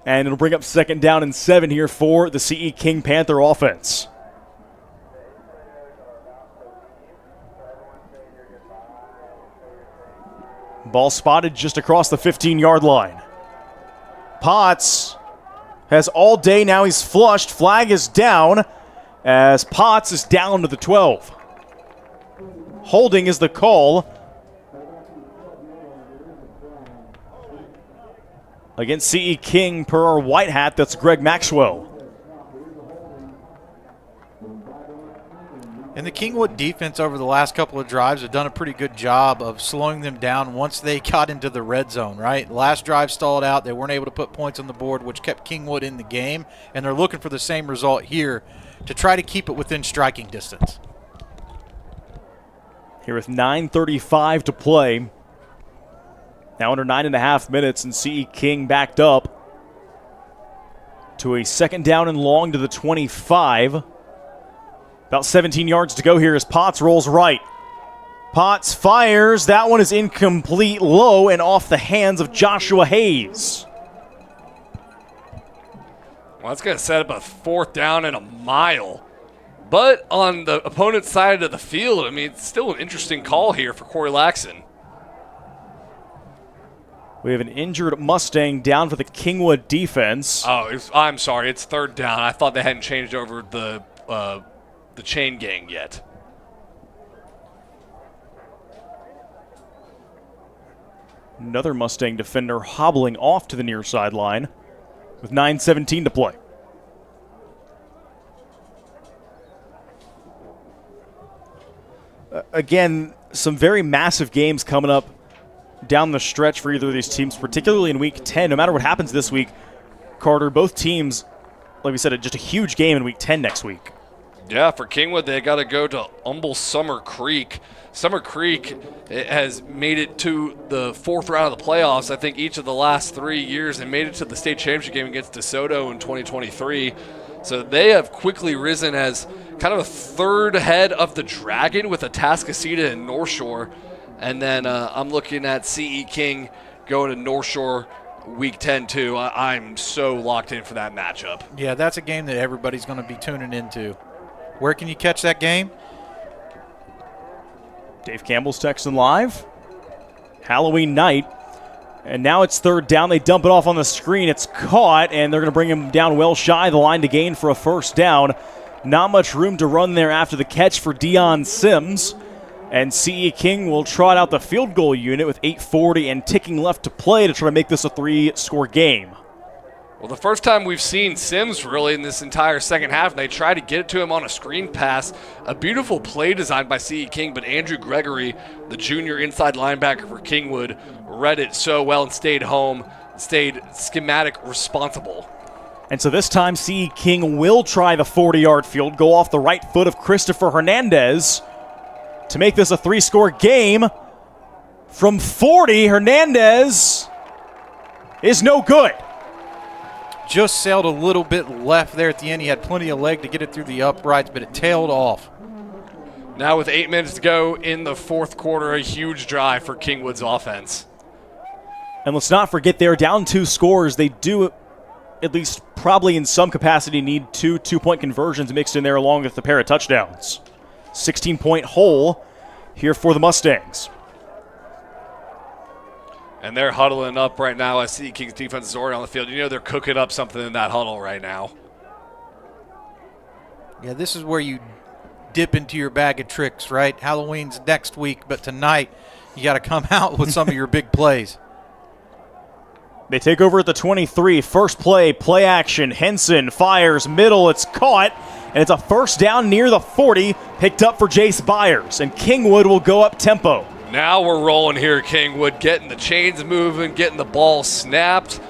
And it'll bring up second down and 7 here for the CE King Panther offense. Ball spotted just across the 15-yard line. Potts has all day. Now he's flushed. Flag is down as Potts is down to the 12. Holding is the call against CE King per our white hat. That's Greg Maxwell. And the Kingwood defense over the last couple of drives have done a pretty good job of slowing them down once they got into the red zone, right? Last drive stalled out. They weren't able to put points on the board, which kept Kingwood in the game. And they're looking for the same result here to try to keep it within striking distance. Here with 9:35 to play. Now under 9.5 minutes, and CE King backed up to a second down and long to the 25. About 17 yards to go here as Potts rolls right. Potts fires. That one is incomplete, low, and off the hands of Joshua Hayes. Well, that's going to set up a 4th down and a mile. But on the opponent's side of the field, I mean, it's still an interesting call here for Corey Laxton. We have an injured Mustang down for the Kingwood defense. Oh, I'm sorry. It's 3rd down. I thought they hadn't changed over the chain gang yet. Another Mustang defender hobbling off to the near sideline with 9:17 to play. Again, some very massive games coming up down the stretch for either of these teams, particularly in Week 10. No matter what happens this week, Carter, both teams, like we said, just a huge game in Week 10 next week. Yeah, for Kingwood, they got to go to Humble Summer Creek. Summer Creek has made it to the 4th round of the playoffs, I think, each of the last 3 years, and made it to the state championship game against DeSoto in 2023. So they have quickly risen as kind of a 3rd head of the Dragon with Atascocita and North Shore. And then I'm looking at CE King going to North Shore Week 10 too. I'm so locked in for that matchup. Yeah, that's a game that everybody's going to be tuning into. Where can you catch that game? Dave Campbell's texting live. Halloween night. And now it's 3rd down. They dump it off on the screen. It's caught, and they're going to bring him down well shy of the line to gain for a 1st down. Not much room to run there after the catch for Deion Sims. And CE King will trot out the field goal unit with 8:40 and ticking left to play to try to make this a 3-score game. Well, the first time we've seen Sims really in this entire second half, and they tried to get it to him on a screen pass. A beautiful play designed by CE King, but Andrew Gregory, the junior inside linebacker for Kingwood, read it so well and stayed home, stayed schematic responsible. And so this time, CE King will try the 40-yard field goal off the right foot of Christopher Hernandez to make this a 3-score game. From 40, Hernandez is no good. Just sailed a little bit left there at the end. He had plenty of leg to get it through the uprights, but it tailed off. Now with 8 minutes to go in the 4th quarter, a huge drive for Kingwood's offense. And let's not forget they're down 2 scores. They do, at least probably in some capacity, need 2 two-point conversions mixed in there along with a pair of touchdowns. 16-point hole here for the Mustangs. And they're huddling up right now as CE King's defense is already on the field. You know they're cooking up something in that huddle right now. Yeah, this is where you dip into your bag of tricks, right? Halloween's next week, but tonight you got to come out with some of your big plays. They take over at the 23. First play, play action. Henson fires middle. It's caught, and it's a 1st down near the 40, picked up for Jace Byers. And Kingwood will go up tempo. Now we're rolling here, Kingwood, getting the chains moving, getting the ball snapped,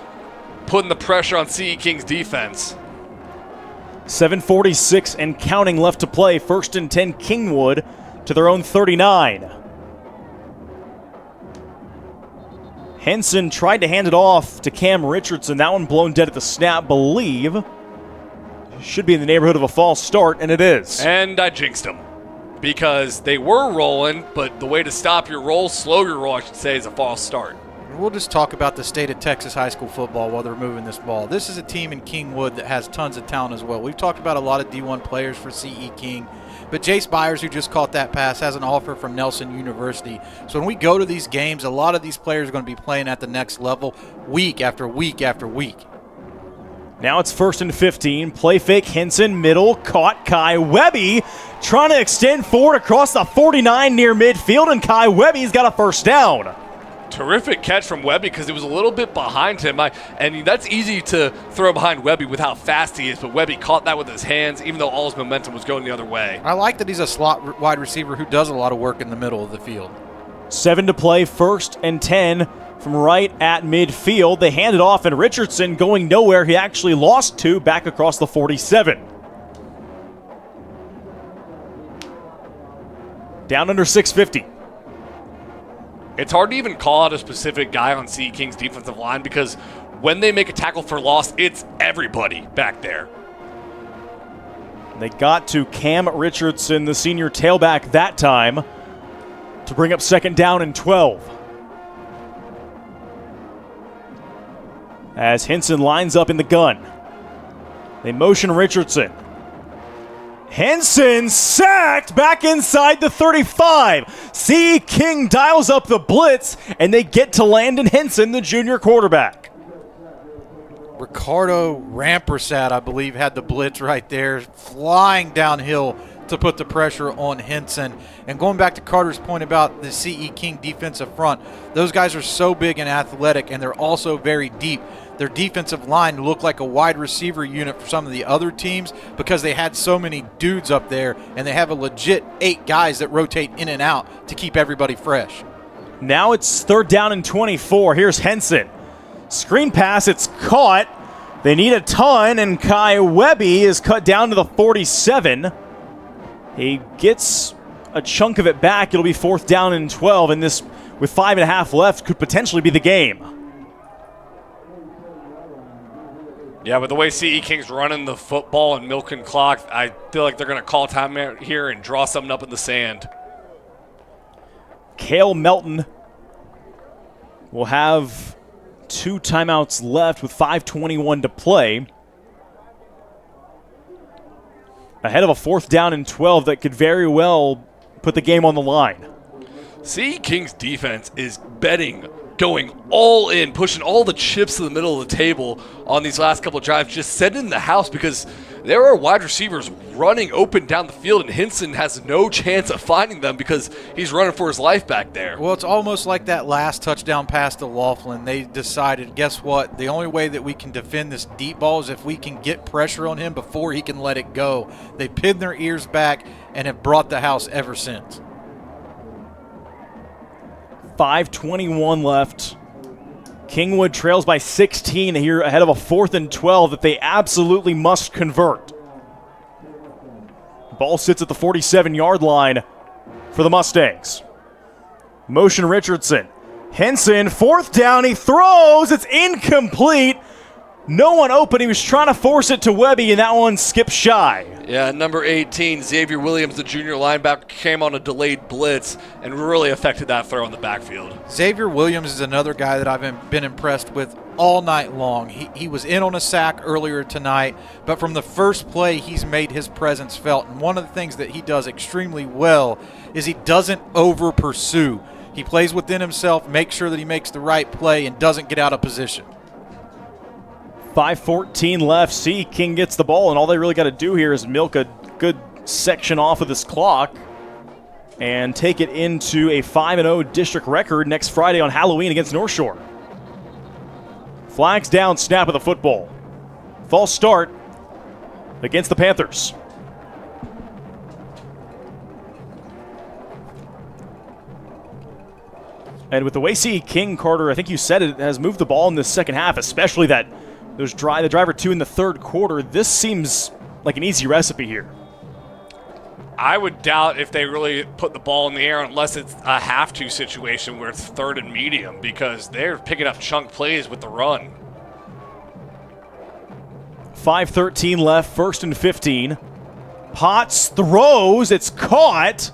putting the pressure on CE King's defense. 7:46 and counting left to play. 1st and 10 Kingwood to their own 39. Henson tried to hand it off to Cam Richardson. That one blown dead at the snap, believe. Should be in the neighborhood of a false start, and it is. And I jinxed him because they were rolling, but the way to stop your roll, slow your roll, I should say, is a false start. We'll just talk about the state of Texas high school football while they're moving this ball. This is a team in Kingwood that has tons of talent as well. We've talked about a lot of D1 players for CE King, but Jace Byers, who just caught that pass, has an offer from Nelson University. So when we go to these games, a lot of these players are going to be playing at the next level week after week after week. Now it's 1st and 15. Play fake, Henson, middle, caught Kai Webby, trying to extend forward across the 49 near midfield, and Kai Webby's got a 1st down. Terrific catch from Webby because it was a little bit behind him. And that's easy to throw behind Webby with how fast he is, but Webby caught that with his hands, even though all his momentum was going the other way. I like that he's a slot wide receiver who does a lot of work in the middle of the field. 7 to play, 1st and 10 from right at midfield. They hand it off, and Richardson going nowhere. He actually lost 2 back across the 47. Down under 650. It's hard to even call out a specific guy on CE King's defensive line because when they make a tackle for loss, it's everybody back there. They got to Cam Richardson, the senior tailback that time, to bring up 2nd down and 12. As Henson lines up in the gun. They motion Richardson. Henson sacked back inside the 35. C. King dials up the blitz, and they get to Landon Henson, the junior quarterback. Ricardo Rampersad, I believe, had the blitz right there, flying downhill to put the pressure on Henson. And going back to Carter's point about the C.E. King defensive front, those guys are so big and athletic, and they're also very deep. Their defensive line looked like a wide receiver unit for some of the other teams because they had so many dudes up there, and they have a legit 8 guys that rotate in and out to keep everybody fresh. Now it's 3rd down and 24. Here's Henson. Screen pass, it's caught. They need a ton, and Kai Webby is cut down to the 47. He gets a chunk of it back. It'll be 4th down and 12, and this, with 5.5 left, could potentially be the game. Yeah, but the way C.E. King's running the football and milking clock, I feel like they're going to call time out here and draw something up in the sand. Cale Melton will have 2 timeouts left with 5:21 to play. Ahead of a 4th down and 12 that could very well put the game on the line. C.E. King's defense is betting, going all in, pushing all the chips to the middle of the table on these last couple of drives, just setting the house because there are wide receivers running open down the field, and Henson has no chance of finding them because he's running for his life back there. Well, it's almost like that last touchdown pass to Laughlin. They decided, guess what? The only way that we can defend this deep ball is if we can get pressure on him before he can let it go. They pinned their ears back and have brought the house ever since. 5:21 left. Kingwood trails by 16 here ahead of a 4th and 12 that they absolutely must convert. Ball sits at the 47-yard line for the Mustangs. Motion Richardson. Henson, 4th down, he throws, it's incomplete. No one open, he was trying to force it to Webby, and that one skipped shy. Yeah, number 18, Xavier Williams, the junior linebacker, came on a delayed blitz and really affected that throw in the backfield. Xavier Williams is another guy that I've been impressed with all night long. He was in on a sack earlier tonight, but from the first play, he's made his presence felt. And one of the things that he does extremely well is he doesn't over-pursue. He plays within himself, makes sure that he makes the right play, and doesn't get out of position. 5:14 left. C. King gets the ball, and all they really got to do here is milk a good section off of this clock and take it into a 5-0 district record next Friday on Halloween against North Shore. Flags down, snap of the football. False start against the Panthers. And with the way C. King, Carter, I think you said it, has moved the ball in the second half, especially that the driver 2 in the 3rd quarter. This seems like an easy recipe here. I would doubt if they really put the ball in the air unless it's a have-to situation where it's 3rd and medium, because they're picking up chunk plays with the run. 5:13 left, 1st and 15. Potts throws, it's caught.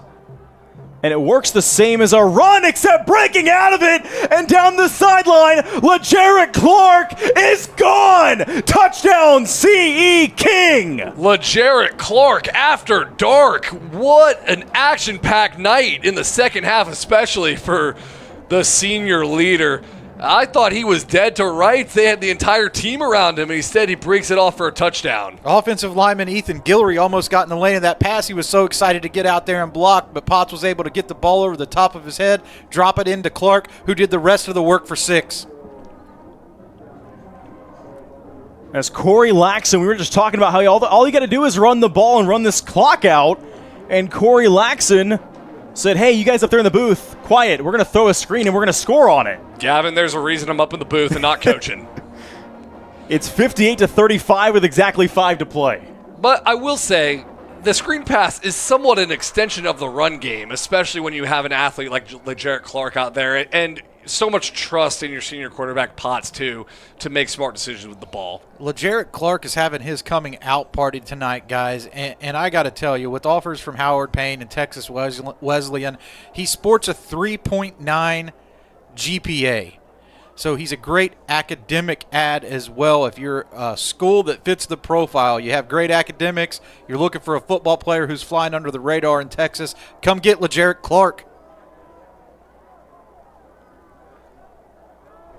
And it works the same as a run, except breaking out of it and down the sideline. LeJarrette Clark is gone. Touchdown, C.E. King. LeJarrette Clark after dark. What an action-packed night in the second half, especially for the senior leader. I thought he was dead to rights. They had the entire team around him, and instead he breaks it off for a touchdown. Offensive lineman Ethan Guillory almost got in the lane of that pass. He was so excited to get out there and block, but Potts was able to get the ball over the top of his head, drop it into Clark, who did the rest of the work for 6. As Corey Laxon, we were just talking about how all you got to do is run the ball and run this clock out, and Corey Laxon said, hey, you guys up there in the booth, quiet. We're going to throw a screen and we're going to score on it. Gavin, there's a reason I'm up in the booth and not coaching. It's 58-35 with exactly 5 to play. But I will say, the screen pass is somewhat an extension of the run game, especially when you have an athlete like LeJarrette Clark out there, and so much trust in your senior quarterback, Potts, too, to make smart decisions with the ball. LeJarrette Clark is having his coming out party tonight, guys, and I got to tell you, with offers from Howard Payne and Texas Wesleyan, he sports a 3.9 GPA. So he's a great academic add as well. If you're a school that fits the profile, you have great academics, you're looking for a football player who's flying under the radar in Texas, come get LeJarrette Clark.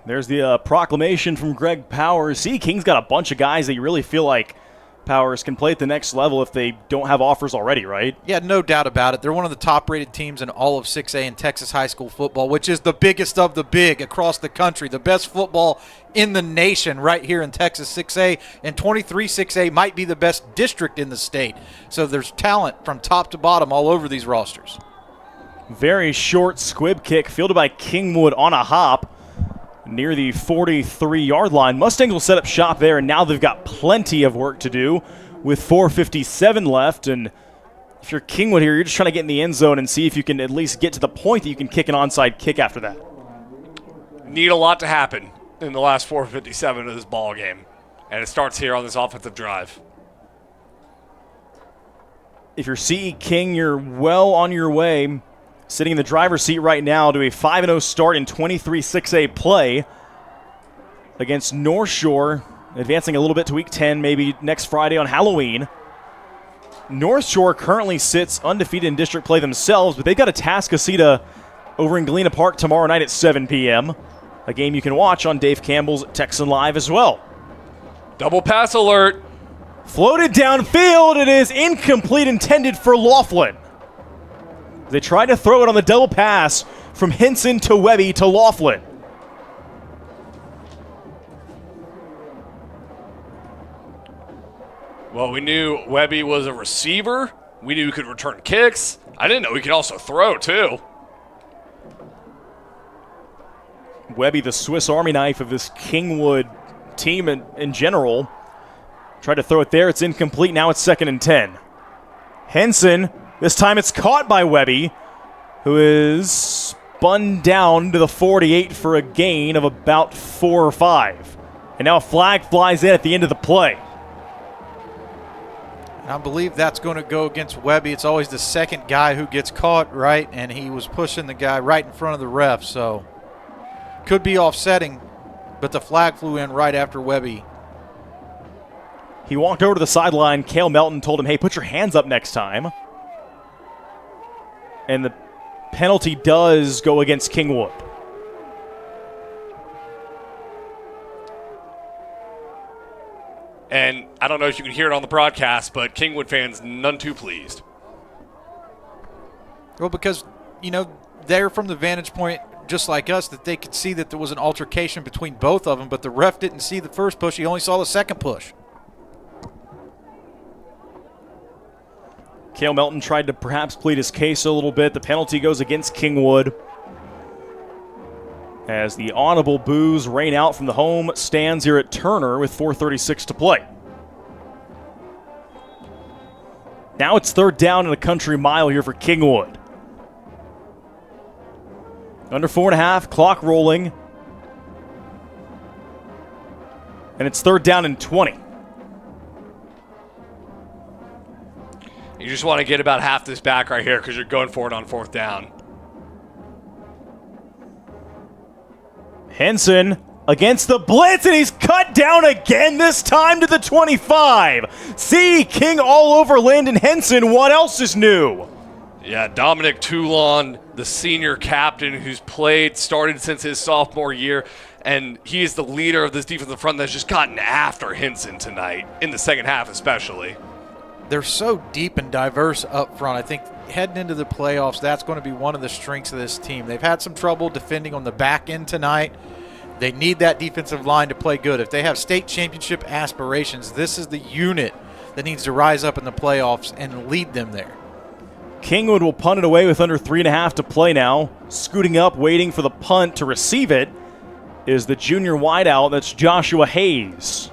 There's the proclamation from Greg Powers. See, King's got a bunch of guys that you really feel like Powers can play at the next level if they don't have offers already, right? Yeah, no doubt about it. They're one of the top-rated teams in all of 6A in Texas high school football, which is the biggest of the big across the country. The best football in the nation right here in Texas 6A, and 23 6A might be the best district in the state. So there's talent from top to bottom all over these rosters. Very short squib kick fielded by Kingwood on a hop near the 43-yard line. Mustangs will set up shop there, and now they've got plenty of work to do with 4:57 left. And if you're Kingwood here, you're just trying to get in the end zone and see if you can at least get to the point that you can kick an onside kick after that. Need a lot to happen in the last 4:57 of this ball game, and it starts here on this offensive drive. If you're CE King, you're well on your way, sitting in the driver's seat right now to a 5-0 start in 23 6A play against North Shore, advancing a little bit to Week 10, maybe next Friday on Halloween. North Shore currently sits undefeated in district play themselves, but they've got a Tascasita over in Galena Park tomorrow night at 7 p.m., a game you can watch on Dave Campbell's Texan Live as well. Double pass alert. Floated downfield. It is incomplete, intended for Laughlin. They tried to throw it on the double pass from Henson to Webby to Laughlin. Well, we knew Webby was a receiver. We knew he could return kicks. I didn't know he could also throw, too. Webby, the Swiss Army knife of this Kingwood team in general. Tried to throw it there. It's incomplete. Now it's 2nd and 10. Henson, this time it's caught by Webby, who is spun down to the 48 for a gain of about 4 or 5. And now a flag flies in at the end of the play. I believe that's going to go against Webby. It's always the second guy who gets caught, right? And he was pushing the guy right in front of the ref, so could be offsetting, but the flag flew in right after Webby. He walked over to the sideline. Cale Melton told him, hey, put your hands up next time. And the penalty does go against Kingwood. And I don't know if you can hear it on the broadcast, but Kingwood fans none too pleased. Well, because, you know, they're from the vantage point, just like us, that they could see that there was an altercation between both of them, but the ref didn't see the first push. He only saw the second push. Cale Melton tried to perhaps plead his case a little bit. The penalty goes against Kingwood as the audible boos rain out from the home stands here at Turner with 4:36 to play. Now it's 3rd down and a country mile here for Kingwood. Under 4.5, clock rolling. And it's 3rd down and 20. You just want to get about half this back right here because you're going for it on 4th down. Henson against the blitz, and he's cut down again, this time to the 25. See, King all over Landon Henson. What else is new? Yeah, Dominic Toulon, the senior captain who's started since his sophomore year, and he is the leader of this defensive front that's just gotten after Henson tonight, in the second half especially. They're so deep and diverse up front. I think heading into the playoffs, that's going to be one of the strengths of this team. They've had some trouble defending on the back end tonight. They need that defensive line to play good. If they have state championship aspirations, this is the unit that needs to rise up in the playoffs and lead them there. Kingwood will punt it away with under 3.5 to play now. Scooting up, waiting for the punt to receive it is the junior wideout. That's Joshua Hayes.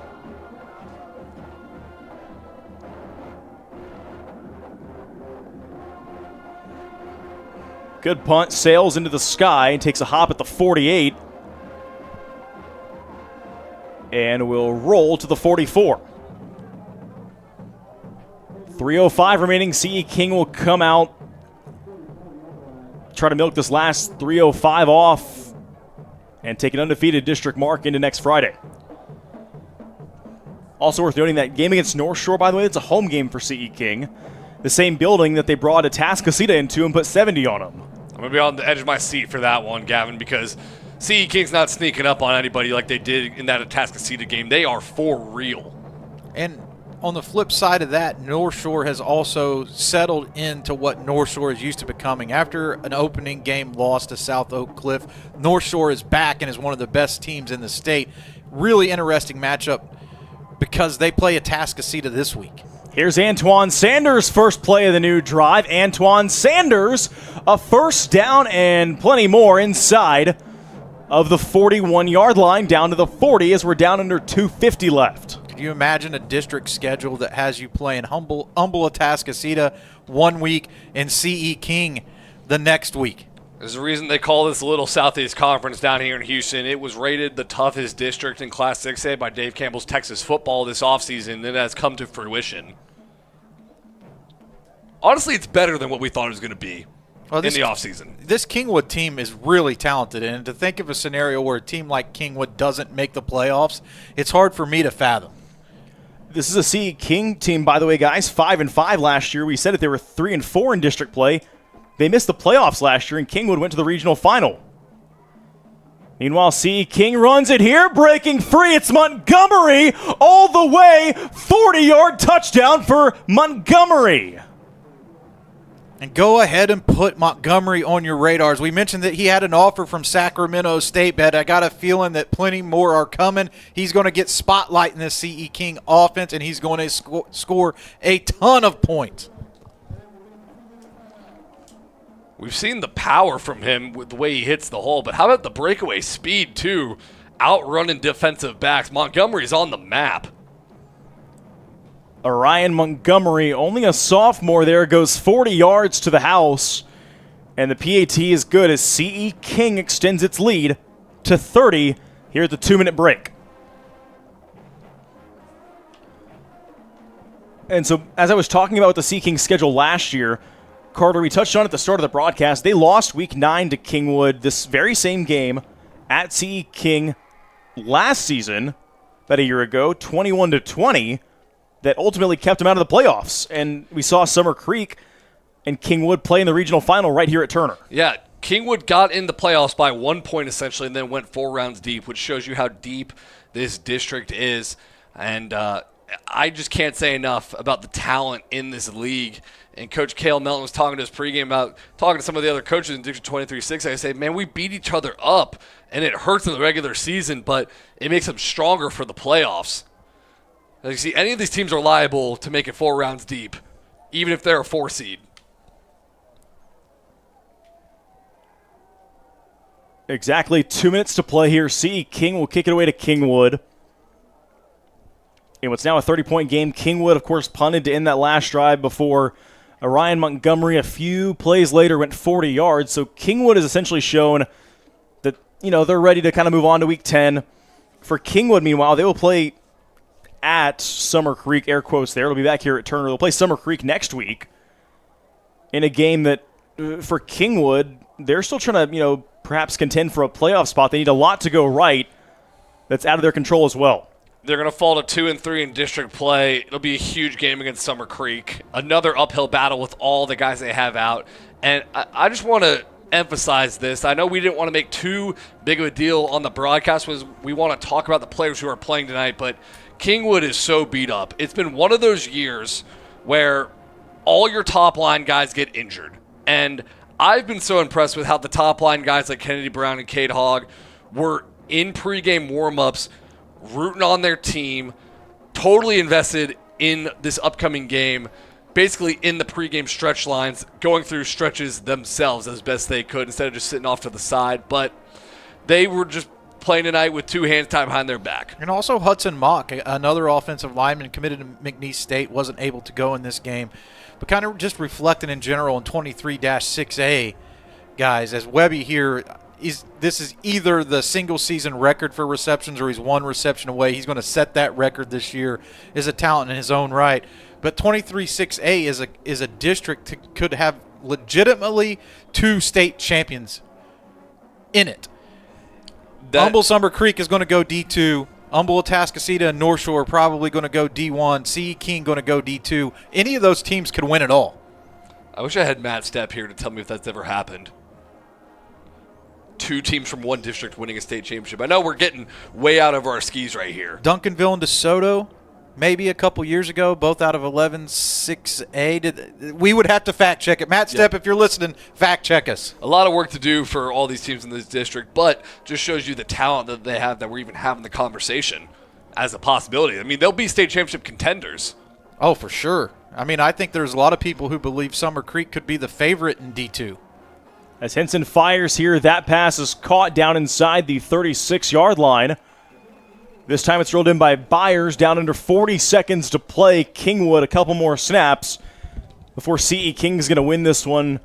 Good punt, sails into the sky and takes a hop at the 48. And will roll to the 44. 3:05 remaining. CE King will come out. Try to milk this last 3:05 off. and take an undefeated district mark into next Friday. Also worth noting that game against North Shore, by the way, it's a home game for CE King. The same building that they brought Atascocita into and put 70 on them. I'm going to be on the edge of my seat for that one, Gavin, because CE King's not sneaking up on anybody like they did in that Atascocita game. They are for real. And on the flip side of that, North Shore has also settled into what North Shore is used to becoming. After an opening game loss to South Oak Cliff, North Shore is back and is one of the best teams in the state. Really interesting matchup because they play Atascocita this week. Here's Antoine Sanders' first play of the new drive. Antoine Sanders, a first down and plenty more inside of the 41-yard line down to the 40 as we're down under 2:50 left. Could you imagine a district schedule that has you playing humble Atascocita one week and CE King the next week? There's a reason they call this Little Southeast Conference down here in Houston. It was rated the toughest district in Class 6A by Dave Campbell's Texas Football this offseason, and it has come to fruition. Honestly, it's better than what we thought it was going to be in the offseason. This Kingwood team is really talented, and to think of a scenario where a team like Kingwood doesn't make the playoffs, it's hard for me to fathom. This is a CE King team, by the way, guys, 5-5 last year. We said that they were 3-4 in district play. They missed the playoffs last year, and Kingwood went to the regional final. Meanwhile, CE King runs it here, breaking free. It's Montgomery all the way, 40-yard touchdown for Montgomery. And go ahead and put Montgomery on your radars. We mentioned that he had an offer from Sacramento State, but I got a feeling that plenty more are coming. He's going to get spotlight in this CE King offense, and he's going to score a ton of points. We've seen the power from him with the way he hits the hole, but how about the breakaway speed, too? Outrunning defensive backs. Montgomery's on the map. Orion Montgomery, only a sophomore there, goes 40 yards to the house. And the PAT is good as CE King extends its lead to 30 here at the 2-minute break. And so, as I was talking about the CE King schedule last year, Carter, we touched on at the start of the broadcast, they lost Week 9 to Kingwood, this very same game at CE King last season, about a year ago, 21-20, that ultimately kept them out of the playoffs. And we saw Summer Creek and Kingwood play in the regional final right here at Turner. Yeah, Kingwood got in the playoffs by 1 point essentially and then went 4 rounds deep, which shows you how deep this district is. And I just can't say enough about the talent in this league. And Coach Cale Melton was talking to his pregame about talking to some of the other coaches in District 23-6. I say, man, we beat each other up, and it hurts in the regular season, but it makes them stronger for the playoffs. As you see, any of these teams are liable to make it 4 rounds deep, even if they're a 4 seed. Exactly 2 minutes to play here. CE King will kick it away to Kingwood. In what's now a 30-point game, Kingwood, of course, punted to end that last drive before Orion Montgomery, a few plays later, went 40 yards. So Kingwood has essentially shown that, they're ready to kind of move on to Week 10. For Kingwood, meanwhile, they will play at Summer Creek, air quotes there. They'll be back here at Turner. They'll play Summer Creek next week in a game that, for Kingwood, they're still trying to, perhaps contend for a playoff spot. They need a lot to go right that's out of their control as well. They're going to fall to 2-3 in district play. It'll be a huge game against Summer Creek. Another uphill battle with all the guys they have out. And I just want to emphasize this. I know we didn't want to make too big of a deal on the broadcast. We want to talk about the players who are playing tonight, but Kingwood is so beat up. It's been one of those years where all your top-line guys get injured. And I've been so impressed with how the top-line guys like Kennedy Brown and Cade Hogg were in pregame warm-ups, rooting on their team, totally invested in this upcoming game, basically in the pregame stretch lines, going through stretches themselves as best they could instead of just sitting off to the side. But they were just playing tonight with 2 hands tied behind their back. And also Hudson Mock, another offensive lineman committed to McNeese State, wasn't able to go in this game. But kind of just reflecting in general in 23-6A, guys, as Webby here, this is either the single-season record for receptions or he's 1 reception away. He's going to set that record this year. Is a talent in his own right. But 23-6A is a district that could have legitimately 2 state champions in it. Humble Summer Creek is going to go D2. Humble, Atascocita, and North Shore are probably going to go D1. CE King going to go D2. Any of those teams could win it all. I wish I had Matt Stepp here to tell me if that's ever happened. 2 teams from one district winning a state championship. I know we're getting way out of our skis right here. Duncanville and DeSoto, maybe a couple years ago, both out of 11-6A. We would have to fact check it. Matt Stepp, if you're listening, fact check us. A lot of work to do for all these teams in this district, but just shows you the talent that they have that we're even having the conversation as a possibility. I mean, they'll be state championship contenders. Oh, for sure. I mean, I think there's a lot of people who believe Summer Creek could be the favorite in D2. As Henson fires here, that pass is caught down inside the 36-yard line. This time it's rolled in by Byers, down under 40 seconds to play. Kingwood a couple more snaps before CE King's going to win this one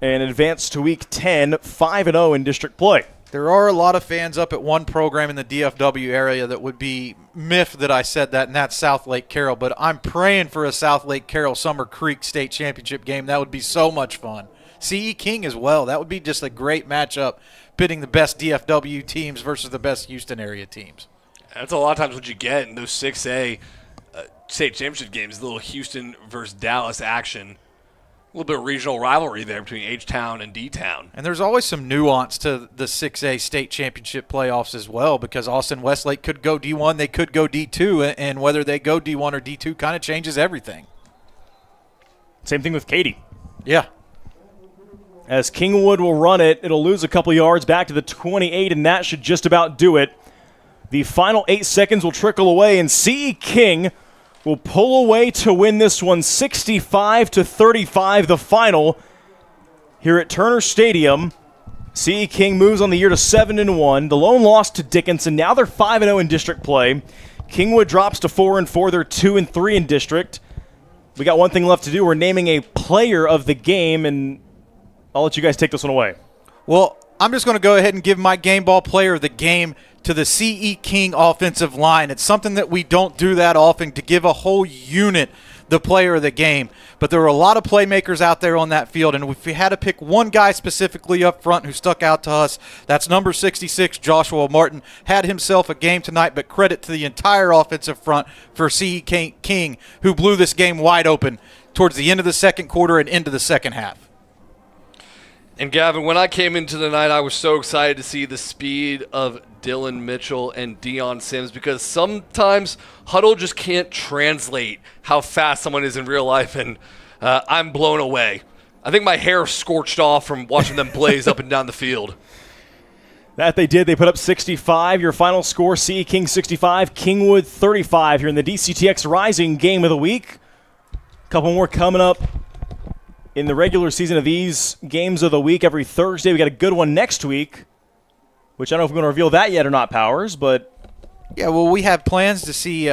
and advance to Week 10, 5-0 in district play. There are a lot of fans up at one program in the DFW area that would be miffed that I said that, and that's South Lake Carroll. But I'm praying for a South Lake Carroll Summer Creek State Championship game. That would be so much fun. CE King as well. That would be just a great matchup, pitting the best DFW teams versus the best Houston area teams. That's a lot of times what you get in those 6A state championship games, a little Houston versus Dallas action. A little bit of regional rivalry there between H-Town and D-Town. And there's always some nuance to the 6A state championship playoffs as well, because Austin Westlake could go D1, they could go D2, and whether they go D1 or D2 kind of changes everything. Same thing with Katy. Yeah. As Kingwood will run it, it'll lose a couple yards back to the 28, and that should just about do it. The final 8 seconds will trickle away, and CE King will pull away to win this one 65-35, the final here at Turner Stadium. CE King moves on the year to 7-1. The lone loss to Dickinson. Now they're 5-0 in district play. Kingwood drops to 4-4. They're 2-3 in district. We got one thing left to do. We're naming a player of the game, and I'll let you guys take this one away. Well, I'm just going to go ahead and give my game ball player of the game to the CE King offensive line. It's something that we don't do that often, to give a whole unit the player of the game. But there were a lot of playmakers out there on that field, and if we had to pick one guy specifically up front who stuck out to us, that's number 66, Joshua Martin. Had himself a game tonight, but credit to the entire offensive front for CE King, who blew this game wide open towards the end of the second quarter and into the second half. And Gavin, when I came into the night, I was so excited to see the speed of Dylan Mitchell and Deion Sims, because sometimes huddle just can't translate how fast someone is in real life, and I'm blown away. I think my hair scorched off from watching them blaze up and down the field. That they did. They put up 65. Your final score, CE King 65, Kingwood 35 here in the DCTX Rising Game of the Week. A couple more coming up in the regular season of these games of the week every Thursday. We got a good one next week, which I don't know if we're going to reveal that yet or not, Powers, but yeah, well, we have plans to see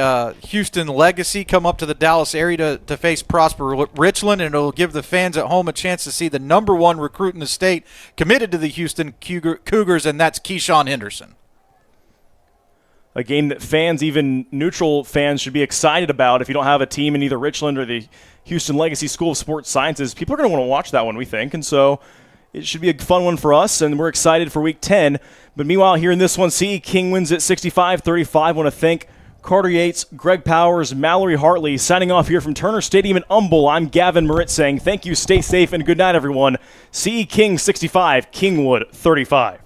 Houston Legacy come up to the Dallas area to face Prosper Richland, and it'll give the fans at home a chance to see the number 1 recruit in the state committed to the Houston Cougars, and that's Keyshawn Henderson. A game that fans, even neutral fans, should be excited about. If you don't have a team in either Richland or the Houston Legacy School of Sports Sciences, people are going to want to watch that one, we think, and so it should be a fun one for us, and we're excited for Week 10. But meanwhile, here in this one, CE King wins at 65-35. I want to thank Carter Yates, Greg Powers, Mallory Hartley. Signing off here from Turner Stadium in Humble, I'm Gavin Moritz saying thank you, stay safe, and good night, everyone. CE King 65, Kingwood 35.